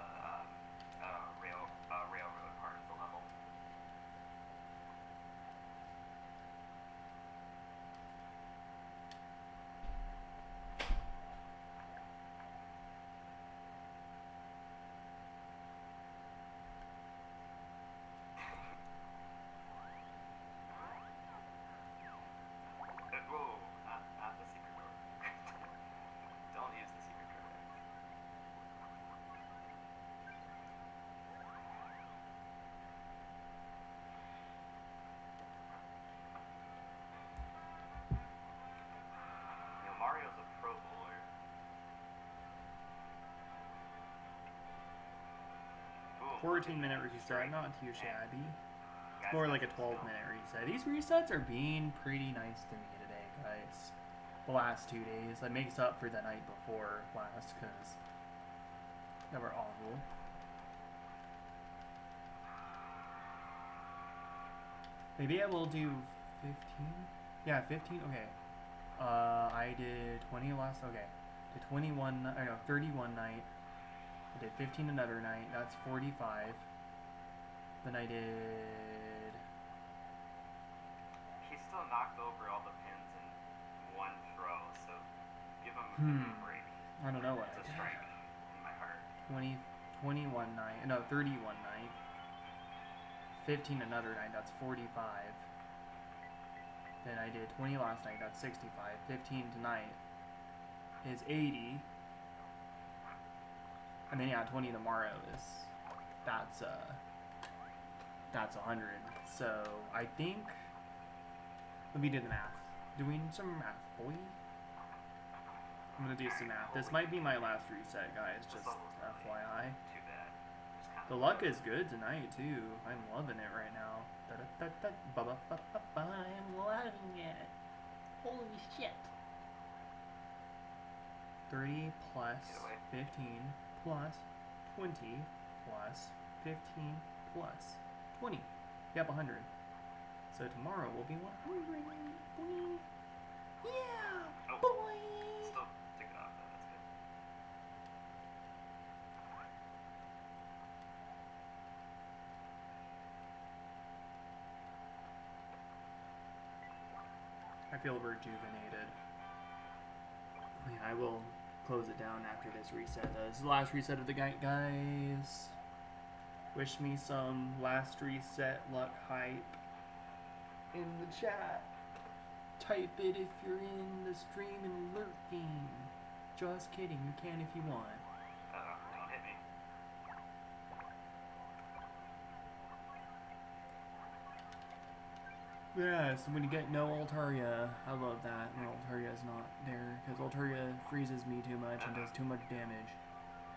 14-minute reset, not too shabby. Guys, More like a guys, 12-minute reset. These resets are being pretty nice to me today, guys. The last 2 days. That makes up for the night before last, because they were awful. Maybe I will do 15? Yeah, 15? Okay. I did 20 last, okay. Did 21, I know, 31 night. I did 15 another night, that's 45. Then I did... He still knocked over all the pins in one throw, so give him a break. I don't know what I It's a did. strike in my heart. 21 night, no, 31 night. 15 another night, that's 45. Then I did 20 last night, that's 65. 15 tonight is 80. And then yeah, 20 tomorrow is, that's 100. So I think, let me do the math. Doing some math, boy. I'm gonna do some math. This might be my last reset, guys, just FYI. Too bad. Just kind The luck is good tonight, too. I'm loving it right now. I'm loving it. Holy shit. 30 plus 15 plus 20 plus 15 plus 20. Yep, 100. So tomorrow will be 100. Boy. Yeah, boy. Still took it off though, that's good. I feel rejuvenated. Yeah, I will close it down after this reset. This is the last reset of the night, guys. Wish me some last reset luck hype in the chat. Type it if you're in the stream and lurking. Just kidding, you can if you want. Don't hit me. Yeah, so when you get no Altaria, I love that when Altaria's not there, because Altaria freezes me too much and does too much damage.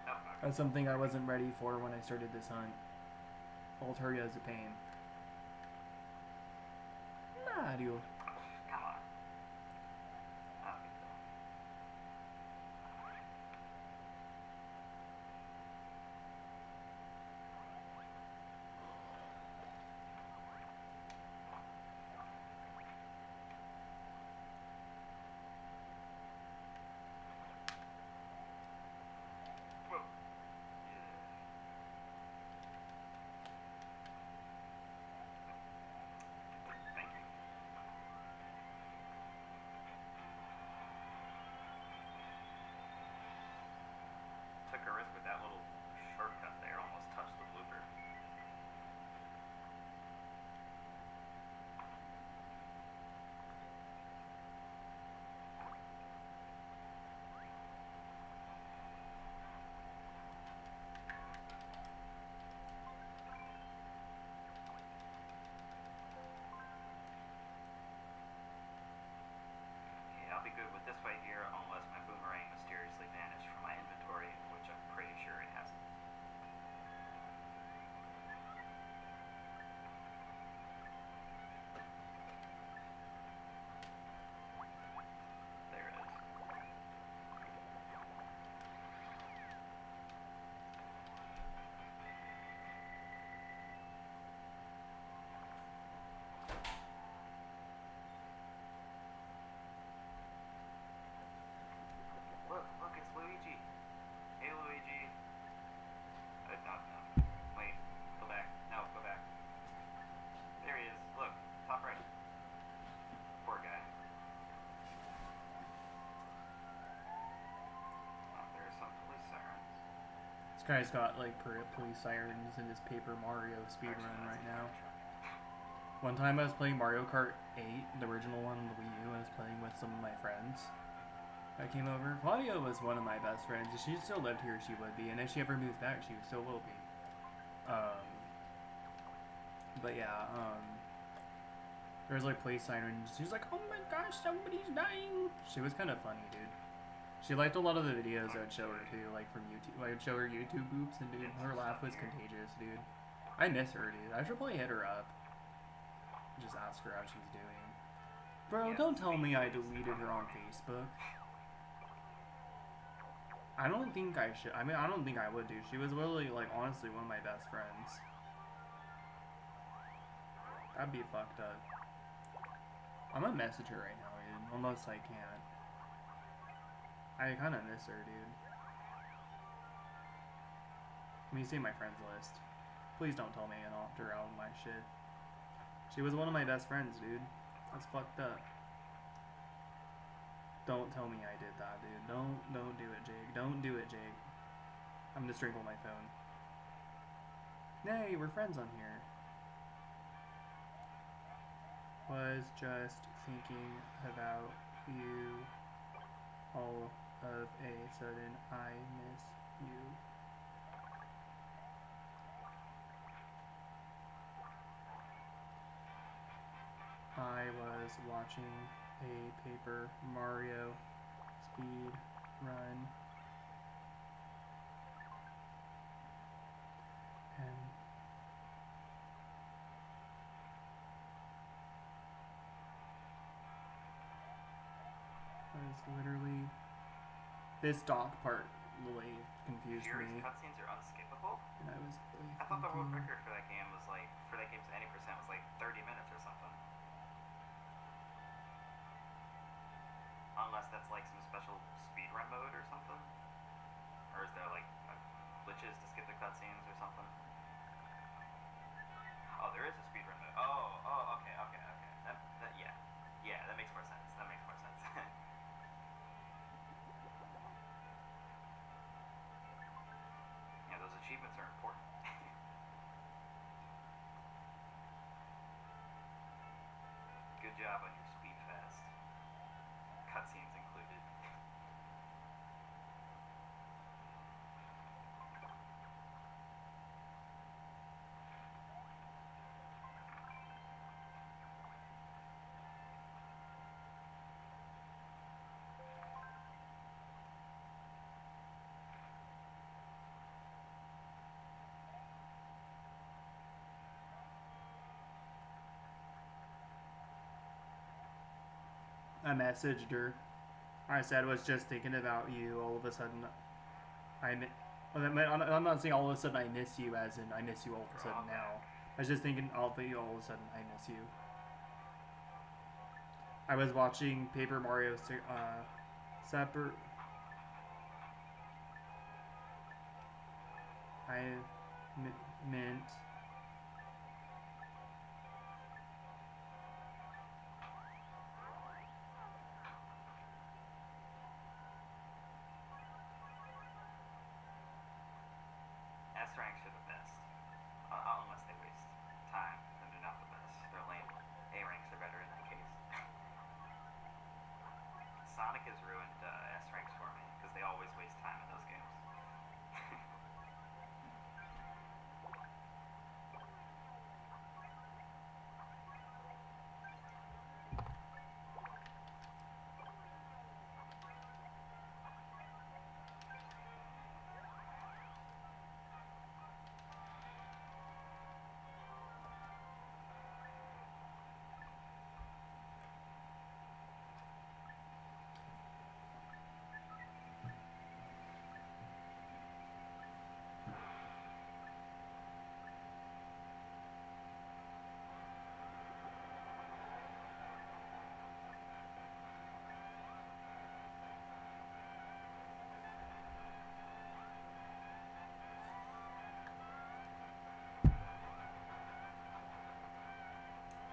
No, That's something I wasn't ready for when I started this hunt. Altaria is a pain. Mario. come on. Okay. Whoa. Thank you. Took a risk with that little shortcut there, almost touched the blooper. Yeah, I'll be good with this fight here unless my boomerang mysteriously vanished from my inventory, which I'm pretty sure it hasn't. There it is. Look, it's Luigi. Hey, Luigi. No. Wait, go back. No, go back. There he is. Look, top right. Poor guy. Oh, there's some police sirens. This guy's got like police sirens in his Paper Mario speedrun right now. One time I was playing Mario Kart 8, the original one on the Wii U, and I was playing with some of my friends that came over. Claudia was one of my best friends. If she still lived here, she would be, and if she ever moves back, she still will be. But yeah, there was like police sirens. She was like, "Oh my gosh, somebody's dying!" She was kind of funny, dude. She liked a lot of the videos I'd show her too, like from YouTube. I'd show her YouTube boops, and dude, her laugh was contagious, dude. I miss her, dude. I should probably hit her up. Just ask her how she's doing. Bro, don't tell me I deleted her on Facebook. I don't think I should. I mean, I don't think I would, dude. She was literally, like, honestly one of my best friends. That'd be fucked up. I'm gonna message her right now, dude. Almost I can't. I kinda miss her, dude. Let me see my friends list. Please don't tell me I knocked her out of my shit. She was one of my best friends, dude. That's fucked up. Don't tell me I did that, dude. Don't do it, Jake. Don't do it, Jake. I'm gonna sprinkle my phone. Nay, we're friends on here. Was just thinking about you. All of a sudden, I miss you. I was watching a Paper Mario speed run, and was literally this dock part really confused Fury's me, cutscenes are unskippable? and I was really I thought the world thinking, record for that game was like, for that game's any percent was like 30 minutes or something. Unless that's like some special speedrun mode or something. Or is there like glitches to skip the cutscenes or something? Oh, there is a speedrun mode. Oh, okay. Yeah. Yeah, that makes more sense. That makes more sense. Yeah, those achievements are important. Good job on your speed fast. Cutscenes included. I messaged her. I said, was just thinking about you. All of a sudden, I'm not saying all of a sudden I miss you, as in I miss you all of a sudden now. I was just thinking, all of a sudden I miss you. I was watching Paper Mario separate. I meant. S ranks are the best. Unless they waste time, then they're not the best. They're lame. A ranks are better in that case. Sonic has ruined S ranks for me, because they always waste time in those games.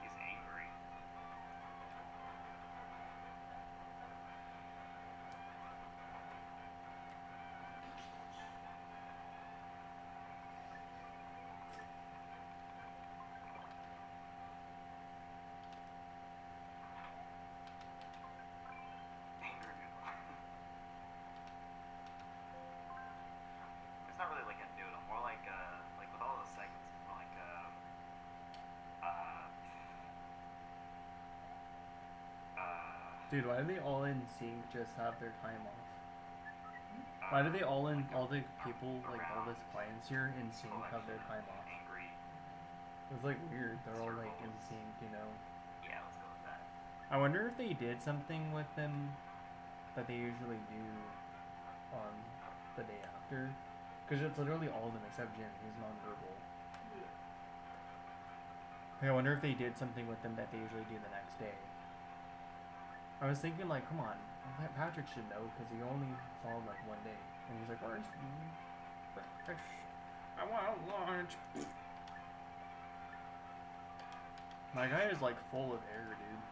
He's angry. Angry noodle. It's not really like a noodle, more like with all those segments, it's more like Dude, why do they all in sync just have their time off? Why do they all the people, like, all the clients here in sync have their time off? Angry. It's, like, weird. They're all, like, in sync, you know? Yeah, let's go with that. I wonder if they did something with them that they usually do on the day after. Because it's literally all of them except Jim. He's nonverbal. I wonder if they did something with them that they usually do the next day. I was thinking, like, come on, Patrick should know because he only saw him, like, one day. And he's like, where's I want lunch. My guy is, like, full of air, dude.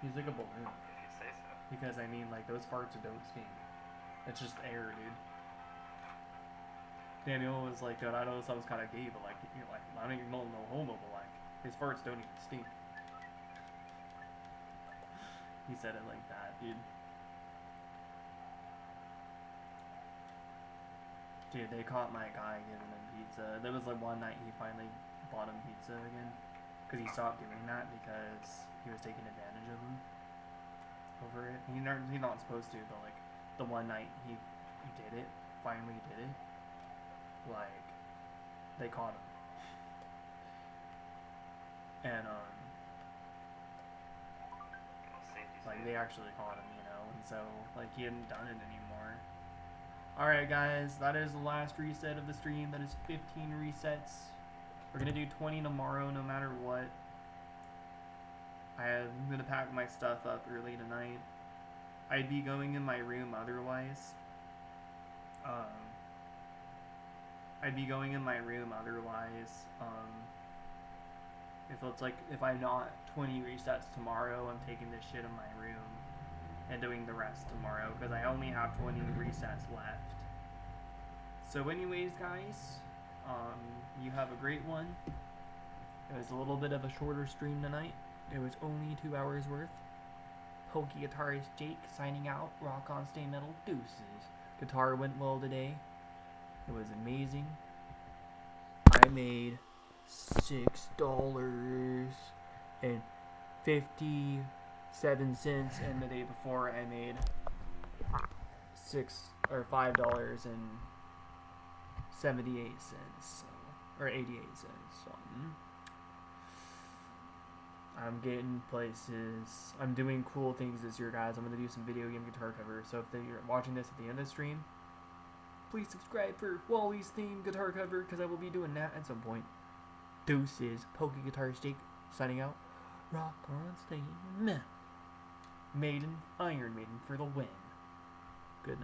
He's like a balloon. If you say so. Because, I mean, like, those farts don't stink. It's just air, dude. Daniel was like, dude, I know this sounds kind of gay, but, like, you're like, I don't even know no homo, but, like, his farts don't even stink. He said it like that, dude. Dude, they caught my guy giving him pizza. There was like one night he finally bought him pizza again. Because he stopped doing that because he was taking advantage of him over it. He's not supposed to, but like the one night he did it, finally did it, like they caught him. And like they actually caught him, you know, and so like he hadn't done it anymore. Alright guys, that is the last reset of the stream. That is 15 resets. We're gonna do 20 tomorrow no matter what. I'm gonna pack my stuff up early tonight. I'd be going in my room otherwise. If I'm not 20 resets tomorrow, I'm taking this shit in my room and doing the rest tomorrow because I only have 20 resets left. So anyways, guys, you have a great one. It was a little bit of a shorter stream tonight. It was only 2 hours worth. Pokey Guitarist Jake signing out. Rock on, stay metal, deuces. Guitar went well today. It was amazing. I made $6.57, and the day before I made $5.78, or 88 cents. I'm getting places. I'm doing cool things this year, guys. I'm gonna do some video game guitar covers. So if you're watching this at the end of the stream, please subscribe for Wally's theme guitar cover because I will be doing that at some point. Deuces, Pokey Guitarist Jake signing out. Rock on, stay metal. Maiden, Iron Maiden for the win. Good night.